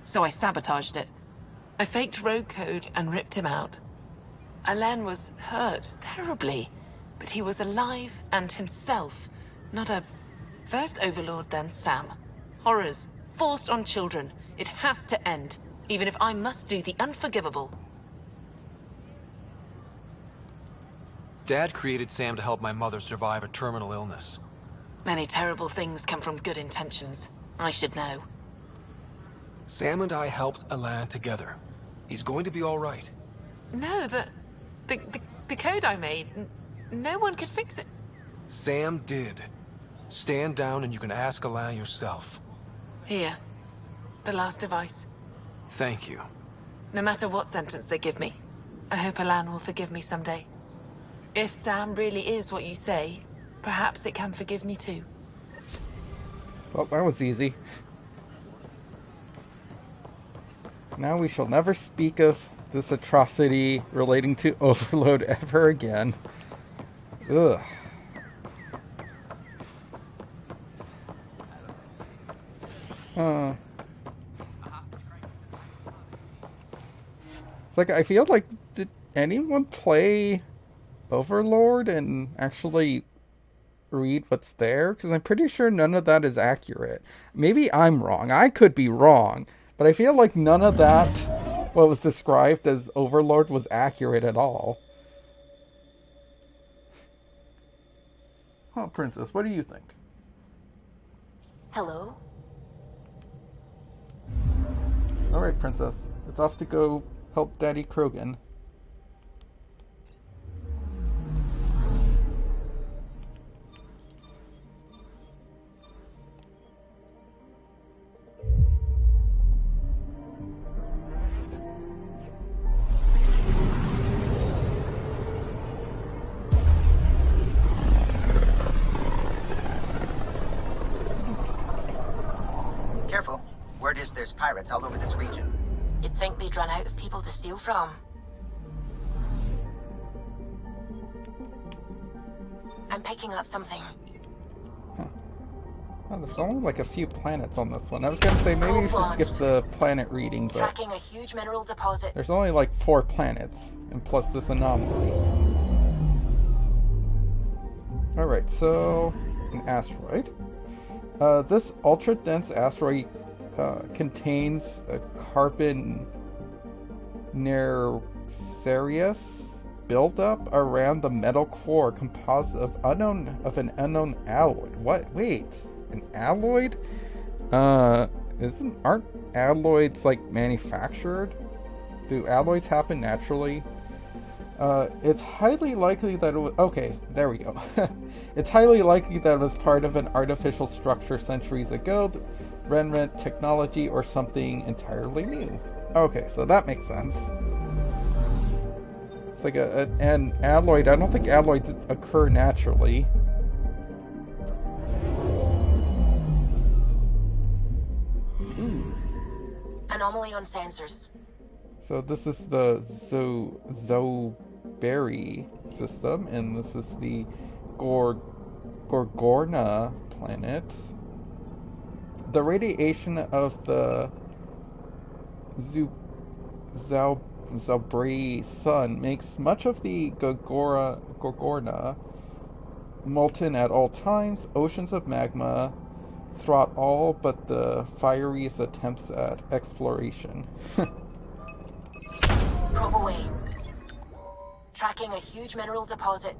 Speaker 1: So I sabotaged it. I faked rogue code and ripped him out. Alain was hurt terribly. But he was alive and himself, not a... First Overlord, then Sam. Horrors, forced on children. It has to end, even if I must do the unforgivable.
Speaker 6: Dad created Sam to help my mother survive a terminal illness.
Speaker 1: Many terrible things come from good intentions. I should know.
Speaker 6: Sam and I helped Alain together. He's going to be all right.
Speaker 1: No, the code I made, no one could fix it.
Speaker 6: Sam did. Stand down and you can ask Alain yourself.
Speaker 1: Here. The last device.
Speaker 6: Thank you.
Speaker 1: No matter what sentence they give me, I hope Alain will forgive me someday. If Sam really is what you say, perhaps it can forgive me too.
Speaker 2: Well, that was easy. Now we shall never speak of this atrocity relating to Overload ever again. Ugh. It's like, I feel like, did anyone play Overlord and actually read what's there? Because I'm pretty sure none of that is accurate. Maybe I'm wrong. I could be wrong. But I feel like none of that, what was described as Overlord, was accurate at all. Oh, Princess, what do you think?
Speaker 12: Hello?
Speaker 2: Alright, Princess. It's off to go help Daddy Krogan.
Speaker 17: Careful. Word is there's pirates all over this region.
Speaker 12: You'd think they'd run out of people to steal from. I'm picking up something.
Speaker 2: Oh, there's only like a few planets on this one. I was gonna say maybe you should skip the planet reading, but
Speaker 12: Tracking a huge mineral deposit.
Speaker 2: there's only like 4 planets, and plus this anomaly. Alright, so an asteroid. This ultra-dense asteroid contains a carbon Nereus buildup around the metal core composed of an unknown alloy. What? Wait, an alloy? Aren't alloys like manufactured? Do alloys happen naturally? It's highly likely that it was... Okay, there we go. It's highly likely that it was part of an artificial structure centuries ago, remnant technology, or something entirely new. Okay, so that makes sense. It's like an alloy. I don't think alloys occur naturally. Ooh.
Speaker 12: Anomaly on sensors.
Speaker 2: So this is the Zoberi system, and this is the Gorgona planet. The radiation of the Zoberi sun makes much of the Gorgona molten at all times. Oceans of magma thwart all but the fieriest attempts at exploration.
Speaker 12: Probe away. Tracking a huge mineral deposit.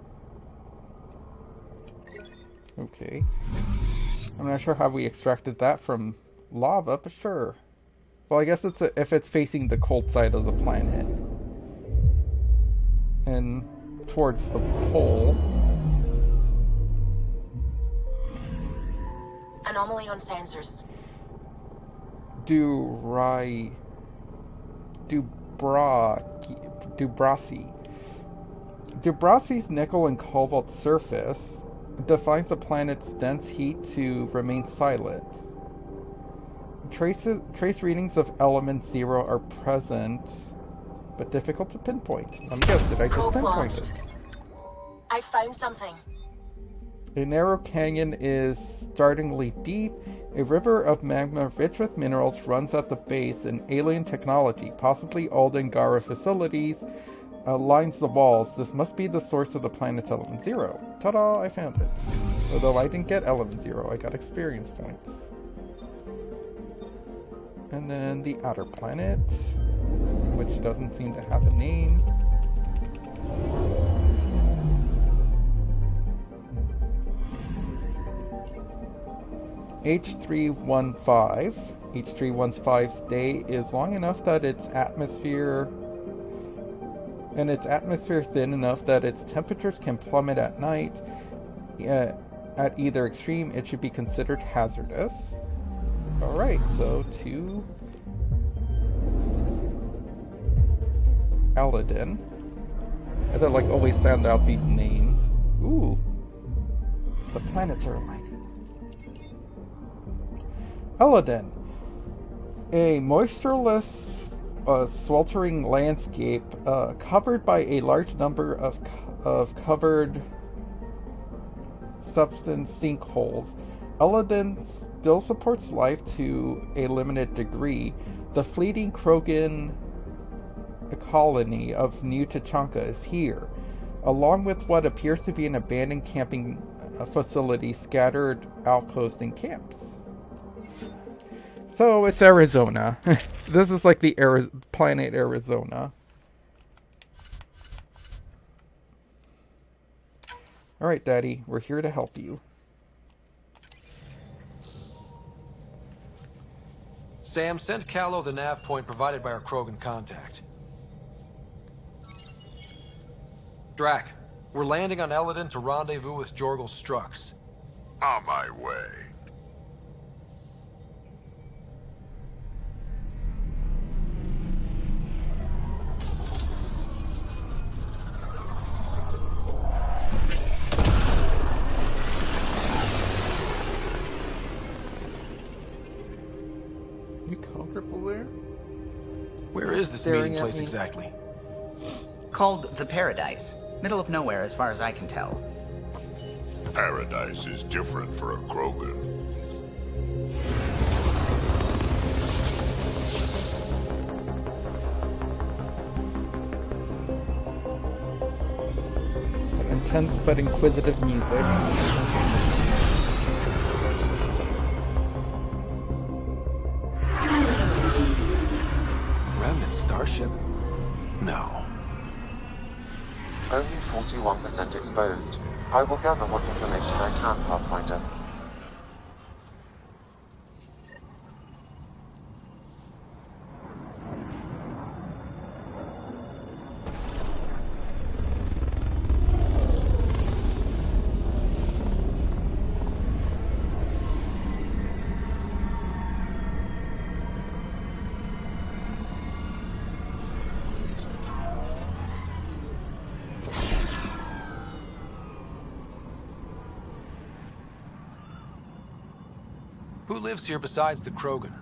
Speaker 2: Okay. I'm not sure how we extracted that from lava, but sure. Well, I guess if it's facing the cold side of the planet. And towards the pole.
Speaker 12: Anomaly on sensors.
Speaker 2: Dubrasi's nickel and cobalt surface defines the planet's dense heat to remain silent. Trace readings of element 0 are present, but difficult to pinpoint. Let me guess, did I just pinpoint it?
Speaker 12: I found something.
Speaker 2: A narrow canyon is startlingly deep. A river of magma rich with minerals runs at the base, and alien technology, possibly old Angara facilities, lines the walls. This must be the source of the planet's element 0. Ta-da! I found it. Although I didn't get element 0, I got experience points. And then the outer planet, which doesn't seem to have a name. H315. H315's day is long enough that its atmosphere thin enough that its temperatures can plummet at night. At either extreme, it should be considered hazardous. Alright, so to Aladdin. I had to like always sound out these names. Ooh. The planets are alike. Aladdin. A moistureless, sweltering landscape covered by a large number of covered substance sinkholes. Aladdin still supports life to a limited degree. The fleeting Krogan colony of New Tachanka is here, along with what appears to be an abandoned camping facility, scattered outposts and camps. So it's Arizona. This is like the planet Arizona. Alright, Daddy, we're here to help you.
Speaker 6: Sam, send Callow the nav point provided by our Krogan contact. Drac, we're landing on Eladin to rendezvous with Jorgal's Strux.
Speaker 16: On my way.
Speaker 2: You comfortable there?
Speaker 6: Where is this meeting place exactly?
Speaker 17: Called the Paradise. Middle of nowhere as far as I can tell.
Speaker 16: Paradise is different for a Krogan.
Speaker 2: Intense but inquisitive music.
Speaker 6: Remnant starship? No.
Speaker 15: Only 41% exposed. I will gather what information I can, Pathfinder.
Speaker 6: Who lives here besides the Krogan?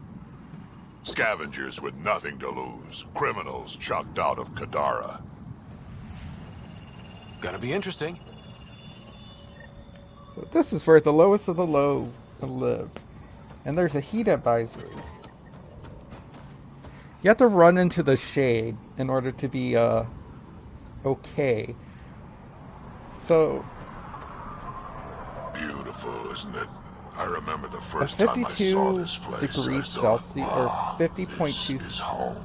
Speaker 16: Scavengers with nothing to lose. Criminals chucked out of Kadara.
Speaker 6: Gonna be interesting.
Speaker 2: So this is where the lowest of the low live. And there's a heat advisory. You have to run into the shade in order to be, okay. So...
Speaker 16: Beautiful, isn't it? I remember the first time I saw this place.
Speaker 2: 52 degrees Celsius, or 50.2
Speaker 16: is home.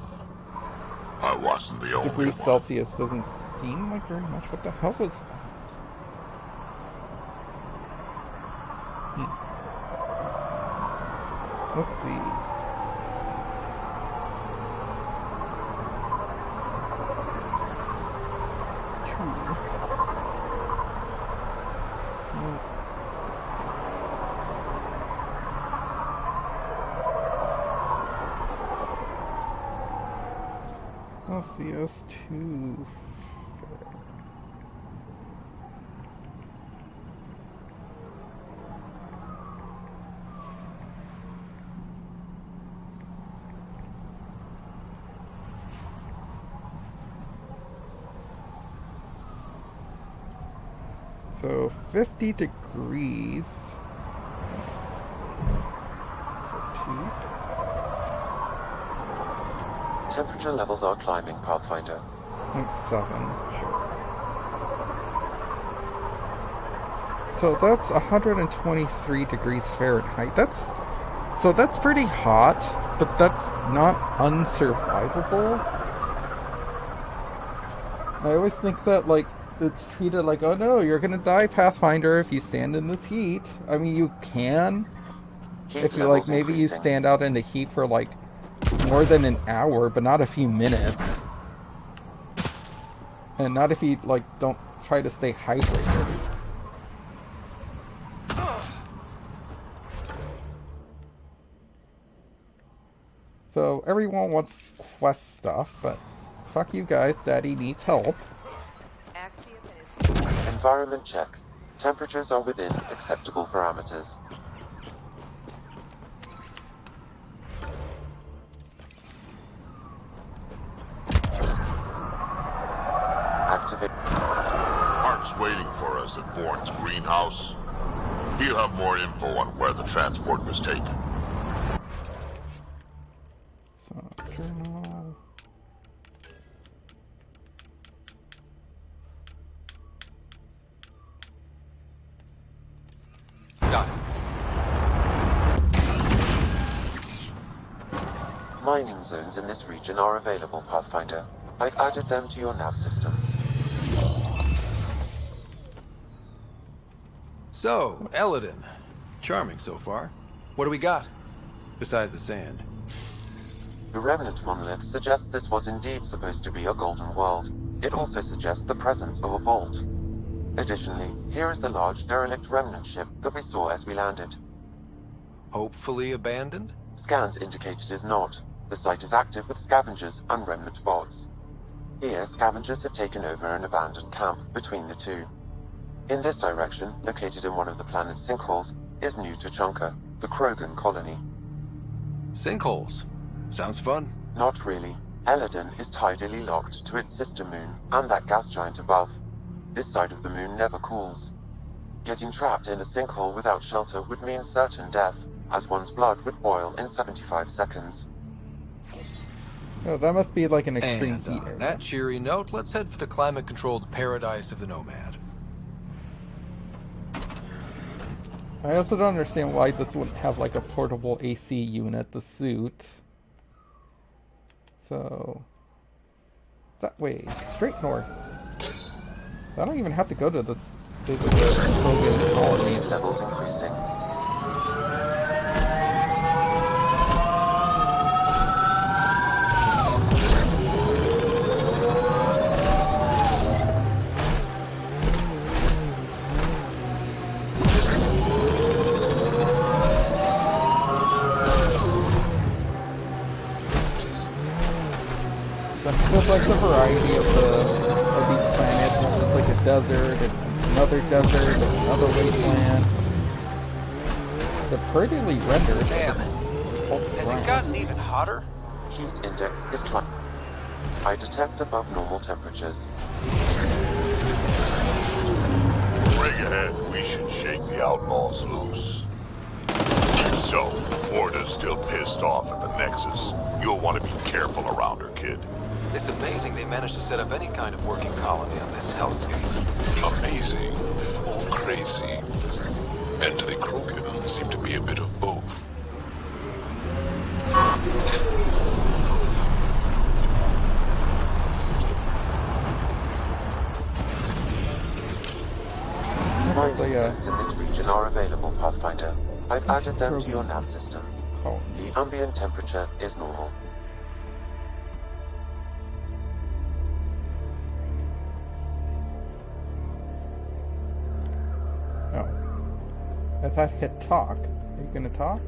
Speaker 16: I wasn't the only
Speaker 2: degrees
Speaker 16: one.
Speaker 2: Celsius doesn't seem like very much. What the hell was... Let's see. Celsius 2. So 50 degrees for 2.
Speaker 15: Temperature levels are climbing, Pathfinder.
Speaker 2: 0.7, sure. So that's 123 degrees Fahrenheit. That's pretty hot, but that's not unsurvivable. I always think that, like, it's treated like, oh no, you're gonna die, Pathfinder, if you stand in this heat. I mean, you can. If you, like, maybe you stand out in the heat for, like, more than an hour, but not a few minutes. And not if you, like, don't try to stay hydrated. So, everyone wants quest stuff, but fuck you guys, Daddy needs help.
Speaker 15: Environment check. Temperatures are within acceptable parameters. Activate.
Speaker 16: Hark's waiting for us at Vorn's greenhouse. He'll have more info on where the transport was taken.
Speaker 2: Journal.
Speaker 6: Got it.
Speaker 15: Mining zones in this region are available, Pathfinder. I've added them to your nav system.
Speaker 6: So, Eladin. Charming so far. What do we got? Besides the sand.
Speaker 15: The remnant monolith suggests this was indeed supposed to be a golden world. It also suggests the presence of a vault. Additionally, here is the large derelict remnant ship that we saw as we landed.
Speaker 6: Hopefully abandoned?
Speaker 15: Scans indicate it is not. The site is active with scavengers and remnant bots. Here, scavengers have taken over an abandoned camp between the two. In this direction, located in one of the planet's sinkholes, is New Tuchanka, the Krogan colony.
Speaker 6: Sinkholes? Sounds fun.
Speaker 15: Not really. Eladin is tidally locked to its sister moon and that gas giant above. This side of the moon never cools. Getting trapped in a sinkhole without shelter would mean certain death, as one's blood would boil in 75 seconds.
Speaker 2: Oh, that must be like an extreme
Speaker 6: And
Speaker 2: heat.
Speaker 6: on that cheery note, let's head for the climate-controlled paradise of the Nomad.
Speaker 2: I also don't understand why this wouldn't have like a portable AC unit, the suit. So, that way, straight north. I don't even have to go to this. The Krogan colony.
Speaker 15: Levels increasing.
Speaker 2: Just like the variety of these planets, it's like a desert, and another desert, and another wasteland. They're prettily rendered.
Speaker 6: Damn it. Has it gotten even hotter?
Speaker 15: Heat index is climbing. I detect above normal temperatures.
Speaker 16: Rig ahead, we should shake the outlaws loose. So, Horda's still pissed off at the Nexus. You'll want to be careful around her, kid.
Speaker 6: It's amazing they managed to set up any kind of working colony on this hellscape.
Speaker 8: Amazing or crazy. And the Krogan seem to be a bit of both.
Speaker 15: Mining zones in this region are available, Pathfinder. I've added them to your nav system. The ambient temperature is normal.
Speaker 2: I thought hit talk. Are you gonna talk?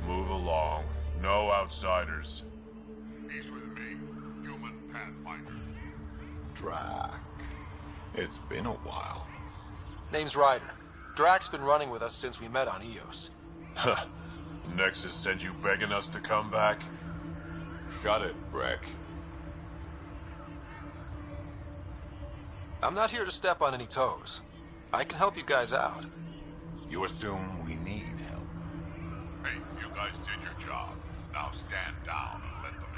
Speaker 16: Move along. No outsiders. He's with me, human Pathfinder.
Speaker 8: Drac. It's been a while.
Speaker 6: Name's Ryder. Drac's been running with us since we met on Eos.
Speaker 16: Huh. Nexus sent you begging us to come back?
Speaker 8: Shut it, Breck.
Speaker 6: I'm not here to step on any toes. I can help you guys out.
Speaker 8: You assume we need help.
Speaker 16: Hey, you guys did your job. Now stand down and let them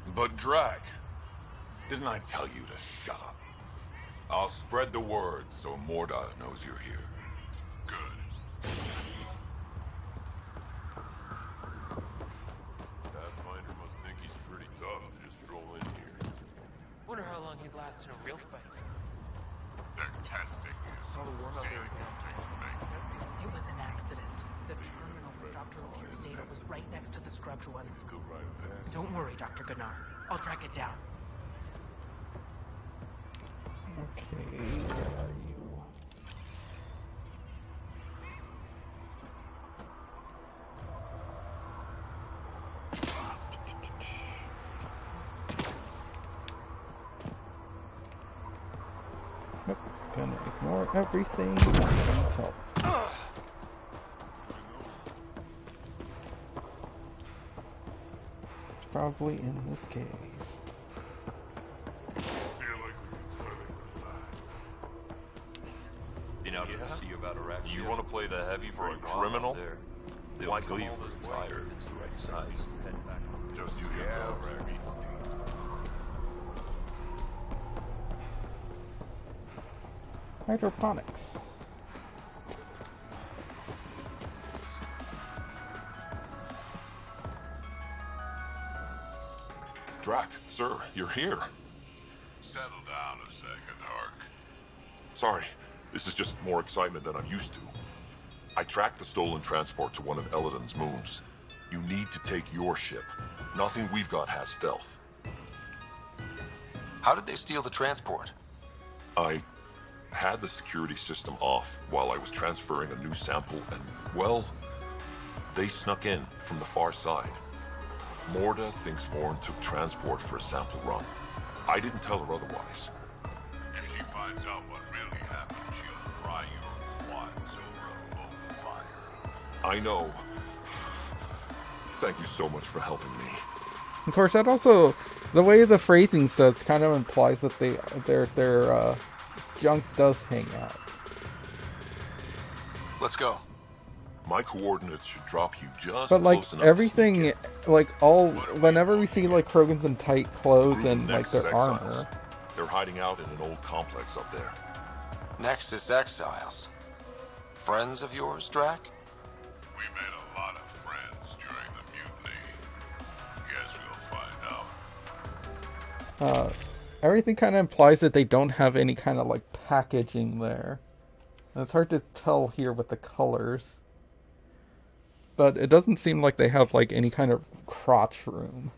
Speaker 16: in.
Speaker 8: But Drac,
Speaker 16: Didn't I tell you to shut up? I'll spread the word so Morda knows you're here. Good. Pathfinder must think he's pretty tough to just stroll in here.
Speaker 22: Wonder how long he'd last in a real fight.
Speaker 16: They're testing you.
Speaker 13: I saw the worm out there again.
Speaker 22: It was an accident. The terminal with Dr. O'Keefe's data was right next to the scrubbed ones.
Speaker 16: Go right past.
Speaker 22: Don't worry, Dr. Gunnar. I'll track it down.
Speaker 2: Okay, where are you? Nope, gonna ignore everything. Please help. It's probably in this cave.
Speaker 8: You want to play the heavy for a criminal? They'll kill you for his tire. It's the right size. Just you
Speaker 2: Hydroponics.
Speaker 16: Drac, sir, you're here.
Speaker 8: Settle down a second, Hark.
Speaker 16: Sorry, this is just more excitement than I'm used to. I tracked the stolen transport to one of Eladon's moons. You need to take your ship. Nothing we've got has stealth.
Speaker 6: How did they steal the transport?
Speaker 16: I had the security system off while I was transferring a new sample and, well, they snuck in from the far side. Morda thinks Vorn took transport for a sample run. I didn't tell her otherwise.
Speaker 8: If she finds out what really happened, she'll fry your quads over a open fire.
Speaker 16: I know. Thank you so much for helping me.
Speaker 2: Of course, that also, the way the phrasing says, kind of implies that their junk does hang out.
Speaker 6: Let's go.
Speaker 16: My coordinates should drop you just
Speaker 2: But like
Speaker 16: close enough
Speaker 2: everything, like whenever we see like Krogans in tight clothes and like
Speaker 16: Nexus
Speaker 2: their
Speaker 16: exiles.
Speaker 2: armor.
Speaker 16: They're hiding out in an old complex up there.
Speaker 6: Nexus exiles. Friends of yours, Drac?
Speaker 8: We made a lot of friends during the mutiny. Guess we'll find out.
Speaker 2: Everything kind of implies that they don't have any kind of like packaging there. And it's hard to tell here with the colors. But it doesn't seem like they have like any kind of crotch room.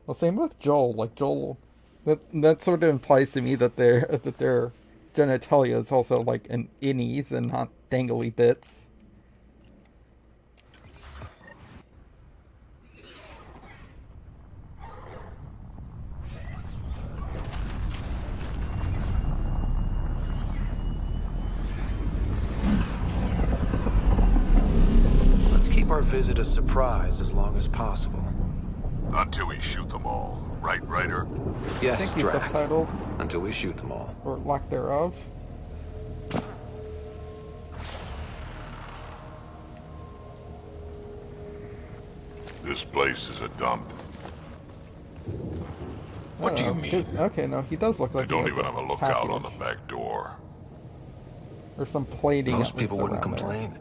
Speaker 2: Well, same with Joel. Like Joel, that sort of implies to me that their genitalia is also like an innies and not dangly bits.
Speaker 6: Keep our visit a surprise as long as possible.
Speaker 8: Until we shoot them all. Right, Ryder?
Speaker 6: Yes,
Speaker 2: Thank you,
Speaker 6: Drac.
Speaker 2: subtitles.
Speaker 6: Until we shoot them all.
Speaker 2: Or lack thereof.
Speaker 8: This place is a dump.
Speaker 16: What do you mean?
Speaker 2: Okay, no, he does look like
Speaker 16: I don't
Speaker 2: he
Speaker 16: even
Speaker 2: has
Speaker 16: have a
Speaker 2: a
Speaker 16: lookout on
Speaker 2: package.
Speaker 16: the back door.
Speaker 2: Or some plating.
Speaker 6: Most
Speaker 2: at
Speaker 6: people
Speaker 2: least
Speaker 6: wouldn't
Speaker 2: around there.
Speaker 6: complain.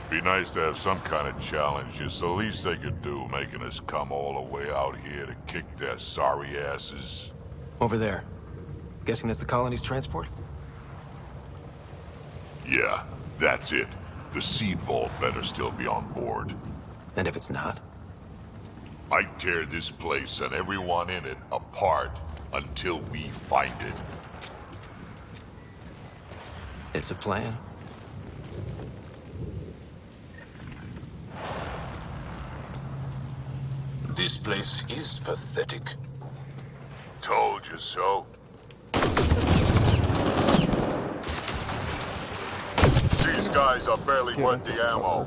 Speaker 8: Be nice to have some kind of challenge. It's the least they could do, making us come all the way out here to kick their sorry asses.
Speaker 6: Over there. Guessing that's the colony's transport?
Speaker 8: Yeah, that's it. The seed vault better still be on board.
Speaker 6: And if it's not?
Speaker 8: I'd tear this place and everyone in it apart until we find it.
Speaker 6: It's a plan.
Speaker 8: This place is pathetic. Told you so. These guys are barely worth the ammo.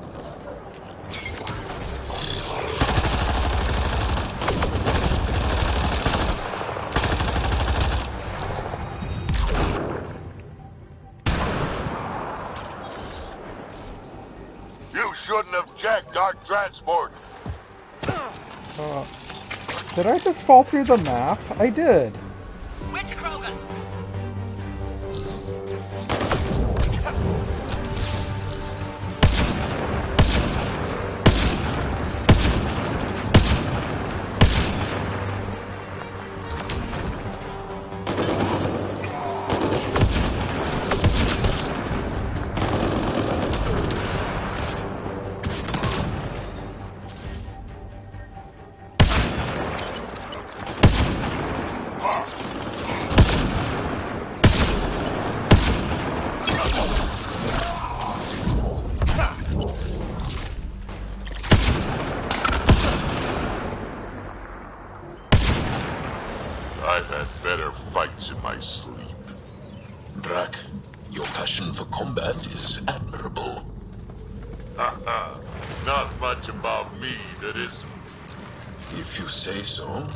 Speaker 8: You shouldn't have jacked our transport.
Speaker 2: Did I just fall through the map? I did.
Speaker 16: sleep. Drac, your passion for combat is admirable. Haha, not much about me that isn't. If you say so.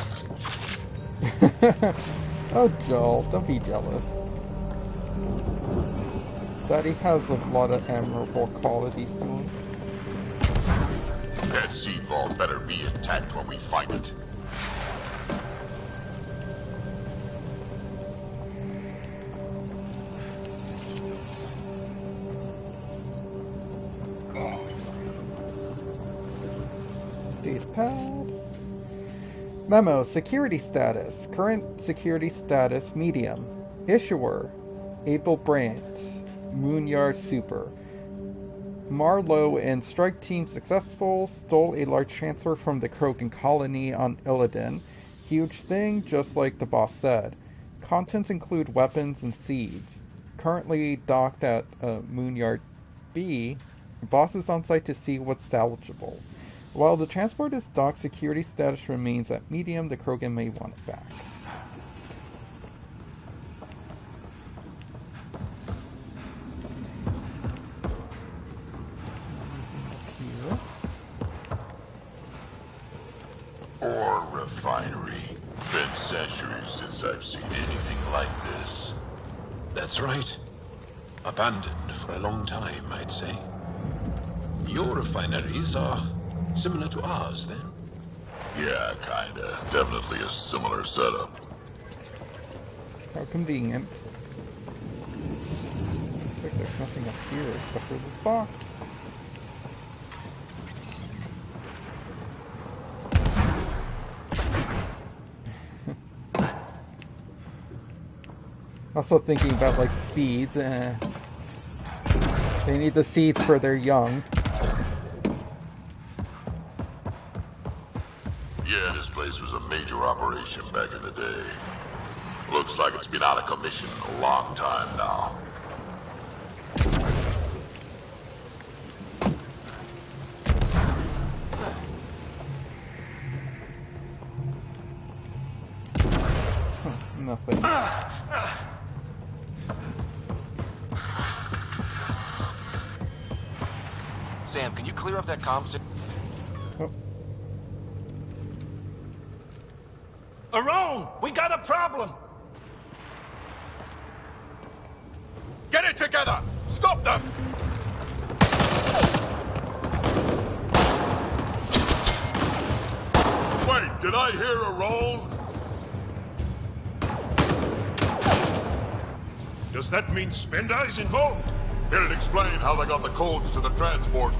Speaker 2: Oh, Joel, don't be jealous. Daddy has a lot of admirable qualities to him.
Speaker 16: That seed vault better be intact when we find it.
Speaker 2: Datapad. Memo, security status. Current security status, medium. Issuer, Abel Brandt, Moonyard Super. Marlowe and strike team successful. Stole a large transfer from the Krogan colony on Illidan. Huge thing, just like the boss said. Contents include weapons and seeds. Currently docked at Moonyard B. The boss is on site to see what's salvageable. While the transport is docked, security status remains at medium. The Krogan may want it back.
Speaker 16: Ore refinery. Been centuries since I've seen anything like this. That's right. Abandoned for a long time, I'd say. Your refineries are similar to ours, then?
Speaker 8: Yeah, kinda. Definitely a similar setup.
Speaker 2: How convenient. Looks like there's nothing up here except for this box. Also thinking about like seeds. They need the seeds for their young.
Speaker 8: Yeah, this place was a major operation back in the day. Looks like it's been out of commission a long time now.
Speaker 2: Nothing.
Speaker 6: Sam, can you clear up that comm signal?
Speaker 5: Around! We got a problem! Get it together! Stop them!
Speaker 8: Wait, did I hear a roll?
Speaker 5: Does that mean Spender is involved?
Speaker 8: It'd explain how they got the codes to the transport.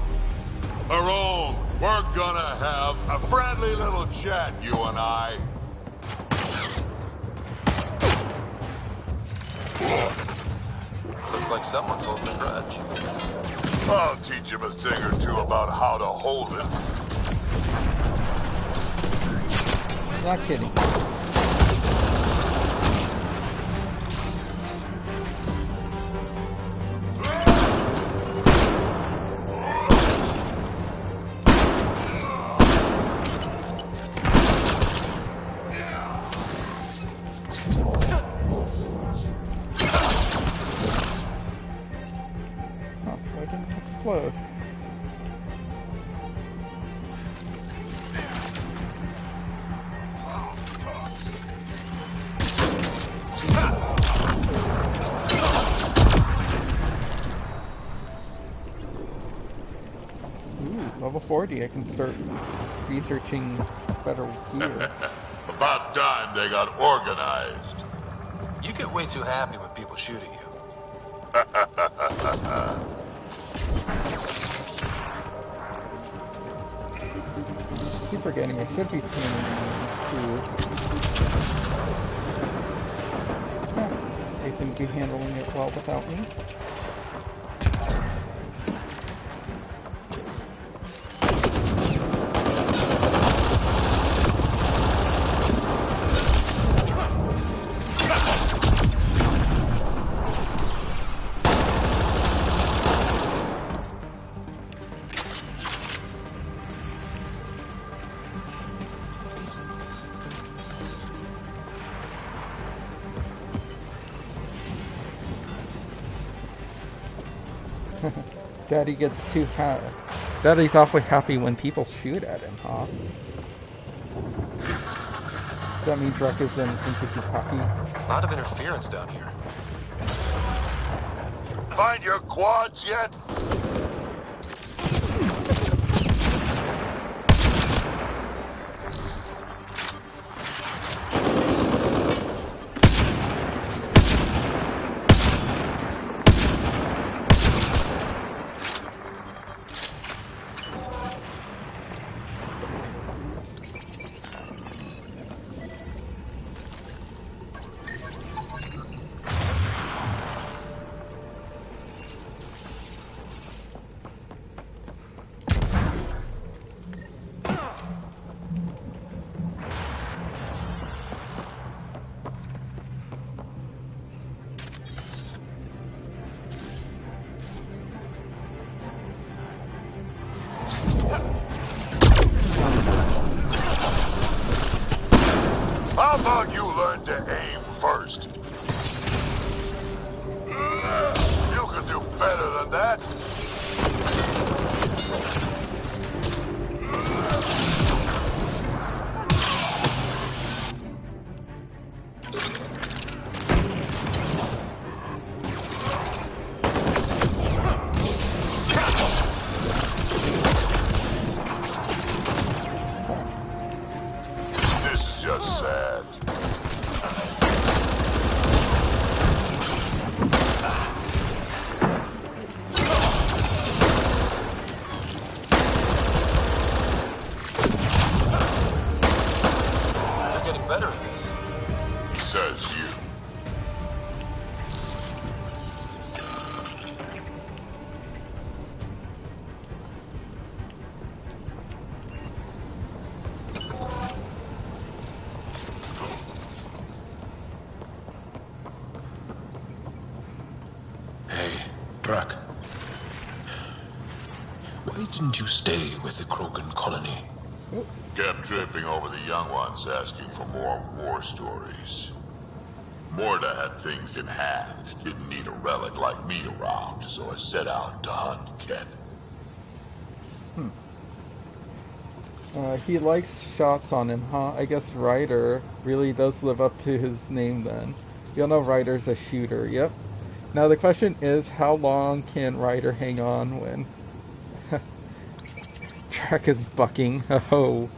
Speaker 8: Aron, we're gonna have a friendly little chat, you and I.
Speaker 6: Looks like someone's holding a grudge.
Speaker 8: I'll teach him a thing or two about how to hold it.
Speaker 2: Not kidding. Explode. Ooh, level 40. I can start researching better gear.
Speaker 8: About time they got organized.
Speaker 6: You get way too happy when people shoot at you.
Speaker 2: Keep forgetting I should be scanning too. They seem to be handling it well without me. Daddy gets too happy. Daddy's awfully happy when people shoot at him, huh? Does that mean Drek is into Kentucky?
Speaker 6: A lot of interference down here.
Speaker 8: Find your quads yet? How about you learn to aim first? You could do better than that. This is just sad.
Speaker 6: You're getting better at this.
Speaker 8: Says you.
Speaker 16: Hey, Drak. Why didn't you stay with the Krogan colony?
Speaker 8: Kept tripping over the young ones asking for more war stories. Morda had things in hand, didn't need a relic like me around, so I set out to hunt Ken.
Speaker 2: He likes shots on him, huh? I guess Ryder really does live up to his name then. We all know Ryder's a shooter, yep. Now the question is, how long can Ryder hang on when Drek is bucking? Oh.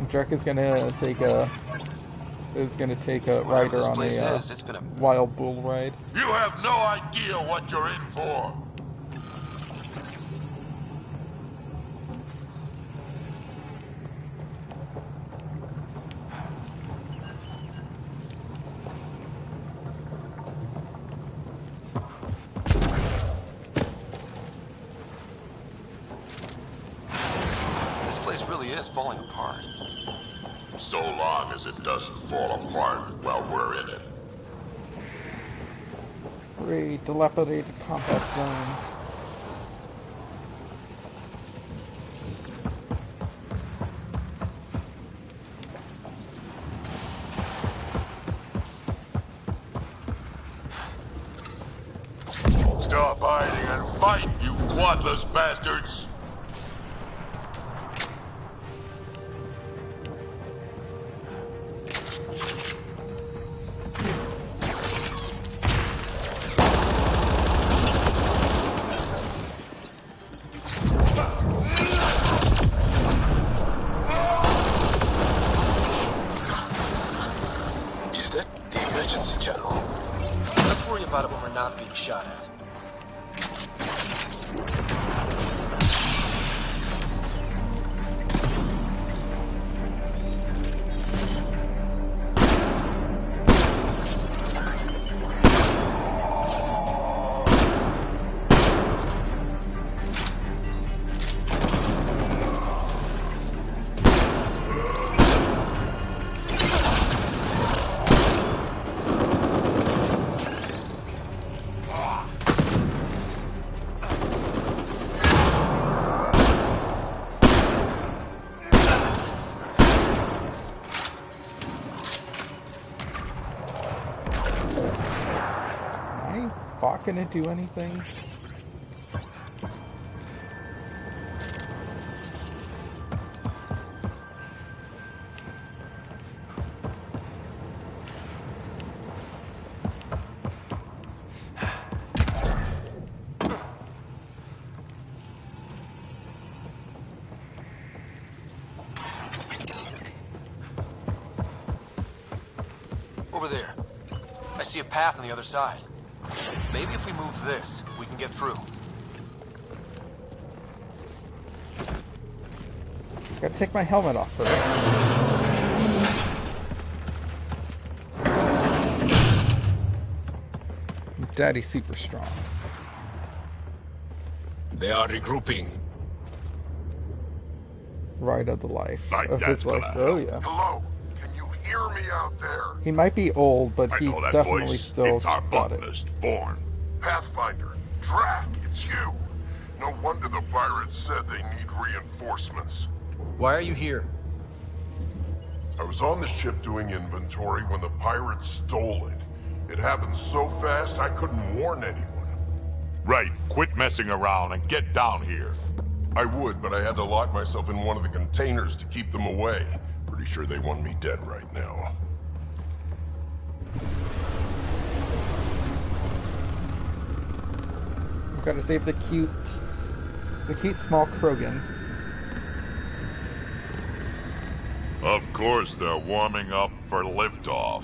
Speaker 2: Drek is gonna take a Ryder on a wild bull ride.
Speaker 8: You have no idea what you're in for.
Speaker 6: This place really is falling apart.
Speaker 8: So long as it doesn't fall apart while we're in it.
Speaker 2: Great, dilapidated combat zones.
Speaker 8: Stop hiding and fight, you quadless bastards!
Speaker 6: Is that the emergency channel? Let's worry about it when we're not being shot at.
Speaker 2: bot gonna do anything?
Speaker 6: Over there. I see a path on the other side. Maybe if we move this, we can get through.
Speaker 2: Gotta take my helmet off first. Daddy's super strong.
Speaker 5: They are regrouping.
Speaker 2: Ride of the life.
Speaker 16: Like
Speaker 2: of
Speaker 16: that's
Speaker 2: his life.
Speaker 16: gonna
Speaker 2: Oh
Speaker 16: help.
Speaker 2: yeah.
Speaker 4: Hello? Can you hear me out there?
Speaker 2: He might be old, but
Speaker 16: I
Speaker 2: he's
Speaker 16: know that
Speaker 2: definitely
Speaker 16: voice.
Speaker 2: still
Speaker 16: It's our
Speaker 2: got it.
Speaker 16: botanist, Vaughn.
Speaker 4: Pathfinder, Drac, it's you. No wonder the pirates said they need reinforcements.
Speaker 6: Why are you here?
Speaker 4: I was on the ship doing inventory when the pirates stole it. It happened so fast I couldn't warn anyone.
Speaker 16: Right, quit messing around and get down here.
Speaker 4: I would, but I had to lock myself in one of the containers to keep them away. Pretty sure they want me dead right now.
Speaker 2: We've got to save the cute small Krogan.
Speaker 16: Of course they're warming up for liftoff.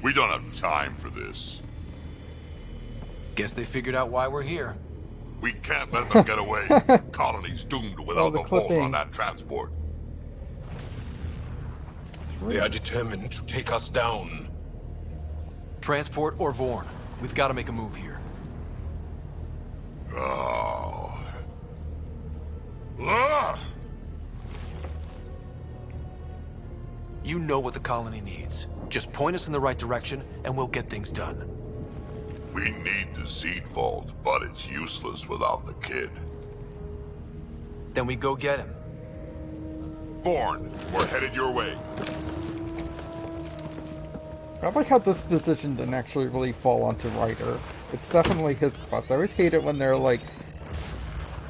Speaker 16: We don't have time for this.
Speaker 6: Guess they figured out why we're here.
Speaker 16: We can't let them get away. Colony's doomed without the vault on that transport.
Speaker 5: They are determined to take us down.
Speaker 6: Transport or Vorn. We've got to make a move here.
Speaker 16: Oh. Ah!
Speaker 6: You know what the colony needs. Just point us in the right direction, and we'll get things done.
Speaker 16: We need the seed vault, but it's useless without the kid.
Speaker 6: Then we go get him.
Speaker 16: Vorn, we're headed your way.
Speaker 2: I like how this decision didn't actually really fall onto Ryder. It's definitely his quest. I always hate it when they're like,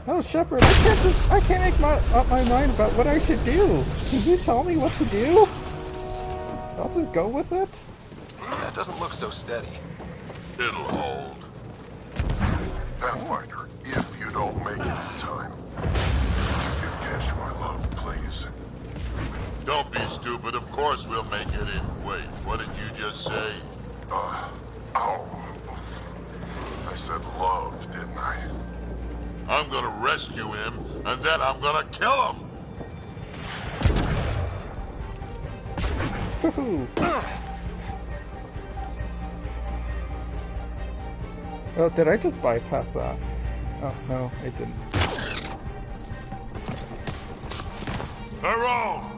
Speaker 2: "Oh, Shepard, I can't make up my mind about what I should do. Can you tell me what to do?" I'll just go with it.
Speaker 6: That doesn't look so steady.
Speaker 16: It'll hold.
Speaker 4: Pathfinder, if you don't make it in time, would you give Cash my love, please?
Speaker 16: Don't be stupid. Of course we'll make it in. Wait, what did you just say?
Speaker 4: Ow. I said love, didn't I?
Speaker 16: I'm gonna rescue him, and then I'm gonna kill him!
Speaker 2: Oh, did I just bypass that? Oh, no, I didn't.
Speaker 16: Tyrone!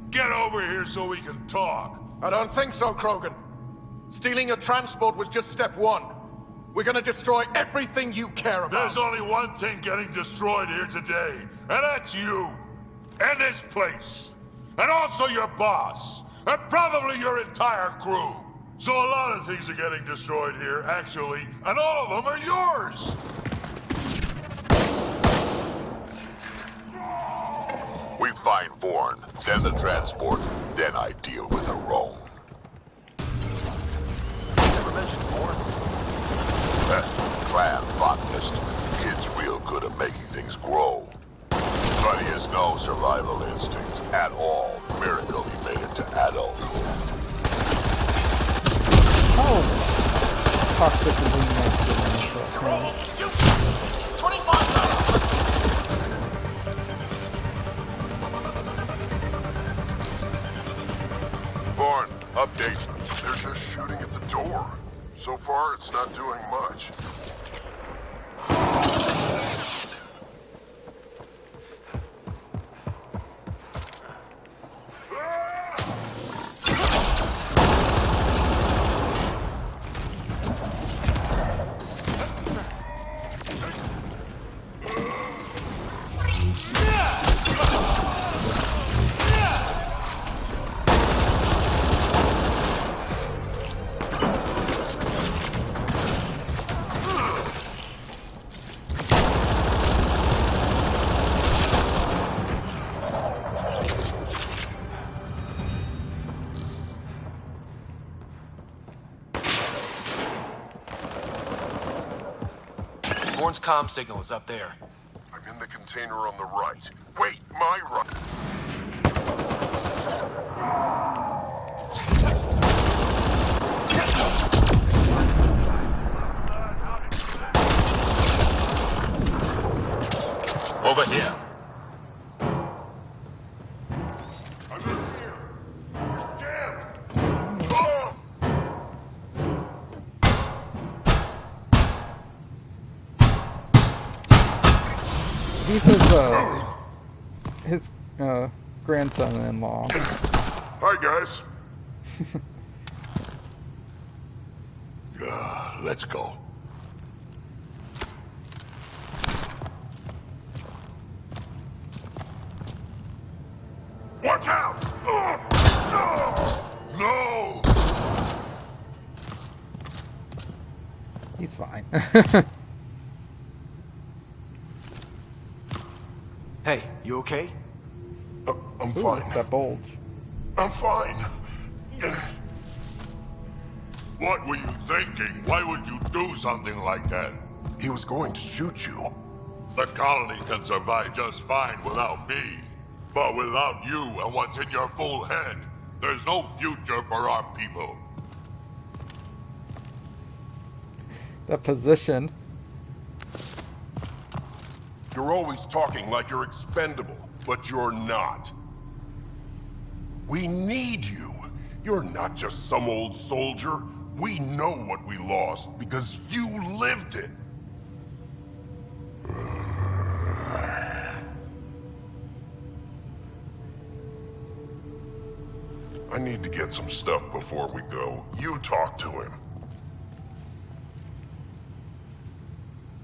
Speaker 16: Get over here so we can talk!
Speaker 5: I don't think so, Krogan. Stealing a transport was just step one. We're gonna destroy everything you care about.
Speaker 16: There's only one thing getting destroyed here today, and that's you! And this place! And also your boss! And probably your entire crew! So a lot of things are getting destroyed here, actually, and all of them are yours! We find Vorn, then the transport, then I deal with her own.
Speaker 6: Never mentioned Vorn.
Speaker 16: Clan botanist. Kid's real good at making things grow. But he has no survival instincts at all. Miracle he made it to adulthood.
Speaker 2: Oh! Toxic illumination.
Speaker 5: 25!
Speaker 4: Vorn, update. They're just shooting at the door. So far, it's not doing much.
Speaker 6: Bourne's comm signal is up there.
Speaker 4: I'm in the container on the right. Wait, my right.
Speaker 8: Over here.
Speaker 2: He's his grandson-in-law.
Speaker 4: Hi, guys.
Speaker 8: Let's go.
Speaker 4: Watch out! No!
Speaker 2: He's fine.
Speaker 6: Hey, you okay?
Speaker 4: I'm
Speaker 2: Ooh,
Speaker 4: fine.
Speaker 2: that bulge.
Speaker 4: I'm fine. What were you thinking? Why would you do something like that? He was going to shoot you. The colony can survive just fine without me. But without you and what's in your full head, there's no future for our people.
Speaker 2: That position.
Speaker 4: You're always talking like you're expendable, but you're not. We need you. You're not just some old soldier. We know what we lost because you lived it. I need to get some stuff before we go. You talk to him.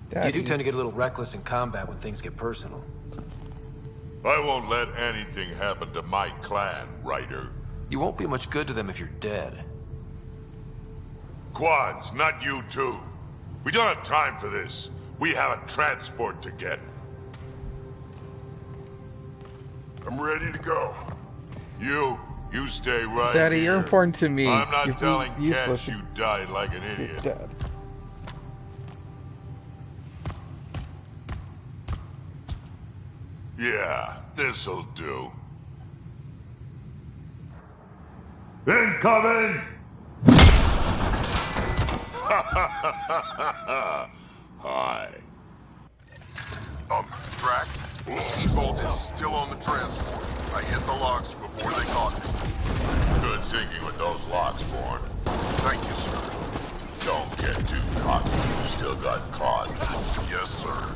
Speaker 6: Daddy. You do tend to get a little reckless in combat when things get personal.
Speaker 4: I won't let anything happen to my clan, Ryder.
Speaker 6: You won't be much good to them if you're dead.
Speaker 4: Quads, not you too. We don't have time for this. We have a transport to get. I'm ready to go. You stay right
Speaker 2: Daddy,
Speaker 4: here.
Speaker 2: you're important to me.
Speaker 4: I'm not
Speaker 2: You're
Speaker 4: telling
Speaker 2: useless.
Speaker 4: Cash you died like an idiot.
Speaker 2: It's dead.
Speaker 4: Yeah, this'll do.
Speaker 8: Incoming!
Speaker 4: Hi. Drac, Seabolt is still on the transport. I hit the locks before they caught me.
Speaker 8: Good thinking with those locks, Bourne.
Speaker 4: Thank you, sir.
Speaker 8: Don't get too cocky. You still got caught.
Speaker 4: Yes, sir.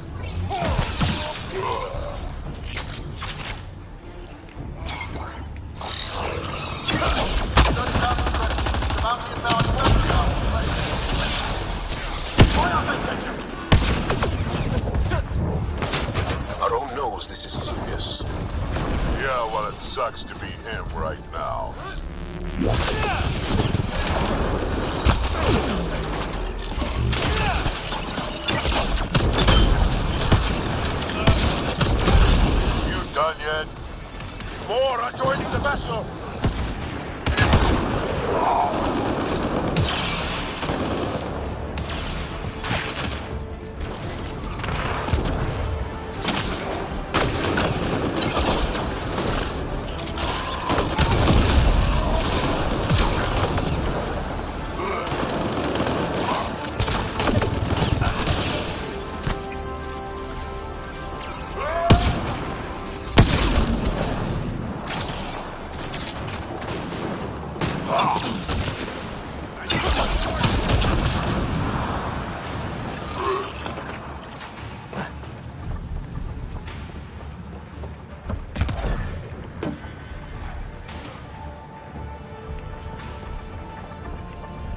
Speaker 8: Aro knows this is serious.
Speaker 4: Yeah, well, it sucks to be him right now. You done yet? More are joining the vessel!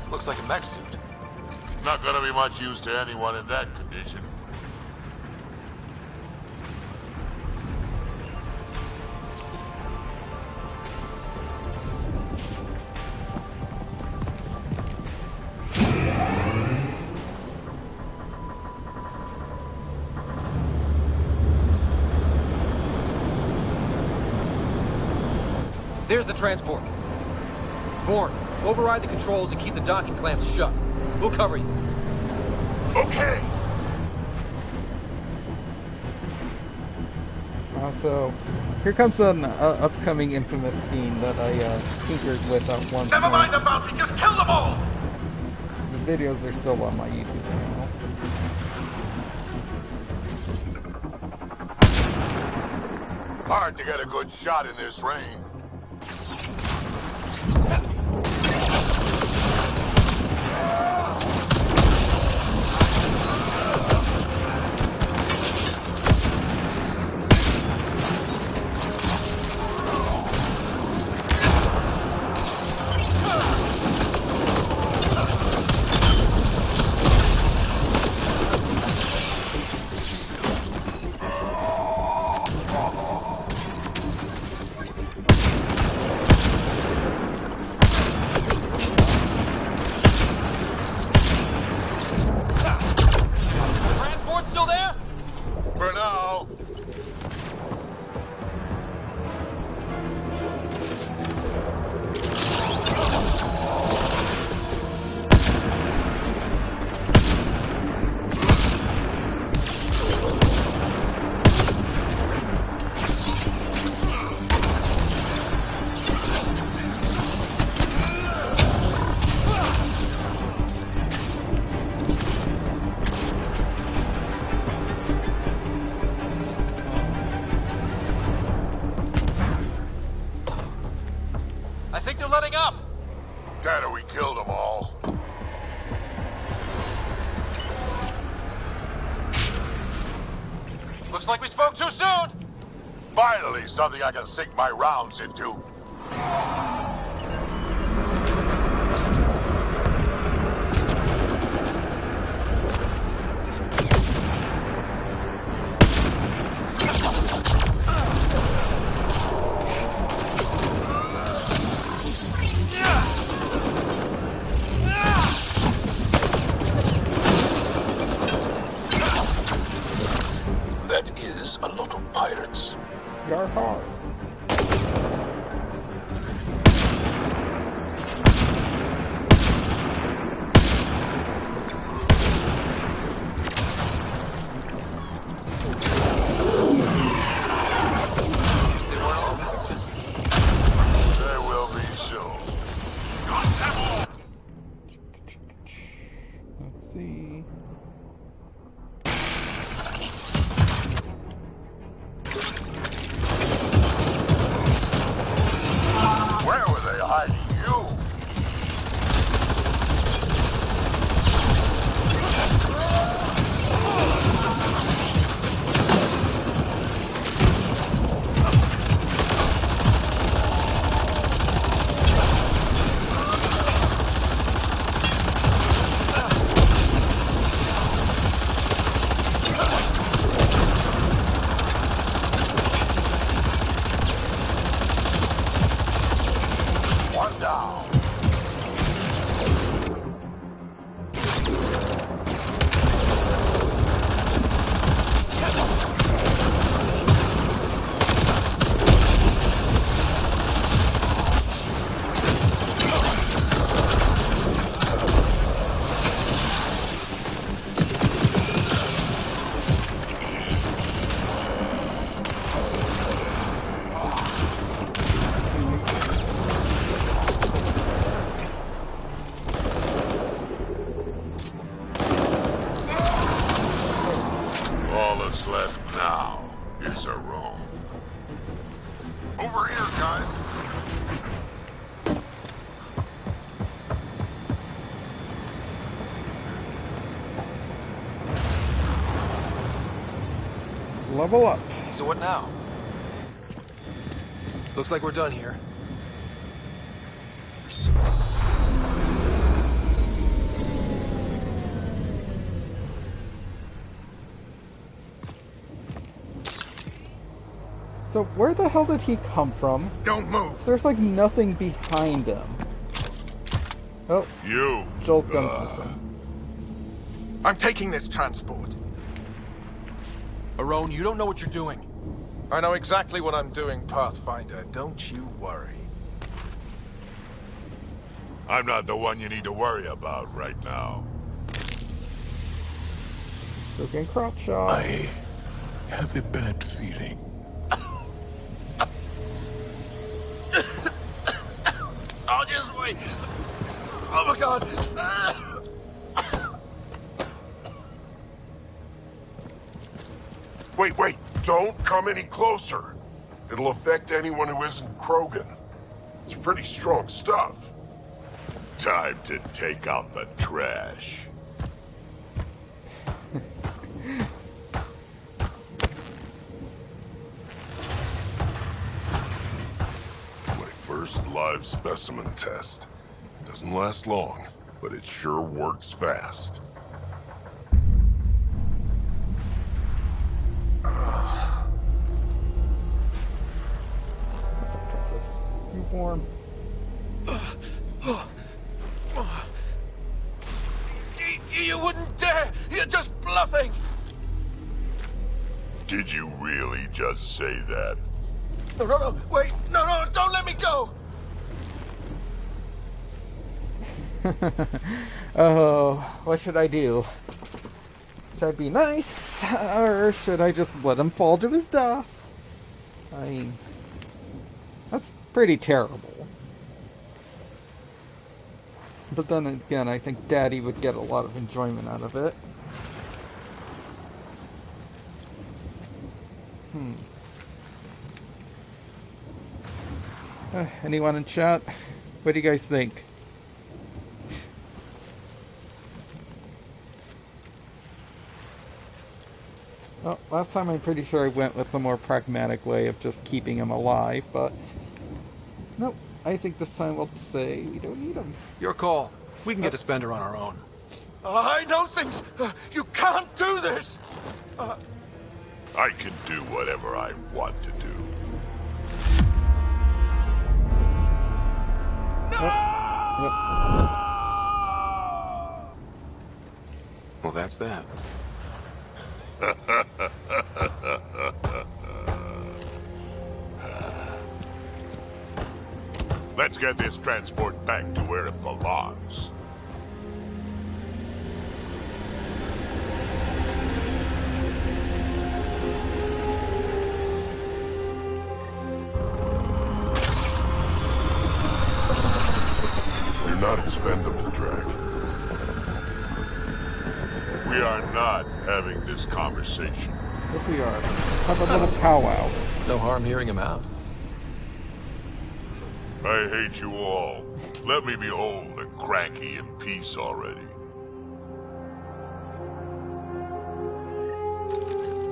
Speaker 6: Looks like a mech suit.
Speaker 8: Not gonna be much use to anyone in that condition.
Speaker 6: There's the transport. Bourne, override the controls and keep the docking clamps shut. We'll cover you.
Speaker 4: Okay!
Speaker 2: So, here comes an upcoming infamous scene that I tinkered with at one point.
Speaker 5: Never mind the bounty, just kill them all!
Speaker 2: The videos are still on my YouTube channel.
Speaker 4: Hard to get a good shot in this rain.
Speaker 5: Looks like we spoke too soon!
Speaker 4: Finally, something I can sink my rounds into.
Speaker 2: You're hard.
Speaker 4: They will be soon.
Speaker 2: Let's see.
Speaker 4: All that's left now is a room. Over here, guys.
Speaker 2: Level up.
Speaker 6: So what now? Looks like we're done here.
Speaker 2: So where the hell did he come from?
Speaker 5: Don't move!
Speaker 2: There's like nothing behind him. Oh.
Speaker 4: You.
Speaker 2: Joel's gun system.
Speaker 5: I'm taking this transport.
Speaker 6: Arone, you don't know what you're doing.
Speaker 5: I know exactly what I'm doing, Pathfinder. Don't you worry.
Speaker 4: I'm not the one you need to worry about right now.
Speaker 2: Still getting crotch shot.
Speaker 16: I have a bad feeling.
Speaker 5: me! Oh my god!
Speaker 4: Wait, don't come any closer. It'll affect anyone who isn't Krogan. It's pretty strong stuff.
Speaker 16: Time to take out the trash.
Speaker 4: My first live specimen test. Doesn't last long, but it sure works fast.
Speaker 2: You warm.
Speaker 5: You wouldn't dare! You're just bluffing!
Speaker 16: Did you really just say that?
Speaker 5: No, wait! No, don't let me go!
Speaker 2: Oh, what should I do? Should I be nice? Or should I just let him fall to his death? I mean, that's pretty terrible. But then again, I think Daddy would get a lot of enjoyment out of it. Anyone in chat? What do you guys think? Well, last time I'm pretty sure I went with the more pragmatic way of just keeping him alive, but nope. I think this time we'll say we don't need him.
Speaker 6: Your call. We can get to Spender on our own.
Speaker 5: I know things! You can't do this!
Speaker 16: I can do whatever I want to do.
Speaker 6: Well, that's that.
Speaker 16: Let's get this transport back to where it belongs.
Speaker 4: You're not expendable, Drac.
Speaker 16: We are not having this conversation.
Speaker 2: Yes, we are. Have a little powwow.
Speaker 6: No harm hearing him out.
Speaker 16: I hate you all. Let me be old and cranky in peace already.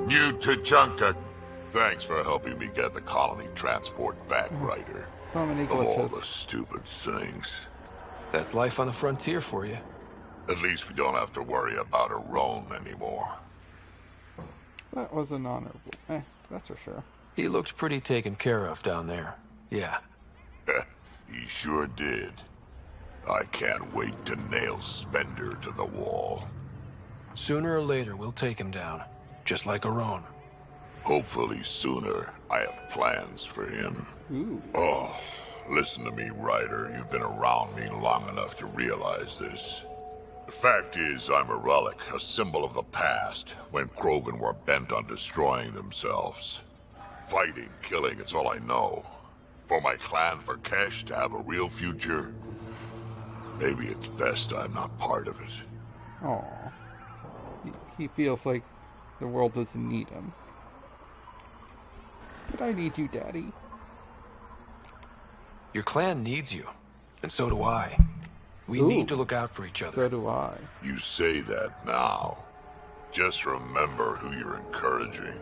Speaker 16: New Tachanka. Thanks for helping me get the colony transport back, Ryder.
Speaker 2: So many
Speaker 16: Of all
Speaker 2: glitches.
Speaker 16: the stupid things.
Speaker 6: That's life on the frontier for you.
Speaker 16: At least we don't have to worry about a roam anymore.
Speaker 2: That was an honorable. That's for sure.
Speaker 6: He looked pretty taken care of down there. Yeah.
Speaker 16: He sure did. I can't wait to nail Spender to the wall.
Speaker 6: Sooner or later, we'll take him down. Just like Aron.
Speaker 16: Hopefully sooner. I have plans for him.
Speaker 2: Ooh.
Speaker 16: Oh, listen to me, Ryder. You've been around me long enough to realize this. The fact is, I'm a relic, a symbol of the past, when Krogan were bent on destroying themselves. Fighting, killing, it's all I know. For my clan, for Kesh to have a real future, maybe it's best I'm not part of it.
Speaker 2: Aw. He feels like the world doesn't need him. But I need you, Daddy.
Speaker 6: Your clan needs you. And so do I. We
Speaker 2: Ooh.
Speaker 6: need to look out for each other.
Speaker 2: So do I.
Speaker 16: You say that now. Just remember who you're encouraging.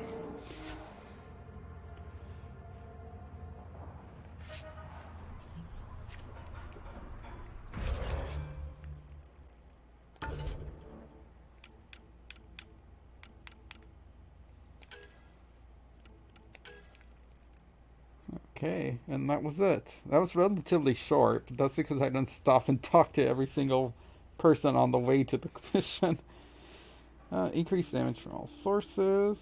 Speaker 2: Okay, and that was it. That was relatively short, but that's because I didn't stop and talk to every single person on the way to the mission. Increased damage from all sources.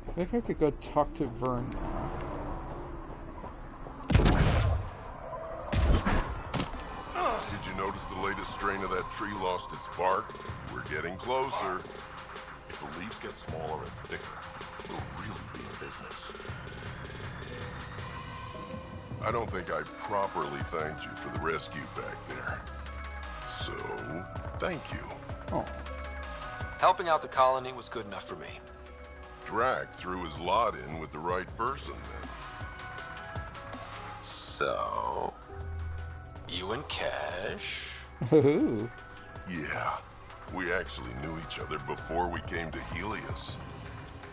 Speaker 2: I think I could go talk to Vern now.
Speaker 4: notice the latest strain of that tree lost its bark? We're getting closer. If the leaves get smaller and thicker, we'll really be in business. I don't think I properly thanked you for the rescue back there. So, thank you.
Speaker 2: Oh.
Speaker 6: Helping out the colony was good enough for me.
Speaker 4: Drac threw his lot in with the right person then.
Speaker 6: So... you and Cash?
Speaker 2: Ooh.
Speaker 4: Yeah, we actually knew each other before we came to Helios.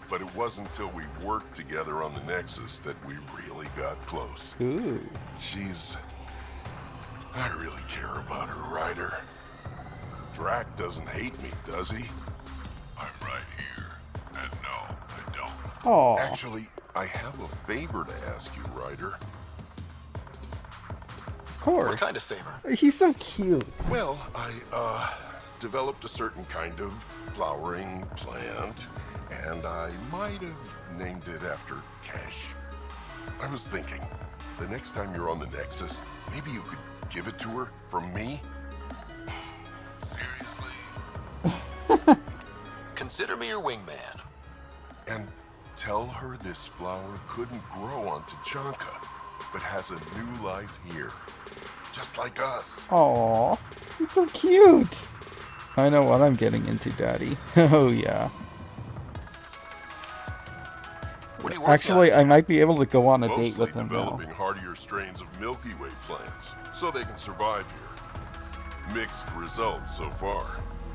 Speaker 4: But it wasn't until we worked together on the Nexus that we really got close.
Speaker 2: Ooh.
Speaker 4: I really care about her, Ryder. Drac doesn't hate me, does he? I'm right here. And no, I don't.
Speaker 2: Aw.
Speaker 4: Actually, I have a favor to ask you, Ryder.
Speaker 2: Of course.
Speaker 6: What kind of favor?
Speaker 2: He's so cute.
Speaker 4: Well, I, developed a certain kind of flowering plant, and I might have named it after Cash. I was thinking, the next time you're on the Nexus, maybe you could give it to her from me? Seriously?
Speaker 6: Consider me your wingman.
Speaker 4: And tell her this flower couldn't grow on Tachanka, but has a new life here. Just like us.
Speaker 2: Aww, he's so cute. I know what I'm getting into, Daddy. Oh yeah. Actually, I might be able to go on a date with him now.
Speaker 4: Developing hardier strains of Milky Way plants, so they can survive here. Mixed results so far.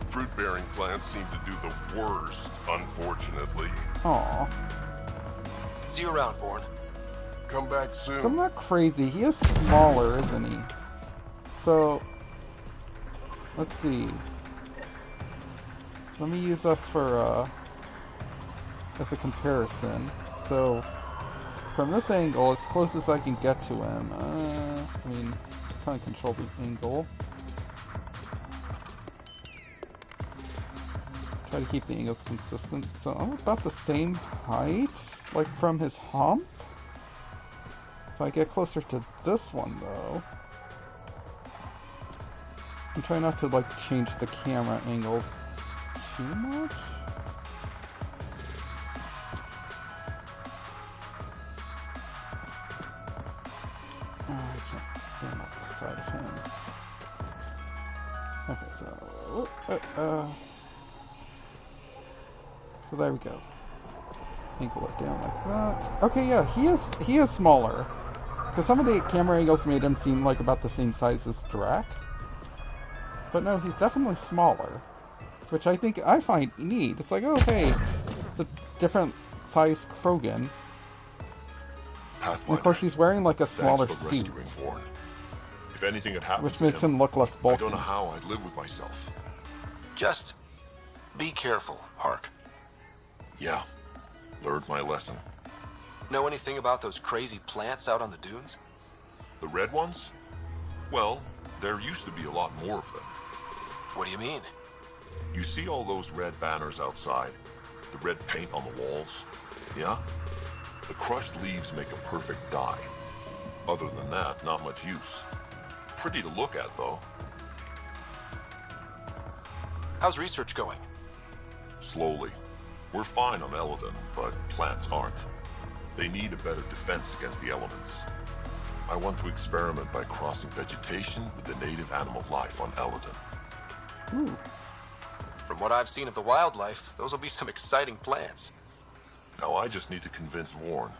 Speaker 4: Fruit-bearing plants seem to do the worst, unfortunately.
Speaker 2: Aww.
Speaker 6: See you around, Vaughn.
Speaker 4: Come back soon.
Speaker 2: I'm not crazy. He is smaller, isn't he? So, let's see. Let me use us for, as a comparison. So, from this angle, as close as I can get to him, I mean, kind of control the angle. Try to keep the angles consistent. So I'm about the same height, like from his hump. If I get closer to this one, though, I'm trying not to like change the camera angles too much. Oh, I can't stand up the side of him. Okay, so so there we go. Angle it down like that. Okay, yeah, he is smaller. Because some of the camera angles made him seem like about the same size as Drac. But no, he's definitely smaller. Which I find neat. It's like, oh hey, it's a different size Krogan. And of course he's wearing like a smaller suit.
Speaker 4: If anything had happened
Speaker 2: which makes him look less bulky.
Speaker 4: I don't know how I'd live with myself.
Speaker 6: Just be careful, Hark.
Speaker 4: Yeah, learned my lesson.
Speaker 6: Know anything about those crazy plants out on the dunes?
Speaker 4: The red ones? Well, there used to be a lot more of them.
Speaker 6: What do you mean?
Speaker 4: You see all those red banners outside? The red paint on the walls? Yeah? The crushed leaves make a perfect dye. Other than that, not much use. Pretty to look at, though.
Speaker 6: How's research going?
Speaker 4: Slowly. We're fine on Eladon, but plants aren't. They need a better defense against the elements. I want to experiment by crossing vegetation with the native animal life on Eladon.
Speaker 2: Ooh.
Speaker 6: From what I've seen of the wildlife, those will be some exciting plants.
Speaker 4: Now I just need to convince Warren.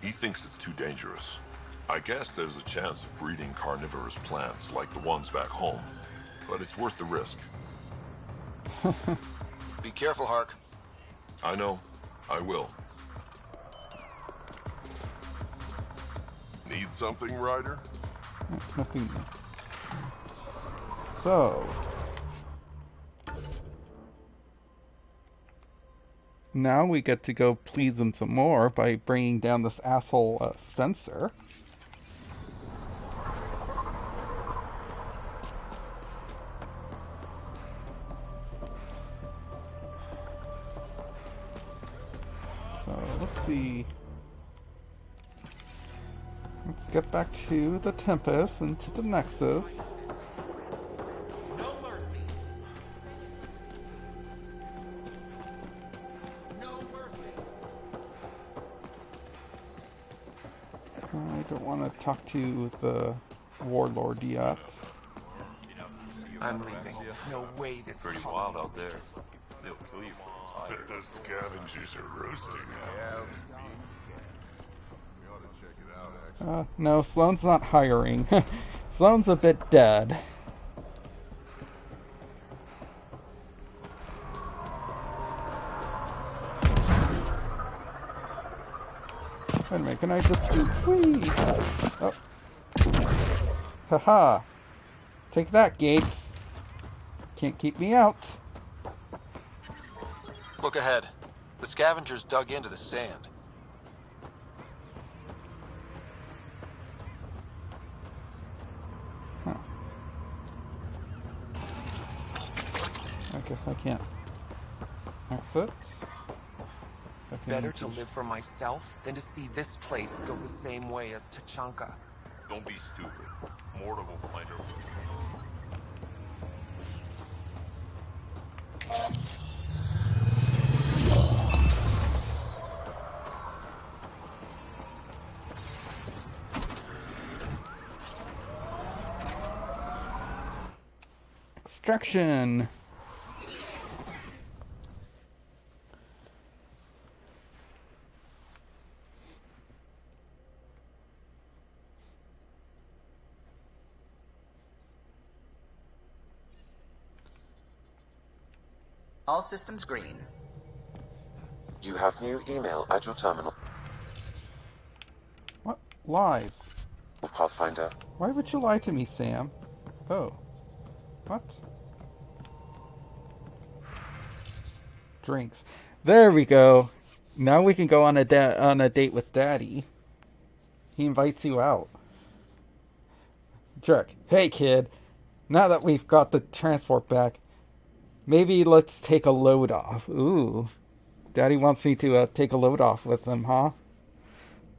Speaker 4: He thinks it's too dangerous. I guess there's a chance of breeding carnivorous plants like the ones back home, but it's worth the risk.
Speaker 6: Be careful, Hark.
Speaker 4: I know. I will. Need something, Ryder?
Speaker 2: Nothing. So now we get to go please him some more by bringing down this asshole Spencer. So let's see. Let's get back to the Tempest and to the Nexus. talk to the warlord yet.
Speaker 6: I'm leaving. No way this
Speaker 9: Pretty wild out there. They'll kill you for a tire.
Speaker 4: The scavengers are roasting out.
Speaker 2: No, Sloane's not hiring. Sloane's a bit dead. Wait a minute, can I just do... Whee! Oh. Haha! Take that, Gates. Can't keep me out.
Speaker 6: Look ahead. The scavengers dug into the sand.
Speaker 2: Huh. I guess I can't exit.
Speaker 10: Better to live for myself than to see this place go the same way as Tachanka.
Speaker 9: Don't be stupid. Mortar will find her.
Speaker 2: Extraction.
Speaker 17: All systems green.
Speaker 15: You have new email at your terminal.
Speaker 2: What? Lies?
Speaker 15: Pathfinder.
Speaker 2: Why would you lie to me, Sam? Oh. What? Drinks. There we go. Now we can go on a date with Daddy. He invites you out. Jerk. Hey, kid. Now that we've got the transport back, maybe let's take a load off. Ooh. Daddy wants me to take a load off with him, huh?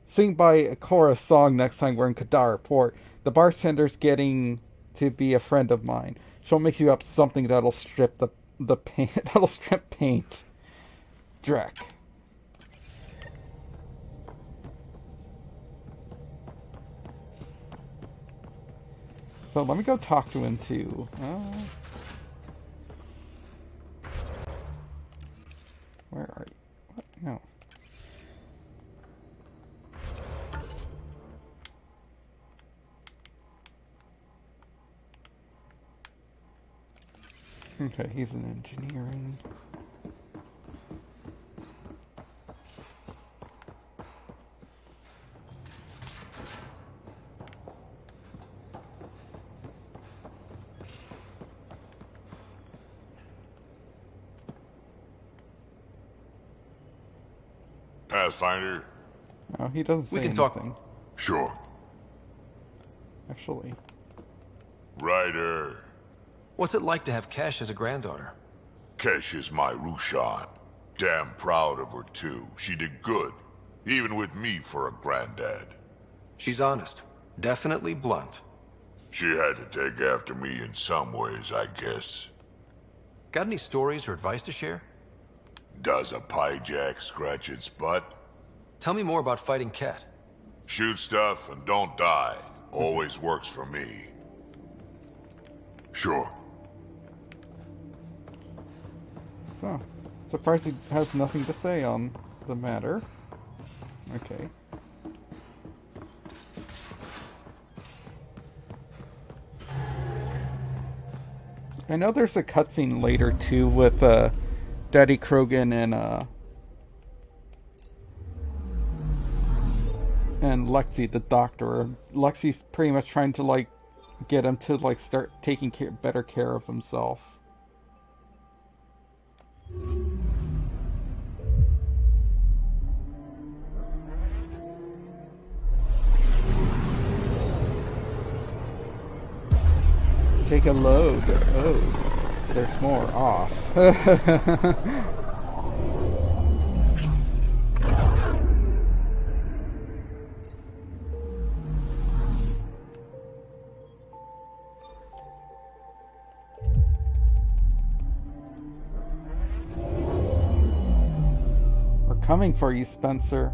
Speaker 2: Sing by a chorus song next time we're in Kadara Port. The bartender's getting to be a friend of mine. She'll mix you up something that'll strip the paint. That'll strip paint. Drek. So let me go talk to him too. Where are you? What? No. Okay, he's in engineering.
Speaker 4: Pathfinder?
Speaker 2: No, he doesn't say
Speaker 6: We can
Speaker 2: anything.
Speaker 6: talk.
Speaker 4: Sure.
Speaker 2: Actually.
Speaker 4: Ryder.
Speaker 6: What's it like to have Kesh as a granddaughter?
Speaker 4: Kesh is my Rushan. Damn proud of her, too. She did good. Even with me for a granddad.
Speaker 6: She's honest. Definitely blunt.
Speaker 4: She had to take after me in some ways, I guess.
Speaker 6: Got any stories or advice to share?
Speaker 4: Does a piejack scratch its butt?
Speaker 6: Tell me more about fighting Ket.
Speaker 4: Shoot stuff and don't die. Always works for me. Sure.
Speaker 2: So, surprised he has nothing to say on the matter. Okay. I know there's a cutscene later too with Daddy Krogan and Lexi, the doctor. Lexi's pretty much trying to like get him to like start taking better care of himself. Take a load. Oh, there's more off. We're coming for you, Spencer.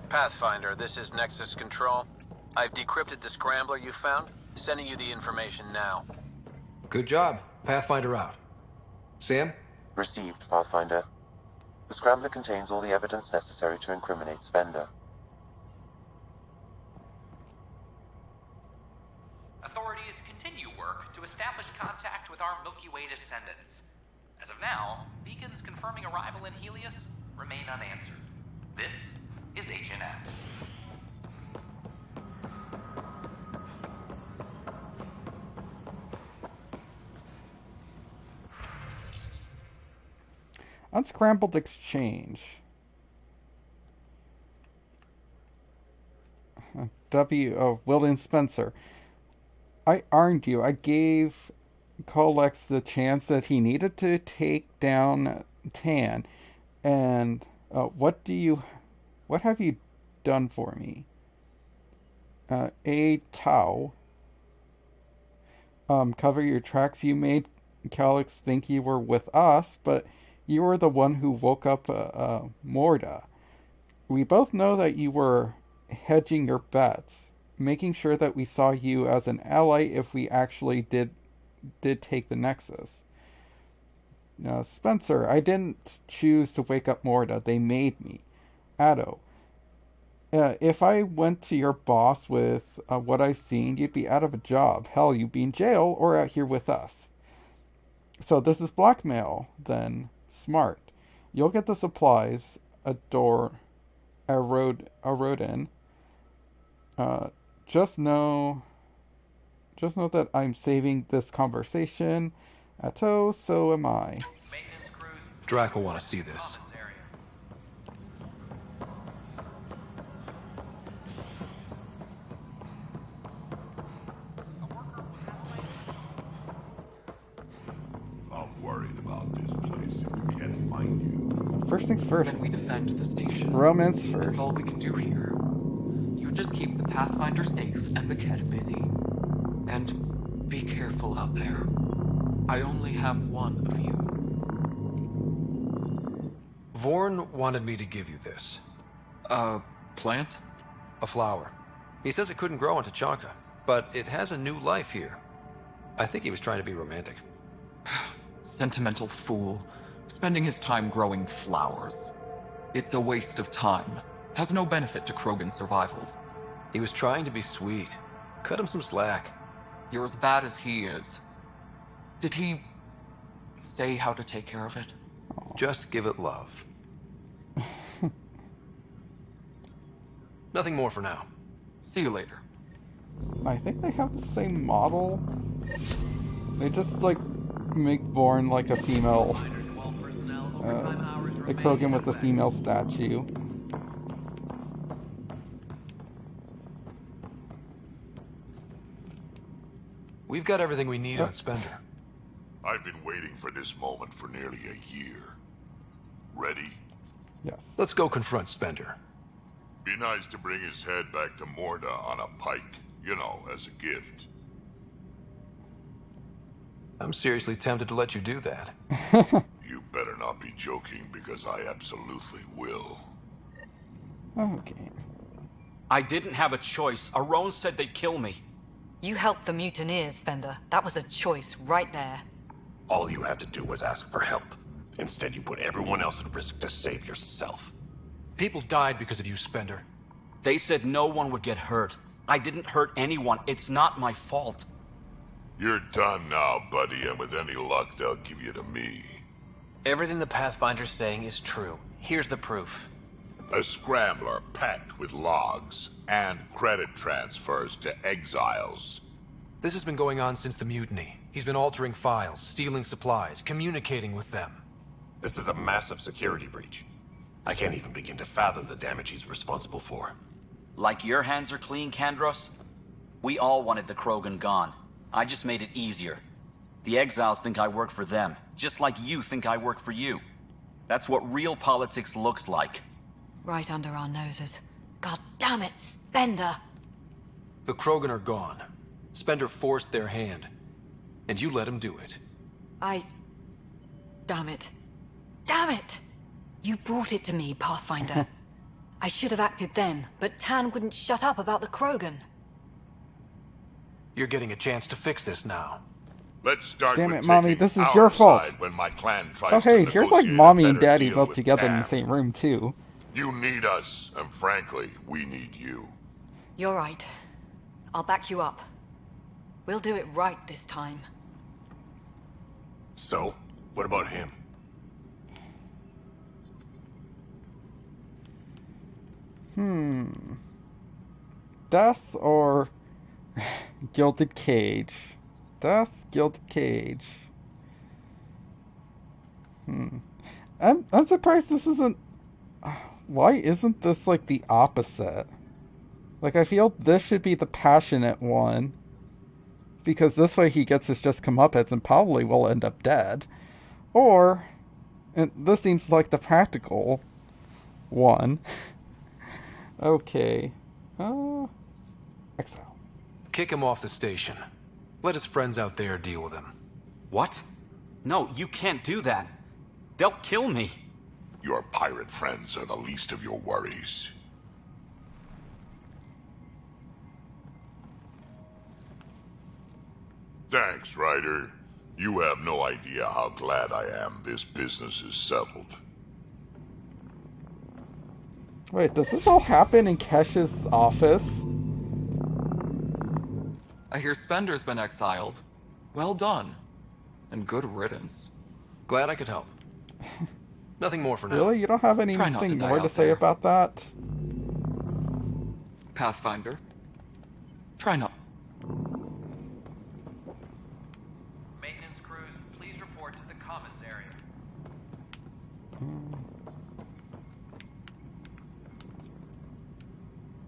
Speaker 11: Pathfinder, this is Nexus Control. I've decrypted the scrambler you found. Sending you the information now.
Speaker 6: Good job. Pathfinder out. Sam?
Speaker 15: Received, Pathfinder. The scrambler contains all the evidence necessary to incriminate Spender.
Speaker 18: Authorities continue work to establish contact with our Milky Way descendants. As of now, beacons confirming arrival in Helios remain unanswered. This is HNS.
Speaker 2: Unscrambled exchange. William Spencer. I armed you. I gave Colex the chance that he needed to take down Tan. And what have you done for me? A Tau. Cover your tracks. You made Colex think you were with us, but you were the one who woke up Morda. We both know that you were hedging your bets, making sure that we saw you as an ally if we actually did take the Nexus. Spencer, I didn't choose to wake up Morda. They made me. Addo, if I went to your boss with what I've seen, you'd be out of a job. Hell, you'd be in jail or out here with us. So this is blackmail, then. Smart. You'll get the supplies a rodin. Just know that I'm saving this conversation. Atto, so am I.
Speaker 6: Drac will want to see this.
Speaker 16: I'm worried about this place if we can't find you.
Speaker 2: First things first.
Speaker 10: Then we defend the station.
Speaker 2: Romance first.
Speaker 10: That's all we can do here. You just keep the Pathfinder safe and the Kett busy. And be careful out there. I only have one of you.
Speaker 6: Vorn wanted me to give you this.
Speaker 10: A plant?
Speaker 6: A flower. He says it couldn't grow on Tachanka, but it has a new life here. I think he was trying to be romantic.
Speaker 10: Sentimental fool. Spending his time growing flowers. It's a waste of time. Has no benefit to Krogan's survival.
Speaker 6: He was trying to be sweet. Cut him some slack.
Speaker 10: You're as bad as he is. Did he say how to take care of it?
Speaker 6: Just give it love. Nothing more for now.
Speaker 10: See you later.
Speaker 2: I think they have the same model. They just, like, make Vorn like a female. A Krogan with a female statue.
Speaker 6: We've got everything we need on Spender.
Speaker 16: I've been waiting for this moment for nearly a year. Ready?
Speaker 2: Yes.
Speaker 6: Let's go confront Spender.
Speaker 16: Be nice to bring his head back to Morda on a pike. You know, as a gift.
Speaker 6: I'm seriously tempted to let you do that.
Speaker 16: You better not be joking, because I absolutely will.
Speaker 2: Okay.
Speaker 19: I didn't have a choice. Aron said they'd kill me.
Speaker 21: You helped the mutineers, Spender. That was a choice right there.
Speaker 24: All you had to do was ask for help. Instead, you put everyone else at risk to save yourself.
Speaker 6: People died because of you, Spender.
Speaker 19: They said no one would get hurt. I didn't hurt anyone. It's not my fault.
Speaker 16: You're done now, buddy, and with any luck, they'll give you to me.
Speaker 11: Everything the Pathfinder's saying is true. Here's the proof.
Speaker 16: A scrambler packed with logs and credit transfers to exiles.
Speaker 6: This has been going on since the mutiny. He's been altering files, stealing supplies, communicating with them.
Speaker 24: This is a massive security breach. I can't even begin to fathom the damage he's responsible for.
Speaker 19: Like your hands are clean, Kandros? We all wanted the Krogan gone. I just made it easier. The exiles think I work for them, just like you think I work for you. That's what real politics looks like.
Speaker 21: Right under our noses. God damn it, Spender!
Speaker 6: The Krogan are gone. Spender forced their hand. And you let him do it.
Speaker 21: Damn it. Damn it! You brought it to me, Pathfinder. I should have acted then, but Tan wouldn't shut up about the Krogan.
Speaker 6: You're getting a chance to fix this now.
Speaker 4: Let's start
Speaker 2: Damn
Speaker 4: with
Speaker 2: it, Mommy,
Speaker 4: taking
Speaker 2: this is
Speaker 4: our
Speaker 2: your fault.
Speaker 4: side when my clan tries
Speaker 2: Oh, hey,
Speaker 4: to
Speaker 2: here's like
Speaker 4: negotiate
Speaker 2: Mommy
Speaker 4: a
Speaker 2: and
Speaker 4: better
Speaker 2: Daddy
Speaker 4: deal
Speaker 2: both
Speaker 4: with
Speaker 2: together in the
Speaker 4: Tam.
Speaker 2: same room, too.
Speaker 4: You need us, and frankly, we need you.
Speaker 21: You're right. I'll back you up. We'll do it right this time.
Speaker 24: So, what about him?
Speaker 2: Death or gilded cage? Death, gilded cage. I'm surprised this isn't... Why isn't this like the opposite? Like, I feel this should be the passionate one. Because this way he gets his just comeuppance and probably will end up dead. Or, and this seems like the practical one. Okay. Exile.
Speaker 6: Kick him off the station. Let his friends out there deal with him.
Speaker 19: What? No, you can't do that. They'll kill me.
Speaker 16: Your pirate friends are the least of your worries. Thanks, Ryder. You have no idea how glad I am this business is settled.
Speaker 2: Wait, does this all happen in Kesh's office?
Speaker 10: I hear Spender's been exiled. Well done. And good riddance.
Speaker 6: Glad I could help. Nothing more for now.
Speaker 2: Really? You don't have anything more to say about that?
Speaker 10: Pathfinder. Try not.
Speaker 18: Maintenance crews, please report to the commons area.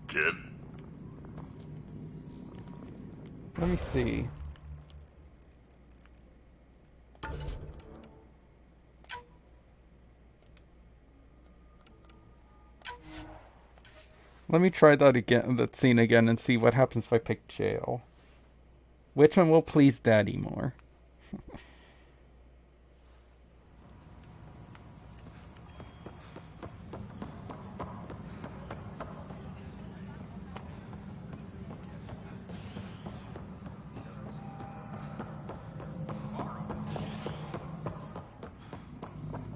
Speaker 16: Kid?
Speaker 2: Let me see. Let me try that again, that scene again, and see what happens if I pick jail. Which one will please Daddy more?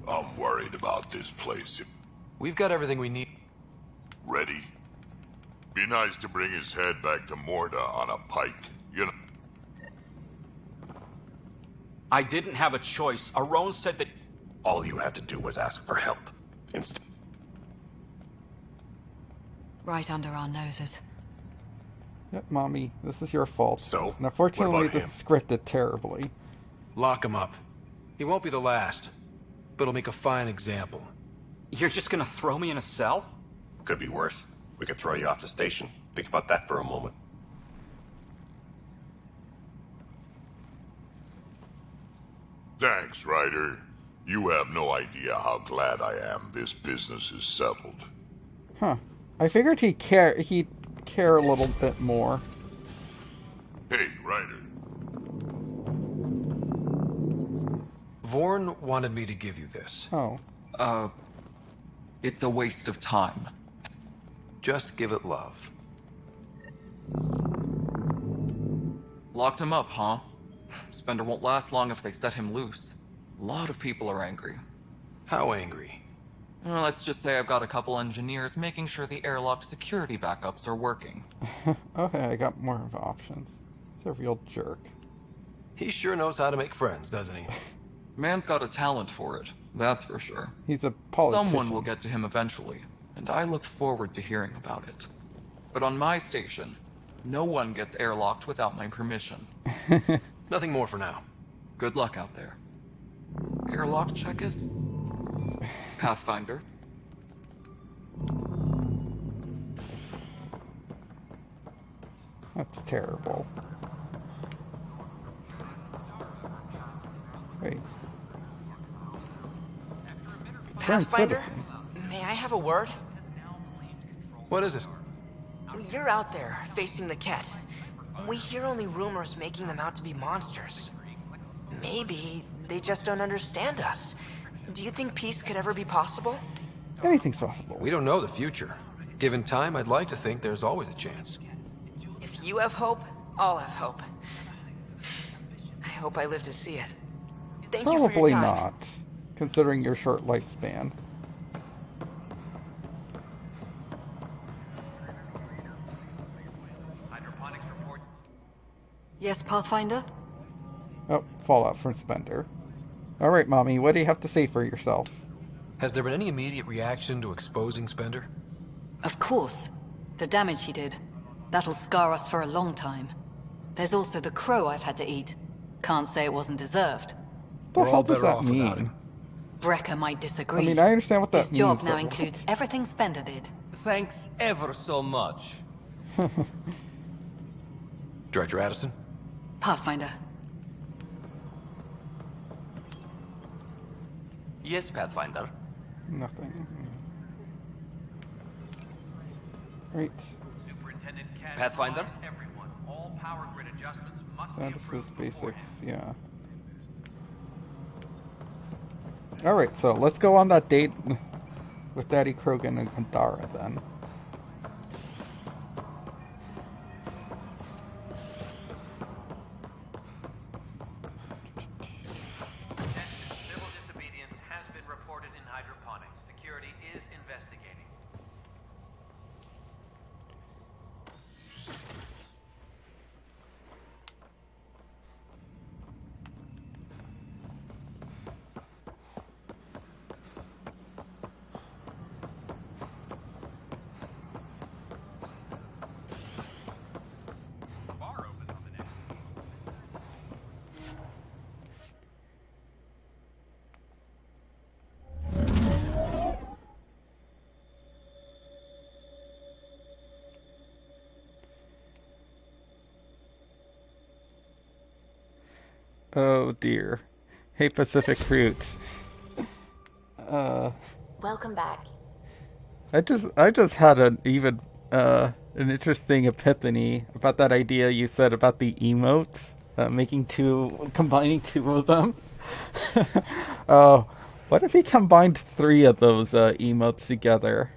Speaker 16: I'm worried about this place.
Speaker 6: We've got everything we need.
Speaker 16: Ready? Be nice to bring his head back to Morda on a pike, you know.
Speaker 19: I didn't have a choice. Aron said that...
Speaker 24: All you had to do was ask for help.
Speaker 21: Right under our noses.
Speaker 2: Yep, Mommy, this is your fault.
Speaker 24: So,
Speaker 2: and unfortunately,
Speaker 24: what about
Speaker 2: it's scripted terribly.
Speaker 6: Lock him up. He won't be the last, but he'll make a fine example.
Speaker 19: You're just gonna throw me in a cell?
Speaker 24: Could be worse. We could throw you off the station. Think about that for a moment.
Speaker 16: Thanks, Ryder. You have no idea how glad I am this business is settled.
Speaker 2: Huh. I figured he'd care a little bit more.
Speaker 16: Hey, Ryder.
Speaker 6: Vorn wanted me to give you this.
Speaker 2: Oh.
Speaker 10: It's a waste of time.
Speaker 6: Just give it love.
Speaker 10: Locked him up, huh? Spender won't last long if they set him loose. A lot of people are angry.
Speaker 6: How angry?
Speaker 10: Well, let's just say I've got a couple engineers making sure the airlock security backups are working.
Speaker 2: Okay, I got more of options. He's a real jerk.
Speaker 6: He sure knows how to make friends, doesn't he?
Speaker 10: Man's got a talent for it, that's for sure.
Speaker 2: He's a politician.
Speaker 10: Someone will get to him eventually, and I look forward to hearing about it. But on my station, no one gets airlocked without my permission.
Speaker 6: Nothing more for now.
Speaker 10: Good luck out there. Airlock check is... Pathfinder.
Speaker 2: That's terrible. Wait.
Speaker 3: Pathfinder? May I have a word?
Speaker 6: What is it?
Speaker 3: You're out there, facing the Ket. We hear only rumors making them out to be monsters. Maybe they just don't understand us. Do you think peace could ever be possible?
Speaker 2: Anything's possible.
Speaker 6: We don't know the future. Given time, I'd like to think there's always a chance.
Speaker 3: If you have hope, I'll have hope. I hope I live to see it. Thank you for your
Speaker 2: Probably
Speaker 3: time.
Speaker 2: not, considering your short lifespan.
Speaker 21: Yes, Pathfinder?
Speaker 2: Oh, fallout from Spender. Alright, Mommy, what do you have to say for yourself?
Speaker 6: Has there been any immediate reaction to exposing Spender?
Speaker 21: Of course. The damage he did. That'll scar us for a long time. There's also the crow I've had to eat. Can't say it wasn't deserved.
Speaker 2: What the hell does that mean?
Speaker 21: Brecker might disagree.
Speaker 2: I mean, I understand what that
Speaker 21: His
Speaker 2: means.
Speaker 21: job now
Speaker 2: but
Speaker 21: includes everything Spender did.
Speaker 7: Thanks ever so much.
Speaker 6: Director Addison?
Speaker 21: Pathfinder.
Speaker 7: Yes, Pathfinder.
Speaker 2: Nothing. Right.
Speaker 7: Pathfinder?
Speaker 2: That is basics, yeah. Alright, so let's go on that date with Daddy Krogan and Kadara then.
Speaker 18: Civil disobedience has been reported in hydroponics. Security is investigating.
Speaker 2: Oh dear. Hey Pacific Fruit.
Speaker 12: Welcome back.
Speaker 2: I just had an interesting epiphany about that idea you said about the emotes, combining two of them. What if he combined 3 of those emotes together?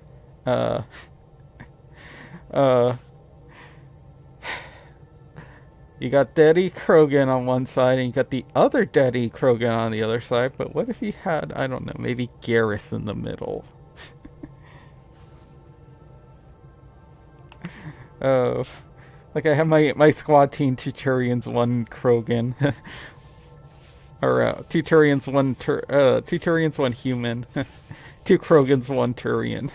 Speaker 2: You got Daddy Krogan on one side, and you got the other Daddy Krogan on the other side, but what if he had, I don't know, maybe Garrus in the middle? Oh, like I have my squad team, 2 Turians, 1 Krogan. Or, 2 Turians, 1 Turians, 1 human. 2 Krogans, 1 Turian.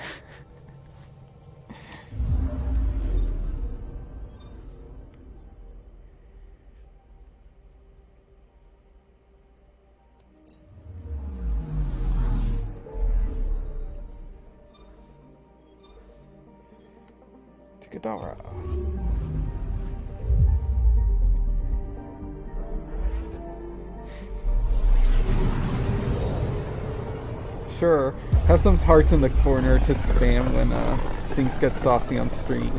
Speaker 2: Kadara. Sure, have some hearts in the corner to spam when things get saucy on stream.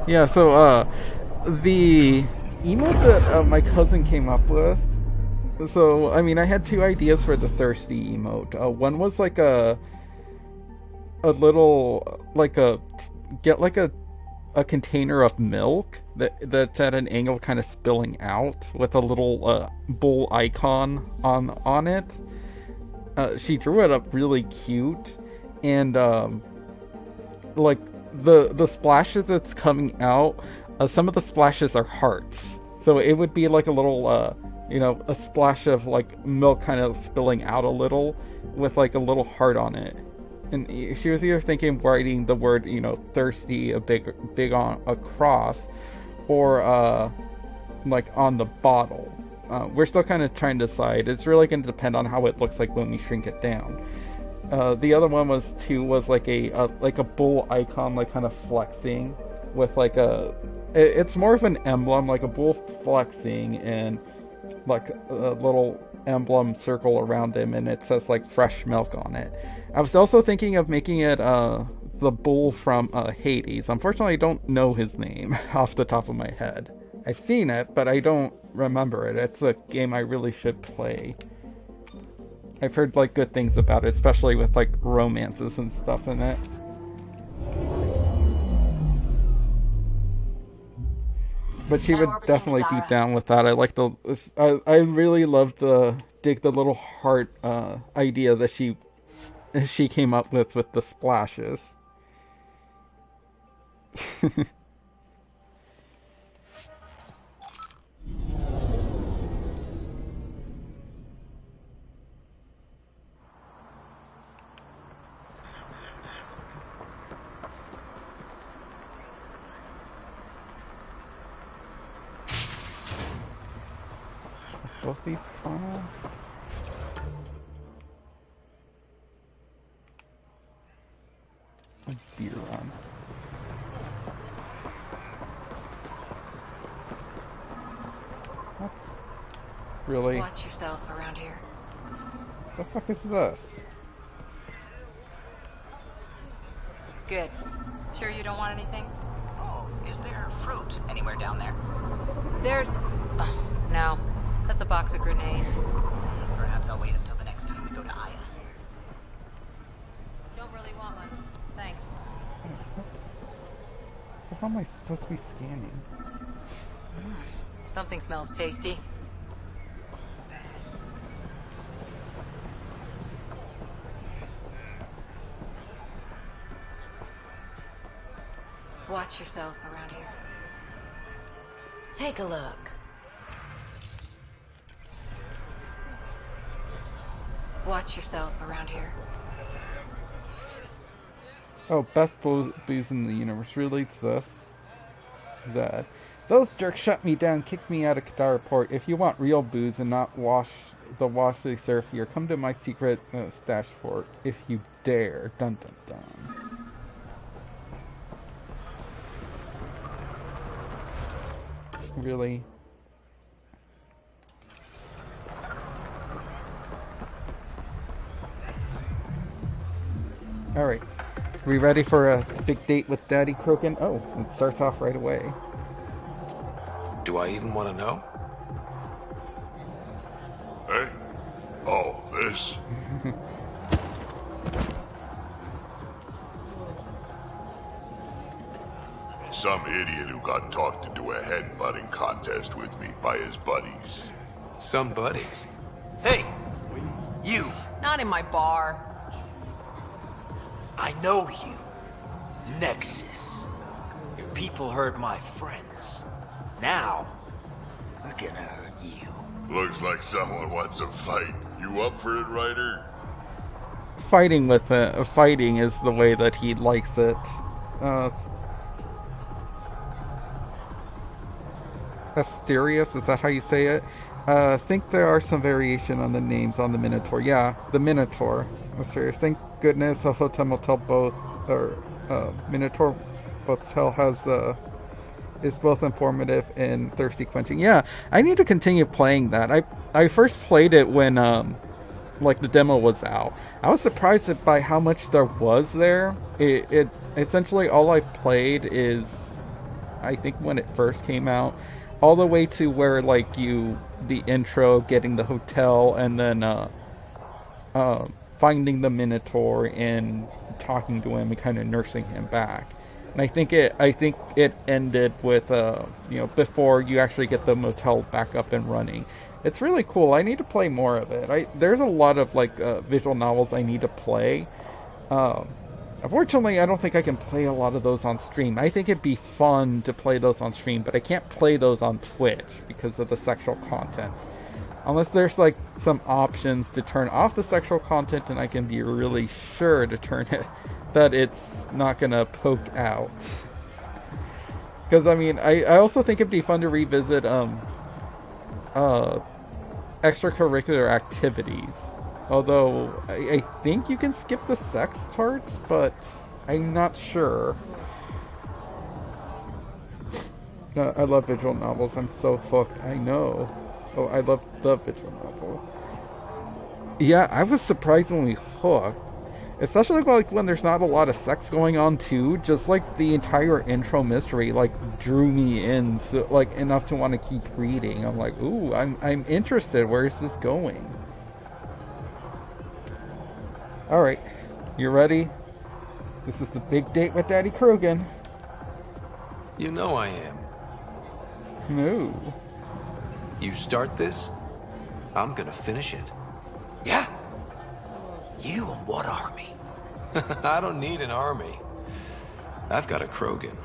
Speaker 2: Yeah, so the emote that my cousin came up with. So I mean, I had 2 ideas for the thirsty emote. One was like a little get like a container of milk that's at an angle kind of spilling out with a little bull icon on it. She drew it up really cute, and like the splashes that's coming out, some of the splashes are hearts, so it would be like a little a splash of like milk kind of spilling out a little with like a little heart on it. And she was either thinking of writing the word, thirsty, a big on across, or like on the bottle. We're still kind of trying to decide. It's really going to depend on how it looks like when we shrink it down. The other one was like a bull icon, like kind of flexing with like it's more of an emblem, like a bull flexing, and like a little emblem circle around him, and it says like fresh milk on it. I was also thinking of making it the bull from Hades. Unfortunately, I don't know his name off the top of my head. I've seen it, but I don't remember it. It's a game I really should play. I've heard like good things about it, especially with like romances and stuff in it. But she would definitely be down with that. I like the. I really love the dig the little heart idea that she came up with the splashes. Both these cars. A beer run. What? Really?
Speaker 12: Watch yourself around here.
Speaker 2: The fuck is this?
Speaker 12: Good. Sure you don't want anything?
Speaker 17: Oh, is there fruit anywhere down there?
Speaker 12: There's... Oh, no. That's a box of grenades.
Speaker 17: Perhaps I'll wait until the next time we go to Aya.
Speaker 12: Don't really want one. Thanks.
Speaker 2: What the hell am I supposed to be scanning?
Speaker 12: Something smells tasty. Watch yourself around here. Take a look. Watch yourself around here.
Speaker 2: Oh, best booze in the universe. Really, it's this. Zed. Those jerks shut me down, kicked me out of Kadara Port. If you want real booze and not wash they serve here, come to my secret stash fort. If you dare. Dun dun dun. Really? Alright. We ready for a big date with Daddy Krogan? Oh, it starts off right away.
Speaker 6: Do I even want to know?
Speaker 4: Hey? Oh, this? Some idiot who got talked into a headbutting contest with me by his buddies.
Speaker 6: Some buddies?
Speaker 1: Hey! You!
Speaker 3: Not in my bar.
Speaker 1: I know you. Nexus. Your people hurt my friends. Now, we're gonna hurt you.
Speaker 4: Looks like someone wants a fight. You up for it, Ryder?
Speaker 2: Fighting is the way that he likes it. Asterius, is that how you say it? I think there are some variation on the names on the Minotaur. Yeah, the Minotaur. Asterius. Thank goodness a Hotel Motel both, or Minotaur Motel has, is both informative and thirsty quenching. Yeah, I need to continue playing that. I first played it when, like, the demo was out. I was surprised by how much there was there. It essentially, all I've played is, I think when it first came out, all the way to where, like, the intro, getting the hotel, and then finding the Minotaur and talking to him and kind of nursing him back. And I think it ended with before you actually get the motel back up and running. It's really cool. I need to play more of it. There's a lot of like visual novels I need to play. Unfortunately, I don't think I can play a lot of those on stream. I think it'd be fun to play those on stream, but I can't play those on Twitch because of the sexual content. Unless there's like some options to turn off the sexual content, and I can be really sure to turn it that it's not gonna poke out. Because I mean, I also think it'd be fun to revisit extracurricular activities. Although, I think you can skip the sex parts, but I'm not sure. I love visual novels. I'm so hooked. I know. Oh, I love the visual novel. Yeah, I was surprisingly hooked. Especially like when there's not a lot of sex going on too. Just like the entire intro mystery like drew me in, so like enough to want to keep reading. I'm like, ooh, I'm interested. Where is this going? Alright, you ready? This is the big date with Daddy Krogan.
Speaker 6: You know I am.
Speaker 2: No.
Speaker 6: You start this, I'm gonna finish it.
Speaker 1: Yeah? You and what army?
Speaker 6: I don't need an army. I've got a Krogan.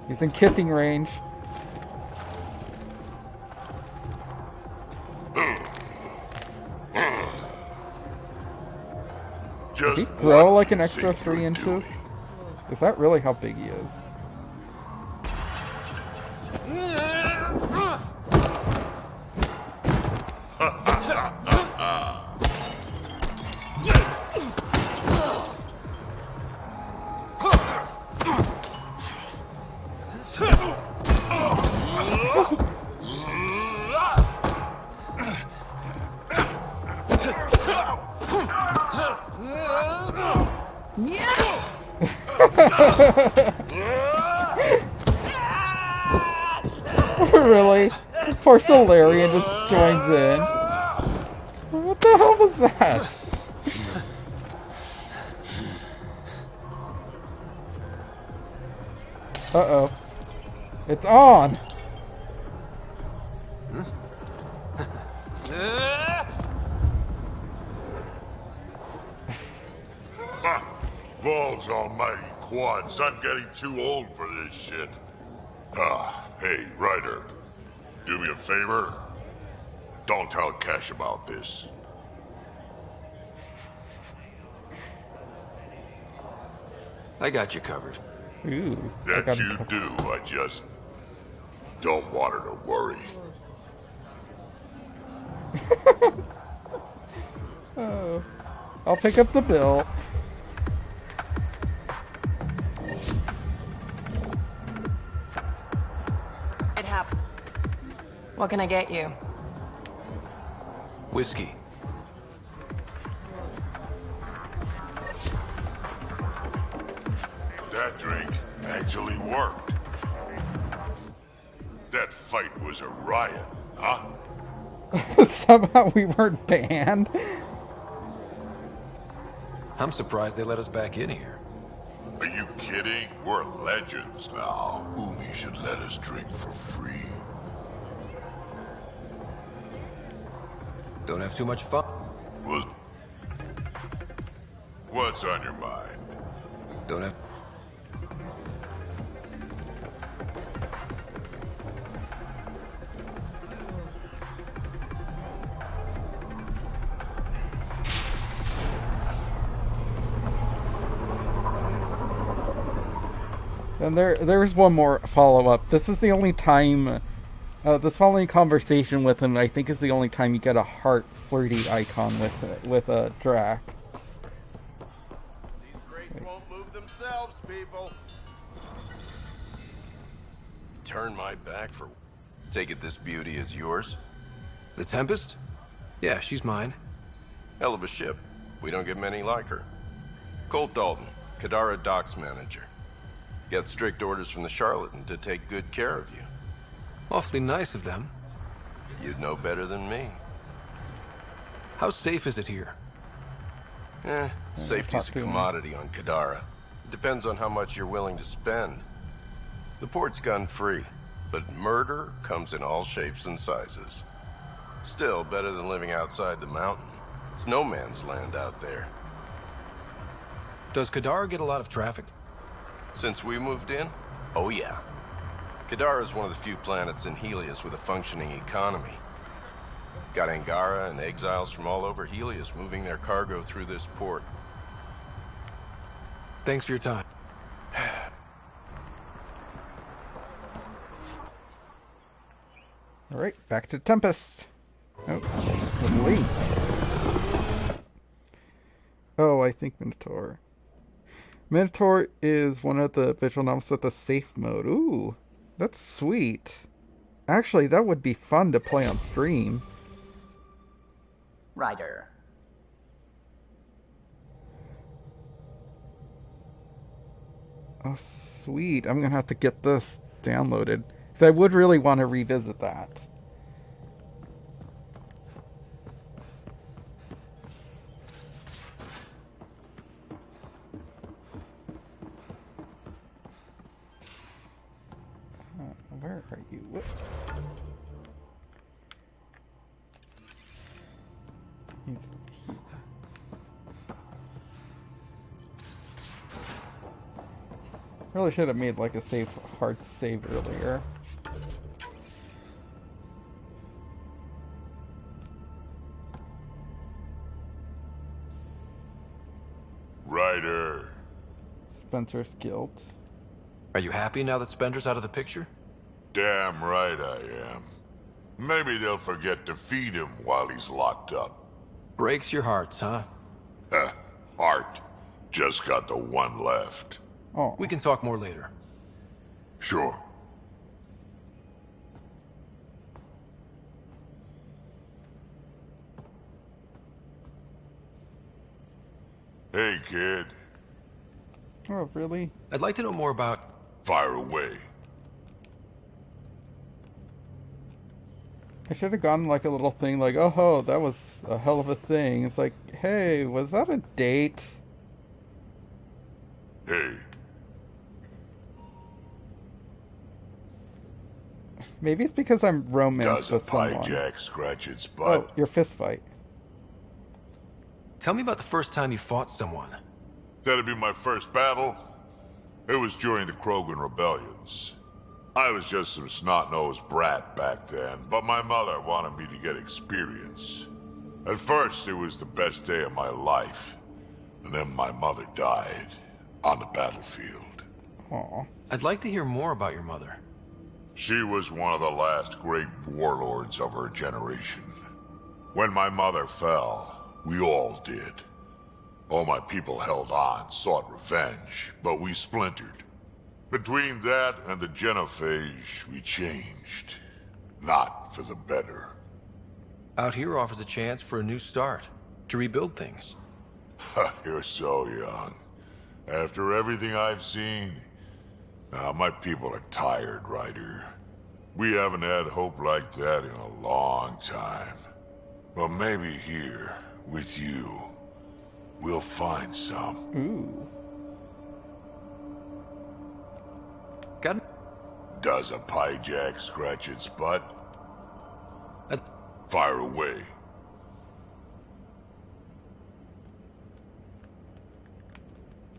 Speaker 2: He's in kissing range. Did he grow like an extra 3 inches? Is that really how big he is? Really? Poor Solarian just joins in. What the hell was that? Uh-oh. It's on!
Speaker 4: Balls almighty quads, I'm getting too old for this shit. Hey, Ryder. Do me a favor. Don't tell Cash about this.
Speaker 6: I got you covered.
Speaker 2: Ooh,
Speaker 4: that you do, I just don't want her to worry.
Speaker 2: Oh, I'll pick up the bill.
Speaker 13: It happened. What can I get you?
Speaker 6: Whiskey.
Speaker 4: That drink actually worked. That fight was a riot, huh?
Speaker 2: Somehow we weren't banned.
Speaker 6: I'm surprised they let us back in here.
Speaker 4: Are you kidding? We're legends now. Umi should let us drink for free.
Speaker 6: Don't have too much fun.
Speaker 4: What's on your mind?
Speaker 6: Don't have...
Speaker 2: And there's one more follow-up. This is the only time, this following conversation with him, I think, is the only time you get a heart flirty icon with a Drac.
Speaker 14: These crates won't move themselves, people.
Speaker 24: Turn my back for... Take it this beauty is yours?
Speaker 6: The Tempest? Yeah, she's mine.
Speaker 24: Hell of a ship. We don't get many like her. Colt Dalton, Kadara docks manager. Got strict orders from the Charlatan to take good care of you.
Speaker 6: Awfully nice of them.
Speaker 24: You'd know better than me.
Speaker 6: How safe is it here?
Speaker 24: Safety's a commodity on Kadara. It depends on how much you're willing to spend. The port's gun-free, but murder comes in all shapes and sizes. Still better than living outside the mountain. It's no man's land out there.
Speaker 6: Does Kadara get a lot of traffic?
Speaker 24: Since we moved in? Oh yeah. Kadara is one of the few planets in Helios with a functioning economy. Got Angara and exiles from all over Helios moving their cargo through this port.
Speaker 6: Thanks for your time.
Speaker 2: Alright, back to Tempest. Oh, wait. Oh, I think Minotaur. Minotaur is one of the visual novels with the safe mode. Ooh, that's sweet. Actually, that would be fun to play on stream.
Speaker 17: Ryder.
Speaker 2: Oh, sweet. I'm gonna have to get this downloaded. Because I would really want to revisit that. Where are you? What? He's here. Really should have made like a safe, hard save earlier.
Speaker 16: Ryder.
Speaker 2: Spencer's Guild.
Speaker 6: Are you happy now that Spencer's out of the picture?
Speaker 16: Damn right I am. Maybe they'll forget to feed him while he's locked up.
Speaker 6: Breaks your hearts, huh?
Speaker 16: Heart. Just got the one left.
Speaker 2: Oh.
Speaker 6: We can talk more later.
Speaker 16: Sure. Hey, kid.
Speaker 2: Oh, really?
Speaker 6: I'd like to know more about...
Speaker 16: Fire away.
Speaker 2: I should have gotten like a little thing like, oh, that was a hell of a thing. It's like, hey, was that a date?
Speaker 16: Hey.
Speaker 2: Maybe it's because I'm
Speaker 16: Does
Speaker 2: romanced
Speaker 16: a
Speaker 2: with someone.
Speaker 16: pie jack scratch its butt?
Speaker 2: Oh, your fist fight.
Speaker 6: Tell me about the first time you fought someone.
Speaker 16: That'd be my first battle. It was during the Krogan rebellions. I was just some snot-nosed brat back then, but my mother wanted me to get experience. At first, it was the best day of my life. And then my mother died on the battlefield.
Speaker 2: Aw.
Speaker 6: I'd like to hear more about your mother.
Speaker 16: She was one of the last great warlords of her generation. When my mother fell, we all did. All my people held on, sought revenge, but we splintered. Between that and the genophage, we changed. Not for the better.
Speaker 6: Out here offers a chance for a new start, to rebuild things.
Speaker 16: You're so young. After everything I've seen, now my people are tired, Ryder. We haven't had hope like that in a long time. But maybe here, with you, we'll find some.
Speaker 2: Ooh.
Speaker 16: Does a pie jack scratch its butt? Fire away.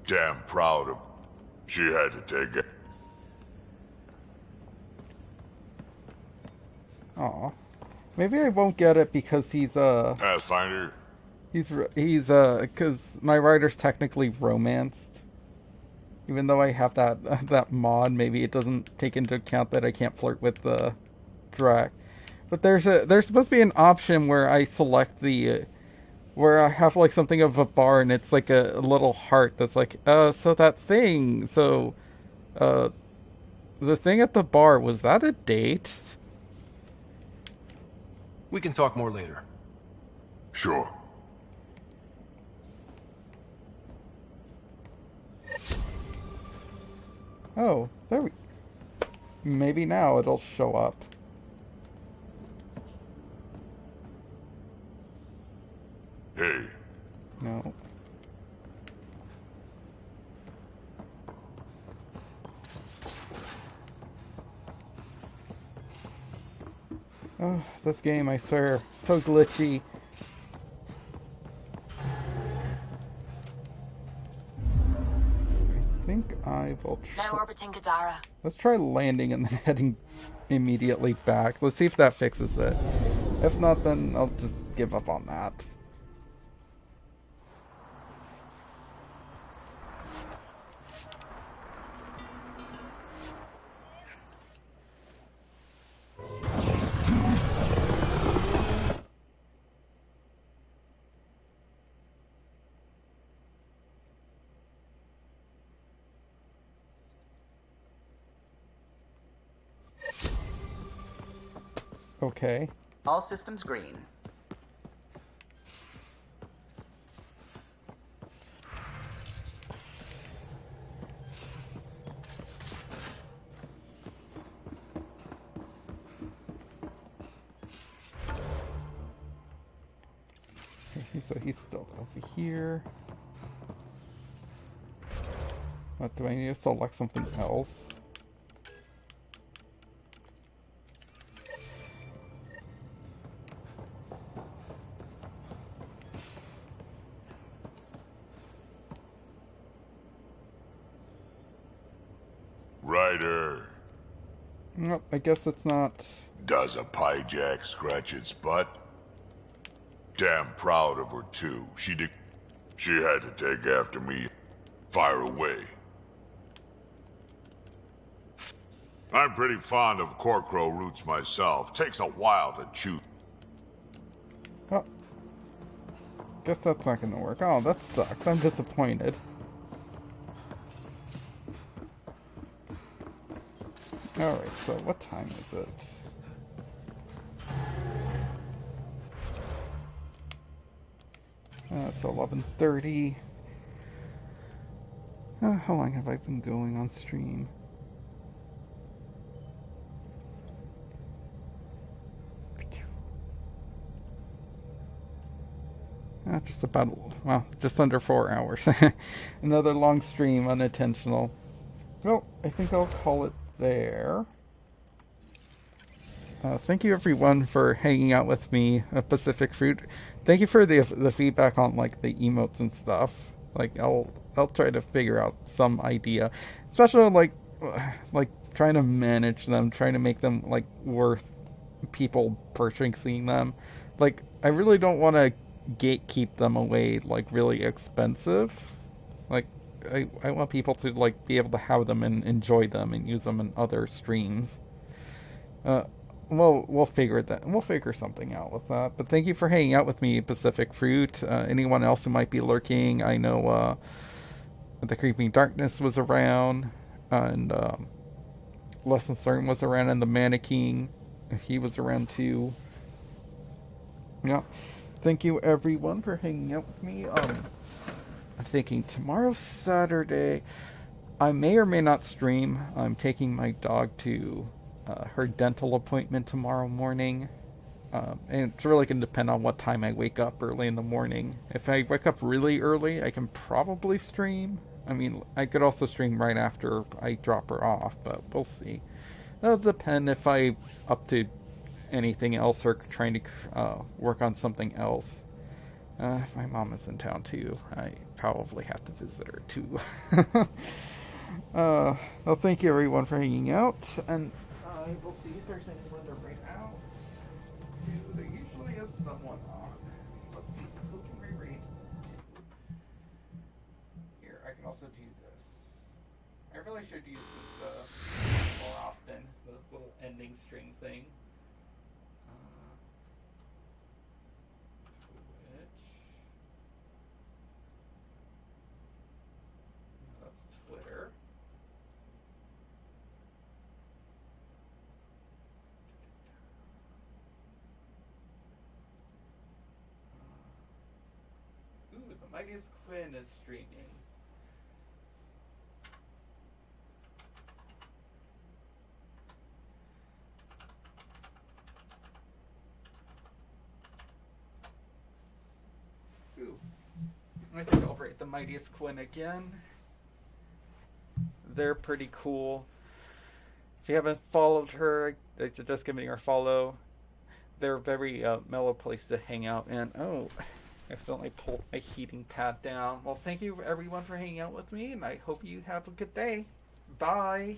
Speaker 16: Damn proud of... She had to take it.
Speaker 2: Aw. Maybe I won't get it because he's,
Speaker 16: Pathfinder?
Speaker 2: Because my writer's technically romanced. Even though I have that mod, maybe it doesn't take into account that I can't flirt with the Drac. But there's supposed to be an option where I select the, where I have like something of a bar and it's like a little heart that's like, so that thing, so, the thing at the bar, was that a date?
Speaker 6: We can talk more later.
Speaker 16: Sure.
Speaker 2: Oh, there we... Maybe now it'll show up.
Speaker 16: Hey.
Speaker 2: No. Oh, this game, I swear, so glitchy. I think I will try...
Speaker 13: Now orbiting Kadara.
Speaker 2: Let's try landing and then heading immediately back. Let's see if that fixes it. If not, then I'll just give up on that. Okay.
Speaker 17: All systems green.
Speaker 2: So he's still over here. What, do I need to select something else?
Speaker 16: Ryder.
Speaker 2: Nope, I guess it's not.
Speaker 16: Does a pie jack scratch its butt? Damn proud of her, too. She had to take after me. Fire away. I'm pretty fond of corkrow roots myself. Takes a while to chew.
Speaker 2: Oh. Guess that's not gonna work. Oh, that sucks. I'm disappointed. Alright, so what time is it? It's 11:30. How long have I been going on stream? Just about, well, just under 4 hours. Another long stream, unintentional. Well, I think I'll call it there. Thank you everyone for hanging out with me, Pacific Fruit. Thank you for the feedback on like the emotes and stuff. Like I'll try to figure out some idea, especially like trying to manage them, trying to make them like worth people purchasing them. Like I really don't want to gatekeep them away like really expensive. Like I want people to like be able to have them and enjoy them and use them in other streams. We'll figure something out with that. But thank you for hanging out with me, Pacific Fruit. Anyone else who might be lurking, I know the Creeping Darkness was around, and Lesson Certain was around, and the Mannequin, he was around too. Yeah. Thank you everyone for hanging out with me. I'm thinking tomorrow's Saturday. I may or may not stream. I'm taking my dog to her dental appointment tomorrow morning. And it's really going to depend on what time I wake up early in the morning. If I wake up really early, I can probably stream. I mean, I could also stream right after I drop her off, but we'll see. That'll depend if I'm up to anything else or trying to work on something else. If my mom is in town too, I probably have to visit her too. Well, thank you everyone for hanging out, and I will see if there's anyone to write out. There usually is someone on. Let's see, who can we read? Here, I can also do this. I really should use this more often, the little ending string thing. That's Twitter. The Mightiest Quinn is streaming. Ooh. I think I'll rate the Mightiest Quinn again. They're pretty cool. If you haven't followed her, I suggest giving her a follow. They're a very mellow place to hang out in. Oh, I accidentally pulled my heating pad down. Well, thank you everyone for hanging out with me, and I hope you have a good day. Bye.